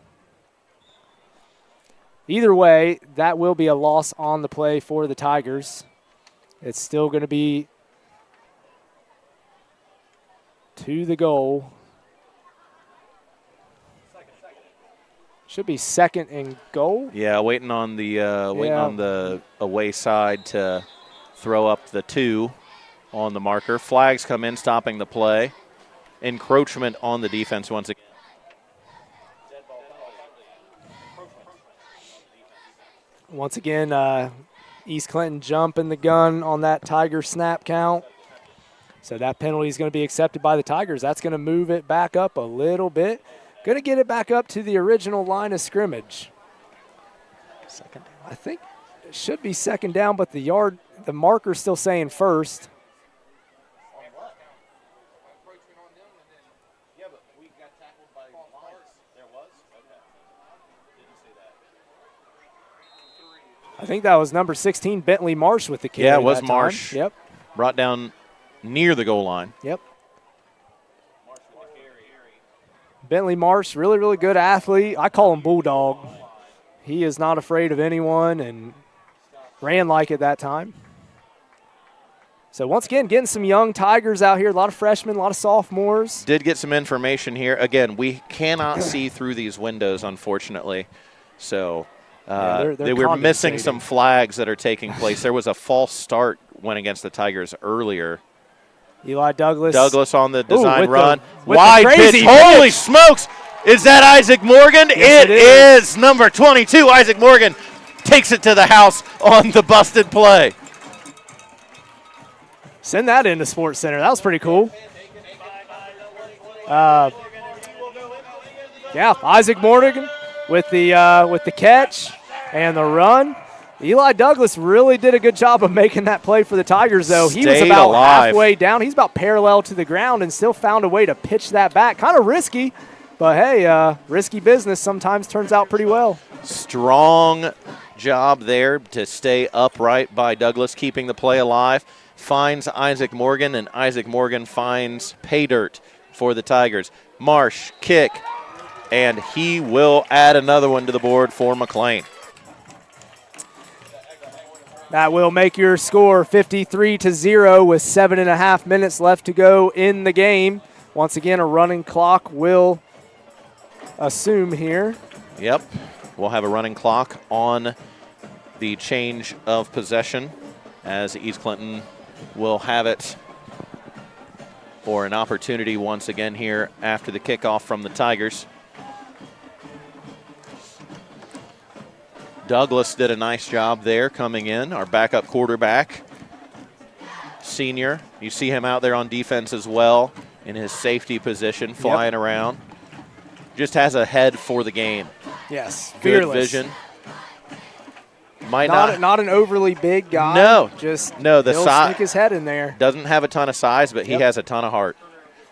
Either way, that will be a loss on the play for the Tigers. It's still going to be to the goal. Should be second and goal. Yeah, waiting on the away side to throw up the 2 on the marker. Flags come in, stopping the play. Encroachment on the defense once again. Once again, East Clinton jumping the gun on that Tiger snap count. So that penalty is going to be accepted by the Tigers. That's going to move it back up a little bit. Going to get it back up to the original line of scrimmage. Second. I think it should be second down, but the marker's still saying first. I think that was number 16, Bentley Marsh with the carry. Yeah, it was Marsh. Yep. Brought down near the goal line. Yep. Bentley Marsh, really, really good athlete. I call him Bulldog. He is not afraid of anyone and ran like it that time. So once again, getting some young Tigers out here, a lot of freshmen, a lot of sophomores. Did get some information here. Again, we cannot see through these windows, unfortunately. So they were missing some flags that are taking place. There was a false start went against the Tigers earlier. Eli Douglas. Douglas on the design run. With Wide the pitch. crazy Holy pitch. smokes. Is that Isaac Morgan? Yes, it is number 22. Isaac Morgan takes it to the house on the busted play. Send that into Sports Center. That was pretty cool. Yeah, Isaac Morgan with the catch and the run. Eli Douglas really did a good job of making that play for the Tigers, though. He was Stayed about alive. halfway down. He's about parallel to the ground and still found a way to pitch that back. Kind of risky, but hey, risky business sometimes turns out pretty well. Strong job there to stay upright by Douglas, keeping the play alive. Finds Isaac Morgan, and Isaac Morgan finds pay dirt for the Tigers. Marsh, kick, and he will add another one to the board for McClain. That will make your score 53-0 with 7.5 minutes left to go in the game. Once again, a running clock will assume here. Yep, we'll have a running clock on the change of possession as East Clinton will have it for an opportunity once again here after the kickoff from the Tigers. Douglas did a nice job there coming in, our backup quarterback, senior. You see him out there on defense as well in his safety position, flying around. Just has a head for the game. Yes, Good fearless. vision. Not an overly big guy. No, just the he'll size. stick his head in there. Doesn't have a ton of size, but he Yep. has a ton of heart.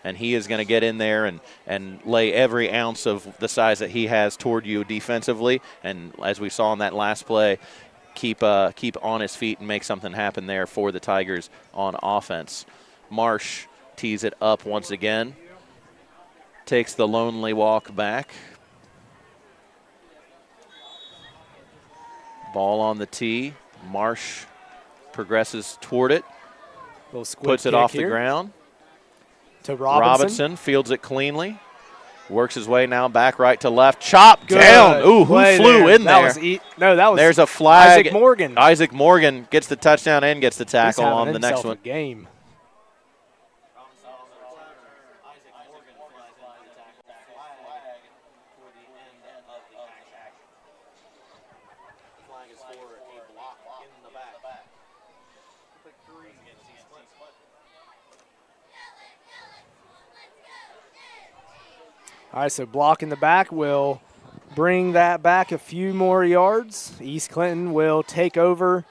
And he is going to get in there and lay every ounce of the size that he has toward you defensively. And as we saw in that last play, keep on his feet and make something happen there for the Tigers on offense. Marsh tees it up once again. Takes the lonely walk back. Ball on the tee. Marsh progresses toward it. Little squib Puts it kick off here the ground. to Robinson. Fields it cleanly. Works his way now back right to left. Chop Good down. Ooh, who play flew there. in there? That was There's a flag. Isaac Morgan. Isaac Morgan gets the touchdown and gets the He's tackle having on the next himself one. a game. All right, so block in the back will bring that back a few more yards. East Clinton will take over.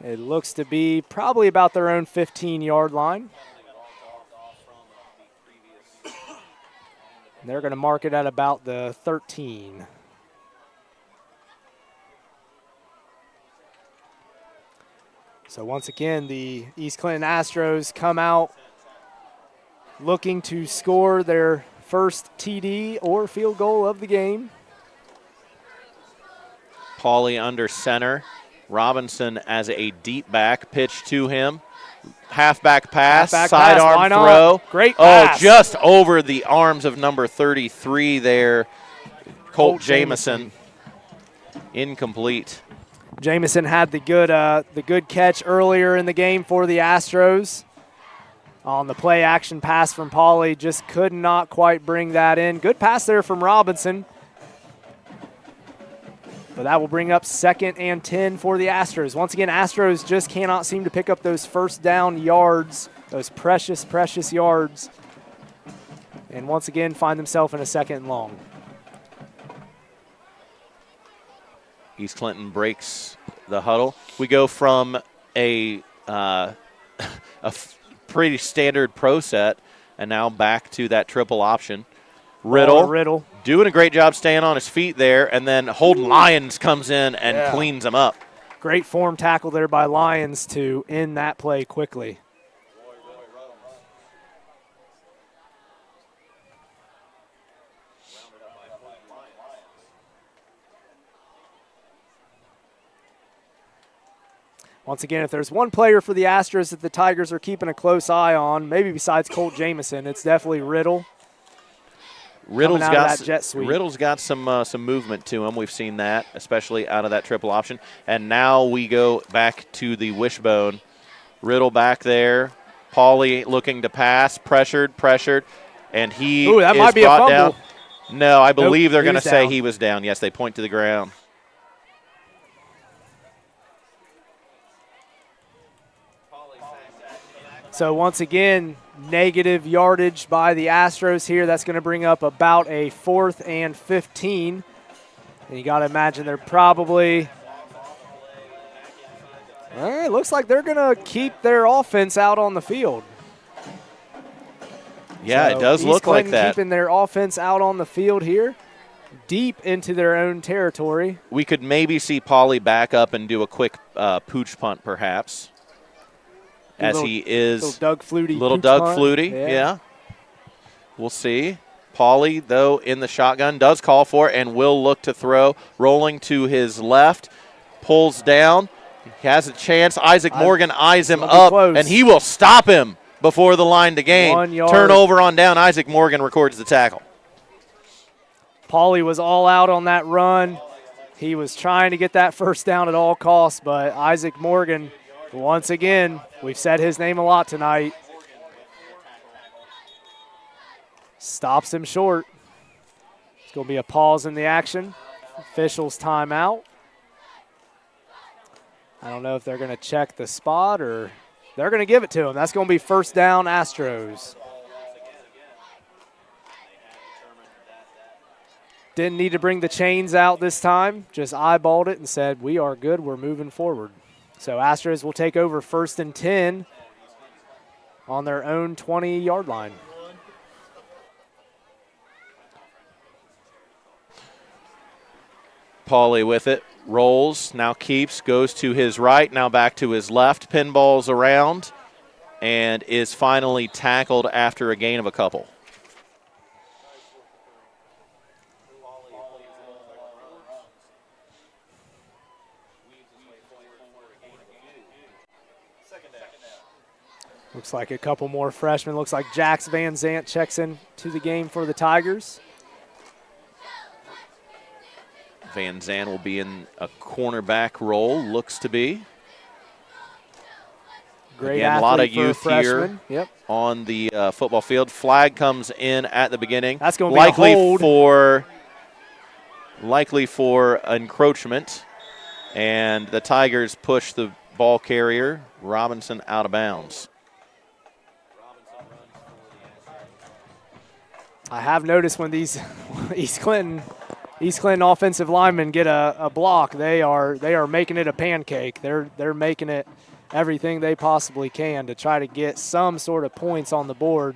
It looks to be probably about their own 15-yard line. They're going to mark it at about the 13. So once again, the East Clinton Astros come out looking to score their first TD or field goal of the game. Pauly under center. Robinson as a deep back pitch to him. Halfback pass, Halfback sidearm pass, throw. Great pass. pass. Just over the arms of number 33 there, Colt Jamison. Incomplete. Jamison had the good catch earlier in the game for the Astros. On the play action pass from Pauly, just could not quite bring that in. Good pass there from Robinson. But that will bring up 2nd and 10 for the Astros. Once again, Astros just cannot seem to pick up those first down yards, those precious, precious yards. And once again, find themselves in a 2nd and long. East Clinton breaks the huddle. We go from a pretty standard pro set and now back to that triple option. Riddle doing a great job staying on his feet there, and then Holden Lyons comes in and cleans him up. Great form tackle there by Lyons to end that play quickly. Once again, if there's one player for the Astros that the Tigers are keeping a close eye on, maybe besides Colt Jamison, it's definitely Riddle. Riddle's got jet sweep. Riddle's got some movement to him. We've seen that, especially out of that triple option. And now we go back to the wishbone. Riddle back there. Pauly looking to pass, pressured, and he that is might be brought a fumble. down. No, I believe they're he going to was say down. he was down. Yes, they point to the ground. So once again, negative yardage by the Astros here. That's going to bring up about a 4th and 15. And you got to imagine they're probably it looks like they're going to keep their offense out on the field. Yeah, so it does East look Clinton like that. Keeping their offense out on the field here, deep into their own territory. We could maybe see Pauly back up and do a quick pooch punt, perhaps. As he is little Doug Flutie. Little Doug Flutie, yeah. We'll see. Pauly, though, in the shotgun, does call for it and will look to throw. Rolling to his left, pulls down. He has a chance. Isaac Morgan eyes him up, and he will stop him before the line to gain. 1 yard. Turnover on down. Isaac Morgan records the tackle. Pauly was all out on that run. He was trying to get that first down at all costs, but Isaac Morgan, once again, we've said his name a lot tonight, stops him short. It's going to be a pause in the action. Officials timeout. I don't know if they're going to check the spot or they're going to give it to him. That's going to be first down, Astros. Didn't need to bring the chains out this time. Just eyeballed it and said, we are good. We're moving forward. So Astros will take over 1st and 10 on their own 20-yard line. Pauly with it, rolls, now keeps, goes to his right, now back to his left, pinballs around, and is finally tackled after a gain of a couple. Looks like a couple more freshmen. Looks like Jax Van Zant checks in to the game for the Tigers. Van Zandt will be in a cornerback role, looks to be. Great Again, a lot of athlete for a youth freshman. here on the football field. Flag comes in at the beginning. That's going to be a hold. Likely for encroachment. And the Tigers push the ball carrier, Robinson, out of bounds. I have noticed when these East Clinton offensive linemen get a block, they are making it a pancake. They're making it everything they possibly can to try to get some sort of points on the board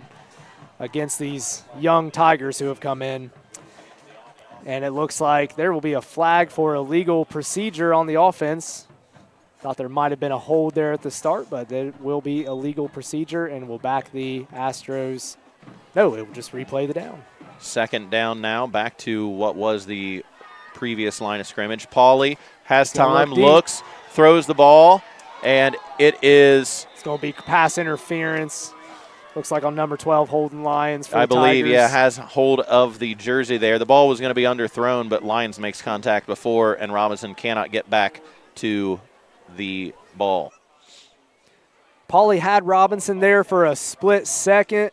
against these young Tigers who have come in. And it looks like there will be a flag for illegal procedure on the offense. Thought there might have been a hold there at the start, but there will be illegal procedure and will back the Astros. No, it will just replay the down. Second down now, back to what was the previous line of scrimmage. Pauly has time, looks, throws the ball, and it is, It's going to be pass interference. Looks like on number 12, Holden Lyons for I the believe, Tigers. yeah, has hold of the jersey there. The ball was going to be underthrown, but Lyons makes contact before, and Robinson cannot get back to the ball. Pauly had Robinson there for a split second.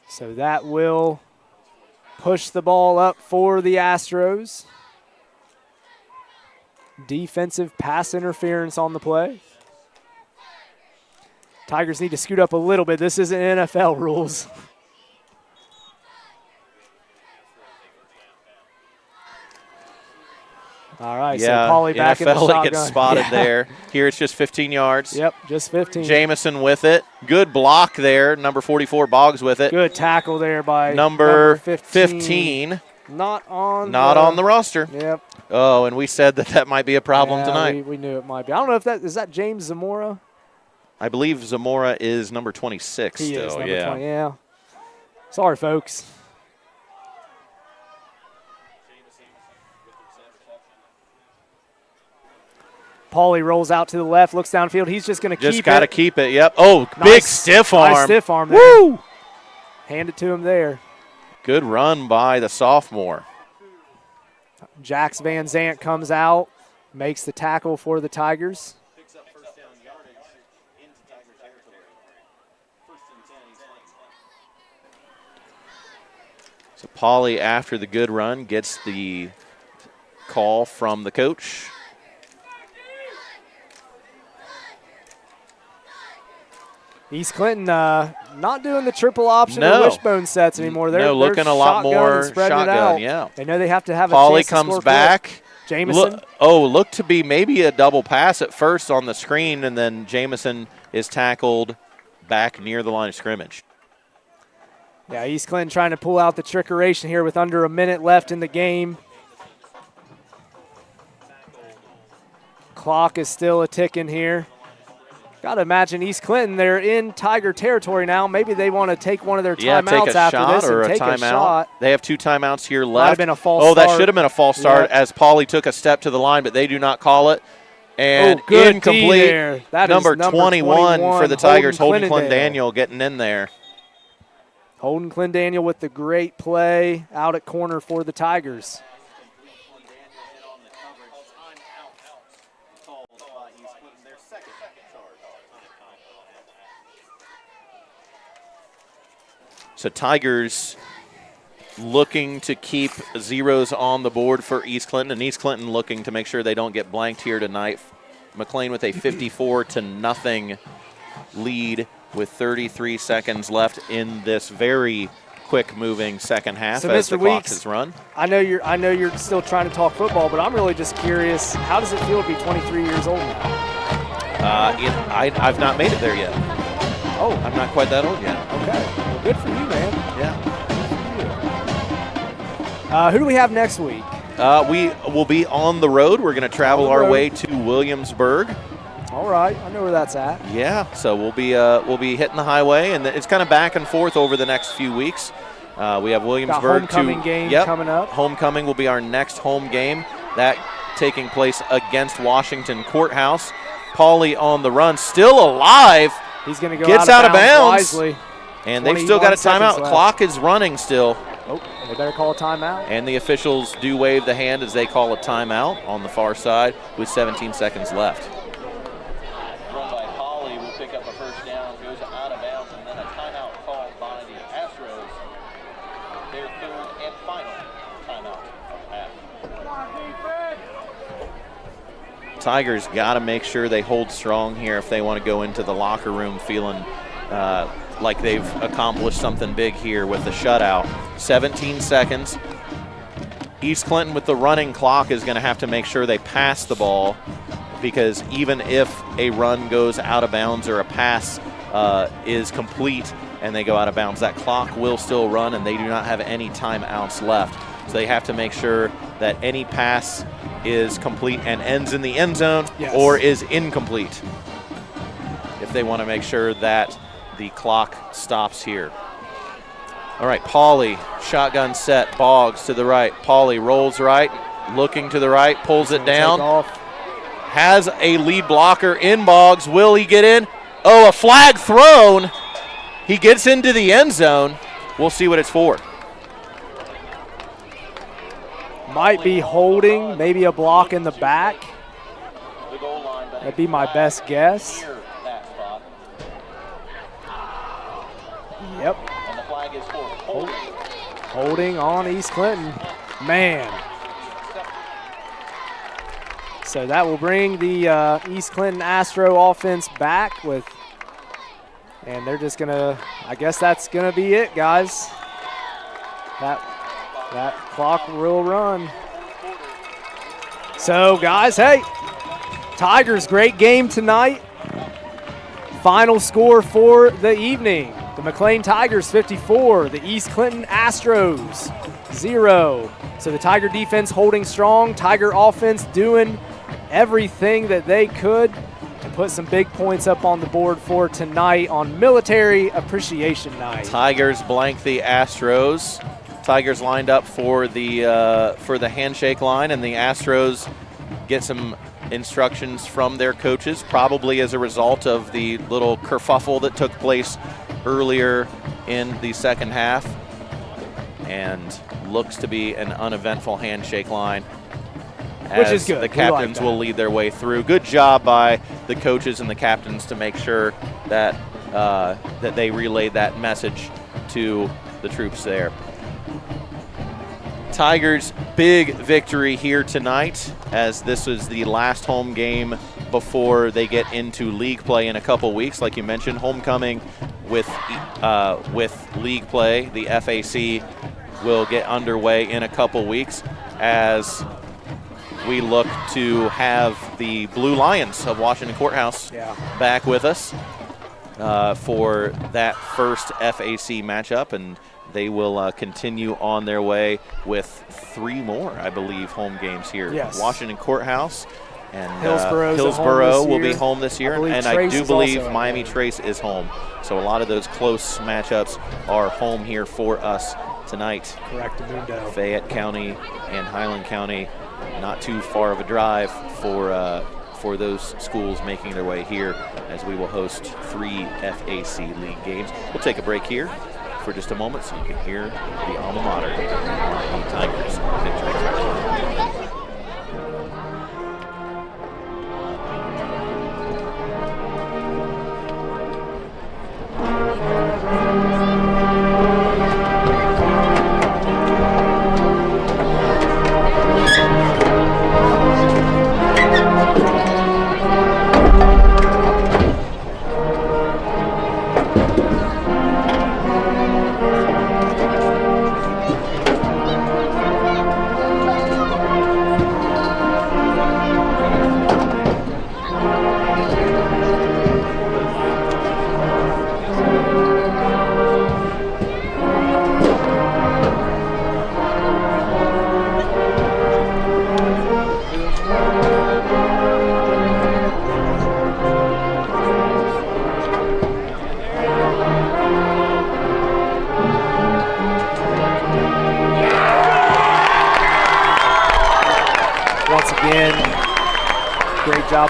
So that will push the ball up for the Astros. Defensive pass interference on the play. Tigers need to scoot up a little bit. This isn't NFL rules. All right, Yeah, so Pauly back in the NFL shotgun. it gets spotted Yeah. there. Here it's just 15 yards. Yep, just 15. Jamison with it. Good block there. Number 44, Boggs with it. Good tackle there by Number 15. 15. Not on the roster. Yep. Oh, and we said that might be a problem Yeah, tonight. We knew it might be. I don't know if is that James Zamora? I believe Zamora is number 26 He still. is number yeah. 20. Yeah. Sorry, folks. Pauly rolls out to the left, looks downfield. He's just going to keep it. Just got to keep it. Yep. Oh, Nice- big stiff arm. Nice stiff arm there. Woo! Hand it to him there. Good run by the sophomore. Jax Van Zant comes out, makes the tackle for the Tigers. So Pauly, after the good run, gets the call from the coach. East Clinton not doing the triple option No. or wishbone sets anymore. They're looking a lot shotgun more and spreading it shotgun, out. yeah. They know they have to have a Pauly chance to comes score back. quick. Jamison. Looked to be maybe a double pass at first on the screen, and then Jamison is tackled back near the line of scrimmage. Yeah, East Clinton trying to pull out the trickeration here with under a minute left in the game. Clock is still a ticking here. Got to imagine East Clinton, they're in Tiger territory now. Maybe they want to take one of their Yeah, timeouts take a after shot this or and a take a timeout. shot. They have 2 timeouts here Might have left. been a false that start. should have been a false start Yep. as Pauly took a step to the line, but they do not call it. And good D incomplete. there. That is number number 21 for the Tigers, Holden Clendaniel. Clendaniel getting in there. Holden Clendaniel with the great play out at corner for the Tigers. So Tigers looking to keep zeros on the board for East Clinton, and East Clinton looking to make sure they don't get blanked here tonight. McClain with a 54-0 lead with 33 seconds left in this very quick-moving second half So, as Mr. the clock Weeks, has run. I know you're still trying to talk football, but I'm really just curious. How does it feel to be 23 years old now? I've not made it there yet. Oh, I'm not quite that old yet. okay. Well, good for you, man. Yeah. Who do we have next week? We will be on the road. We're going to travel On the our road. way to Williamsburg. All right, I know where that's at. Yeah, so we'll be hitting the highway, and it's kind of back and forth over the next few weeks. We have Williamsburg homecoming game coming up. Homecoming will be our next home game. That taking place against Washington Courthouse. Pauly on the run, still alive. He's going to go Gets out of bounds. wisely. And they've still got a 21 seconds timeout. left. Clock is running still. Oh, they better call a timeout. And the officials do wave the hand as they call a timeout on the far side with 17 seconds left. Run by Pauly will pick up a first down, goes out of bounds, and then a timeout called by the Astros. Their third and final timeout of the half. Tigers got to make sure they hold strong here if they want to go into the locker room feeling like they've accomplished something big here with the shutout. 17 seconds. East Clinton with the running clock is going to have to make sure they pass the ball, because even if a run goes out of bounds or a pass is complete and they go out of bounds, that clock will still run, and they do not have any timeouts left. So they have to make sure that any pass is complete and ends in the end zone, Yes. or is incomplete, if they want to make sure that the clock stops here. All right, Pauly, shotgun set, Boggs to the right. Pauly rolls right, Looking to the right, pulls it down. Take off. Has a lead blocker in Boggs. Will he get in? Oh, a flag thrown. He gets into the end zone. We'll see what it's for. Might be holding, maybe a block in the back. That'd be my best guess. Yep. Holding on East Clinton. Man. So that will bring the East Clinton Astro offense back with, and they're just gonna, I guess that's gonna be it, guys. That clock will run. So guys, hey, Tigers, great game tonight. Final score for the evening. The McClain Tigers 54, the East Clinton Astros 0. So the Tiger defense holding strong, Tiger offense doing everything that they could to put some big points up on the board for tonight on Military Appreciation Night. Tigers blank the Astros. Tigers lined up for the handshake line, and the Astros get some instructions from their coaches, probably as a result of the little kerfuffle that took place earlier in the second half, and looks to be an uneventful handshake line. Which is good. The captains will lead their way through. Good job by the coaches and the captains to make sure that that they relayed that message to the troops there. Tigers' big victory here tonight, as this is the last home game before they get into league play in a couple weeks. Like you mentioned, homecoming with league play. The FAC will get underway in a couple weeks as we look to have the Blue Lions of Washington Courthouse back with us for that first FAC matchup, and they will continue on their way with 3 more, I believe, home games here. Yes. Washington Courthouse and Hillsborough will be home this year, and I do believe Miami Trace is home. So a lot of those close matchups are home here for us tonight. Correctamundo. Fayette County and Highland County, not too far of a drive for those schools making their way here, as we will host 3 FAC league games. We'll take a break here for just a moment so you can hear the alma mater on the Tigers victory.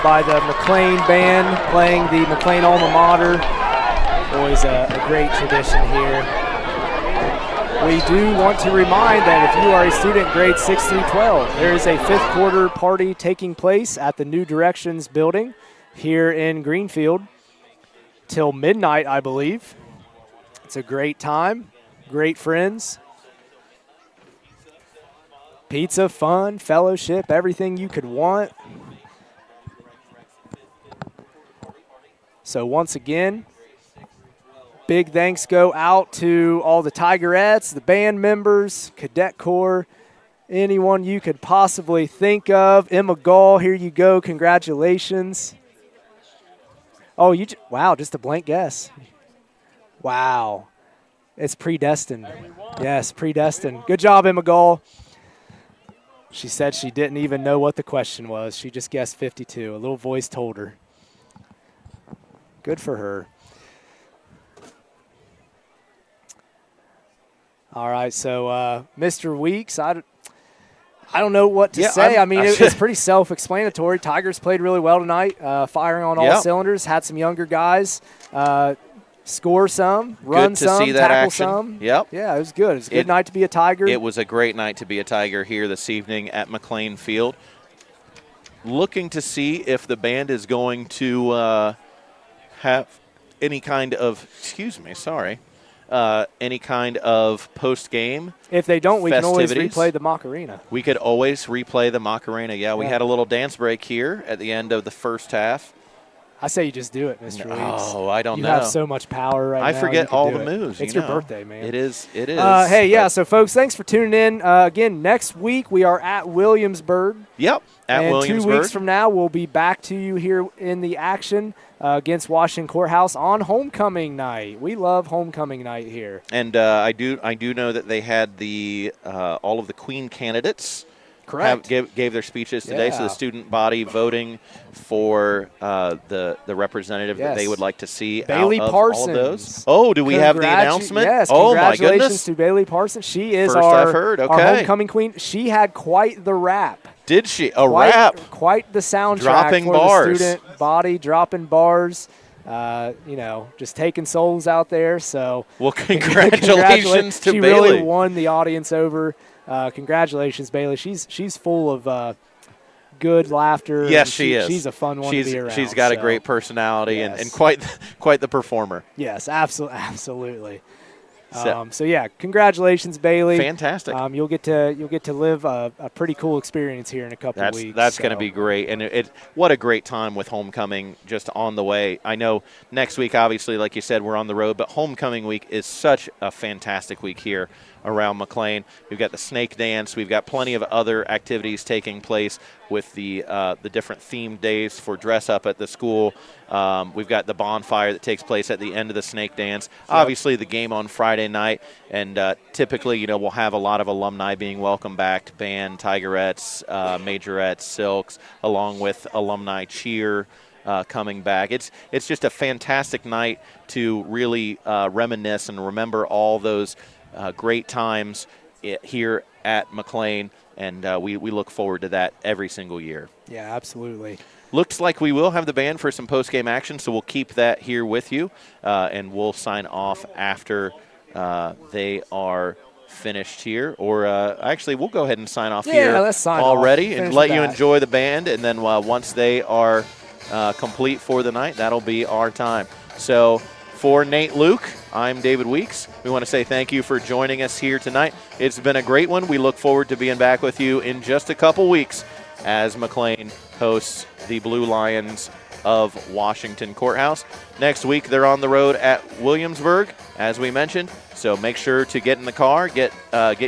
By the McClain band playing the McClain alma mater. Always a great tradition here. We do want to remind that if you are a student grades 6 through 12, there is a 5th quarter party taking place at the New Directions building here in Greenfield till midnight, I believe. It's a great time, great friends. Pizza, fun, fellowship, everything you could want. So once again, big thanks go out to all the Tigerettes, the band members, Cadet Corps, anyone you could possibly think of. Emma Gall, here you go. Congratulations. Oh, wow, just a blank guess. Wow. It's predestined. Yes, predestined. Good job, Emma Gall. She said she didn't even know what the question was. She just guessed 52. A little voice told her. Good for her. All right, so Mr. Weeks, I I don't know what to Yeah, say. I mean, I- it's pretty self-explanatory. Tigers played really well tonight, firing on all Yep. cylinders. Had some younger guys score some, run Good to some, see that tackle action. some. Yep. Yeah, it was good. It was a good night to be a Tiger. It was a great night to be a Tiger here this evening at McClain Field. Looking to see if the band is going to have any kind of, any kind of post-game. If they don't, we can always festivities. replay the Macarena. We could always replay the Macarena. Yeah, we Yeah. had a little dance break here at the end of the first half. I say you just do it, Mr. Weeks. Oh, I don't you know. have so much power right now. I you forget can all do the it. moves. It's you your know. birthday, man. It is. It is. Hey, yeah. but- So, folks, thanks for tuning in. Again, next week we are at Williamsburg. Yep. At and Williamsburg. 2 weeks from now, we'll be back to you here in the action against Washington Courthouse on homecoming night. We love homecoming night here. And I do know that they had the all of the Queen candidates Correct. gave their speeches today. So Yeah. the student body voting for the representative that they Yes. would like to see Bailey out of Parsons. all of those. Oh, do we have the announcement? Yes, oh my congratulations goodness! to Bailey Parsons. She is First our, I've heard. our Okay. homecoming queen. She had quite the rap. Did she a rap? Quite the soundtrack Dropping for bars. the student body, dropping bars. Just taking souls out there. So Well, congratulations to she Bailey. really won the audience over. Congratulations, Bailey. She's full of good laughter. Yes, and she is. She's a fun one to be around. She's got a so, great personality yes. and quite the performer. Yes, absolutely. So- So yeah, congratulations, Bailey. Fantastic. You'll get to live a pretty cool experience here in a couple weeks. That's going to so. be great, and what a great time with homecoming just on the way. I know next week, obviously, like you said, we're on the road, but homecoming week is such a fantastic week here around McClain. We've got the snake dance. We've got plenty of other activities taking place with the different themed days for dress up at the school. We've got the bonfire that takes place at the end of the snake dance. Obviously, the game on Friday night, and typically, we'll have a lot of alumni being welcomed back, band, Tigerettes, Majorettes, Silks, along with alumni cheer coming back. It's just a fantastic night to really reminisce and remember all those great times here at McClain, and we look forward to that every single year. Yeah, absolutely. Looks like we will have the band for some post-game action, so we'll keep that here with you, and we'll sign off after they are finished here. Or actually, we'll go ahead and sign off here let's sign off. already Finish and let with you that. enjoy the band, and then once they are complete for the night, that'll be our time. So for Nate Luke, I'm David Weeks. We want to say thank you for joining us here tonight. It's been a great one. We look forward to being back with you in just a couple weeks as McClain hosts the Blue Lions of Washington Courthouse. Next week, they're on the road at Williamsburg, as we mentioned. So make sure to get in the car, get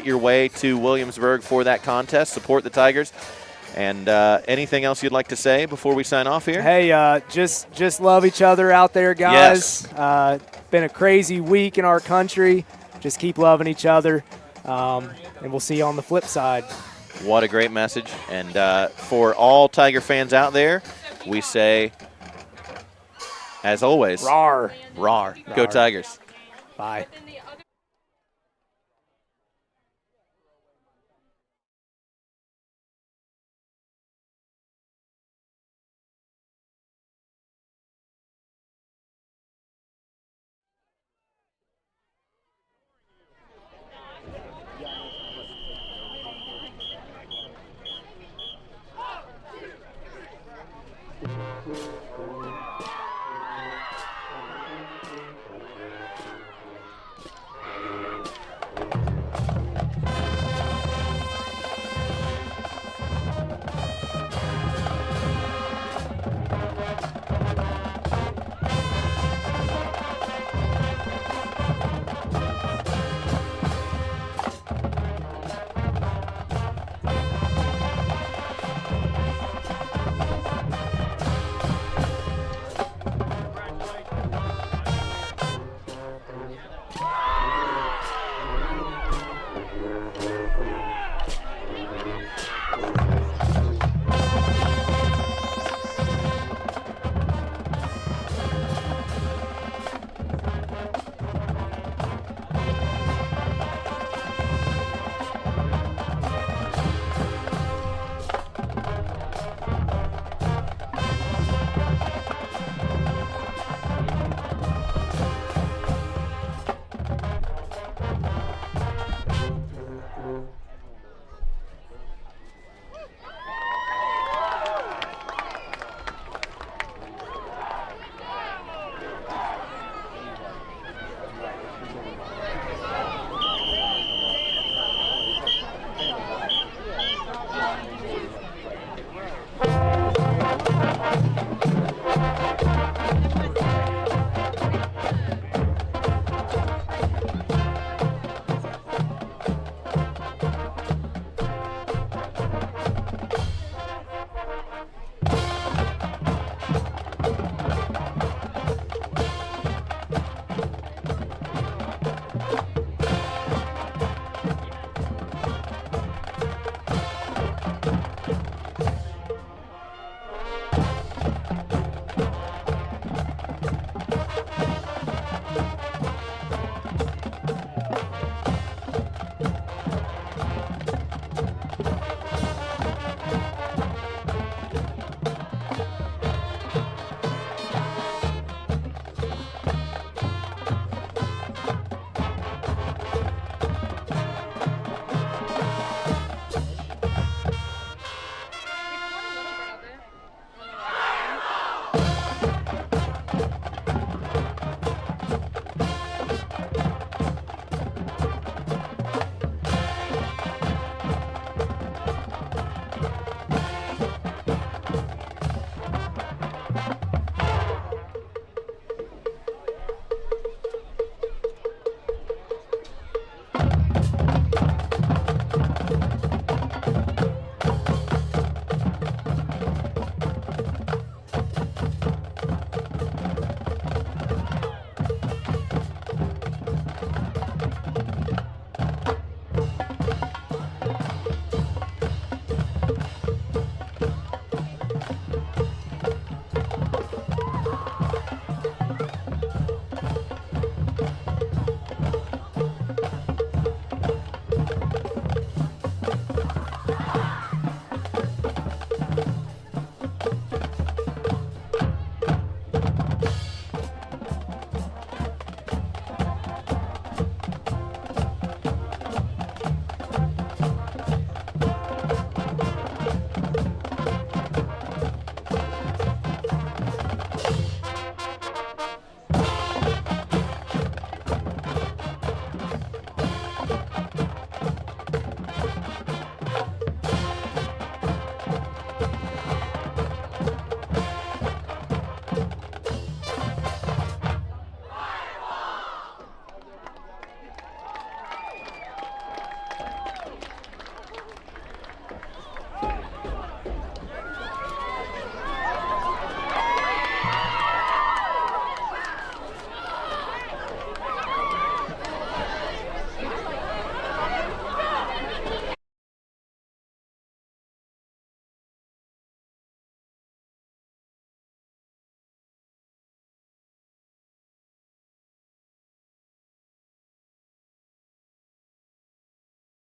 your way to Williamsburg for that contest, support the Tigers. And anything else you'd like to say before we sign off here? Hey, just love each other out there, guys. Been a crazy week in our country. Just keep loving each other, and we'll see you on the flip side. What a great message. And for all Tiger fans out there, we say, as always, Rawr. Rawr. Go Rawr. Tigers. Bye.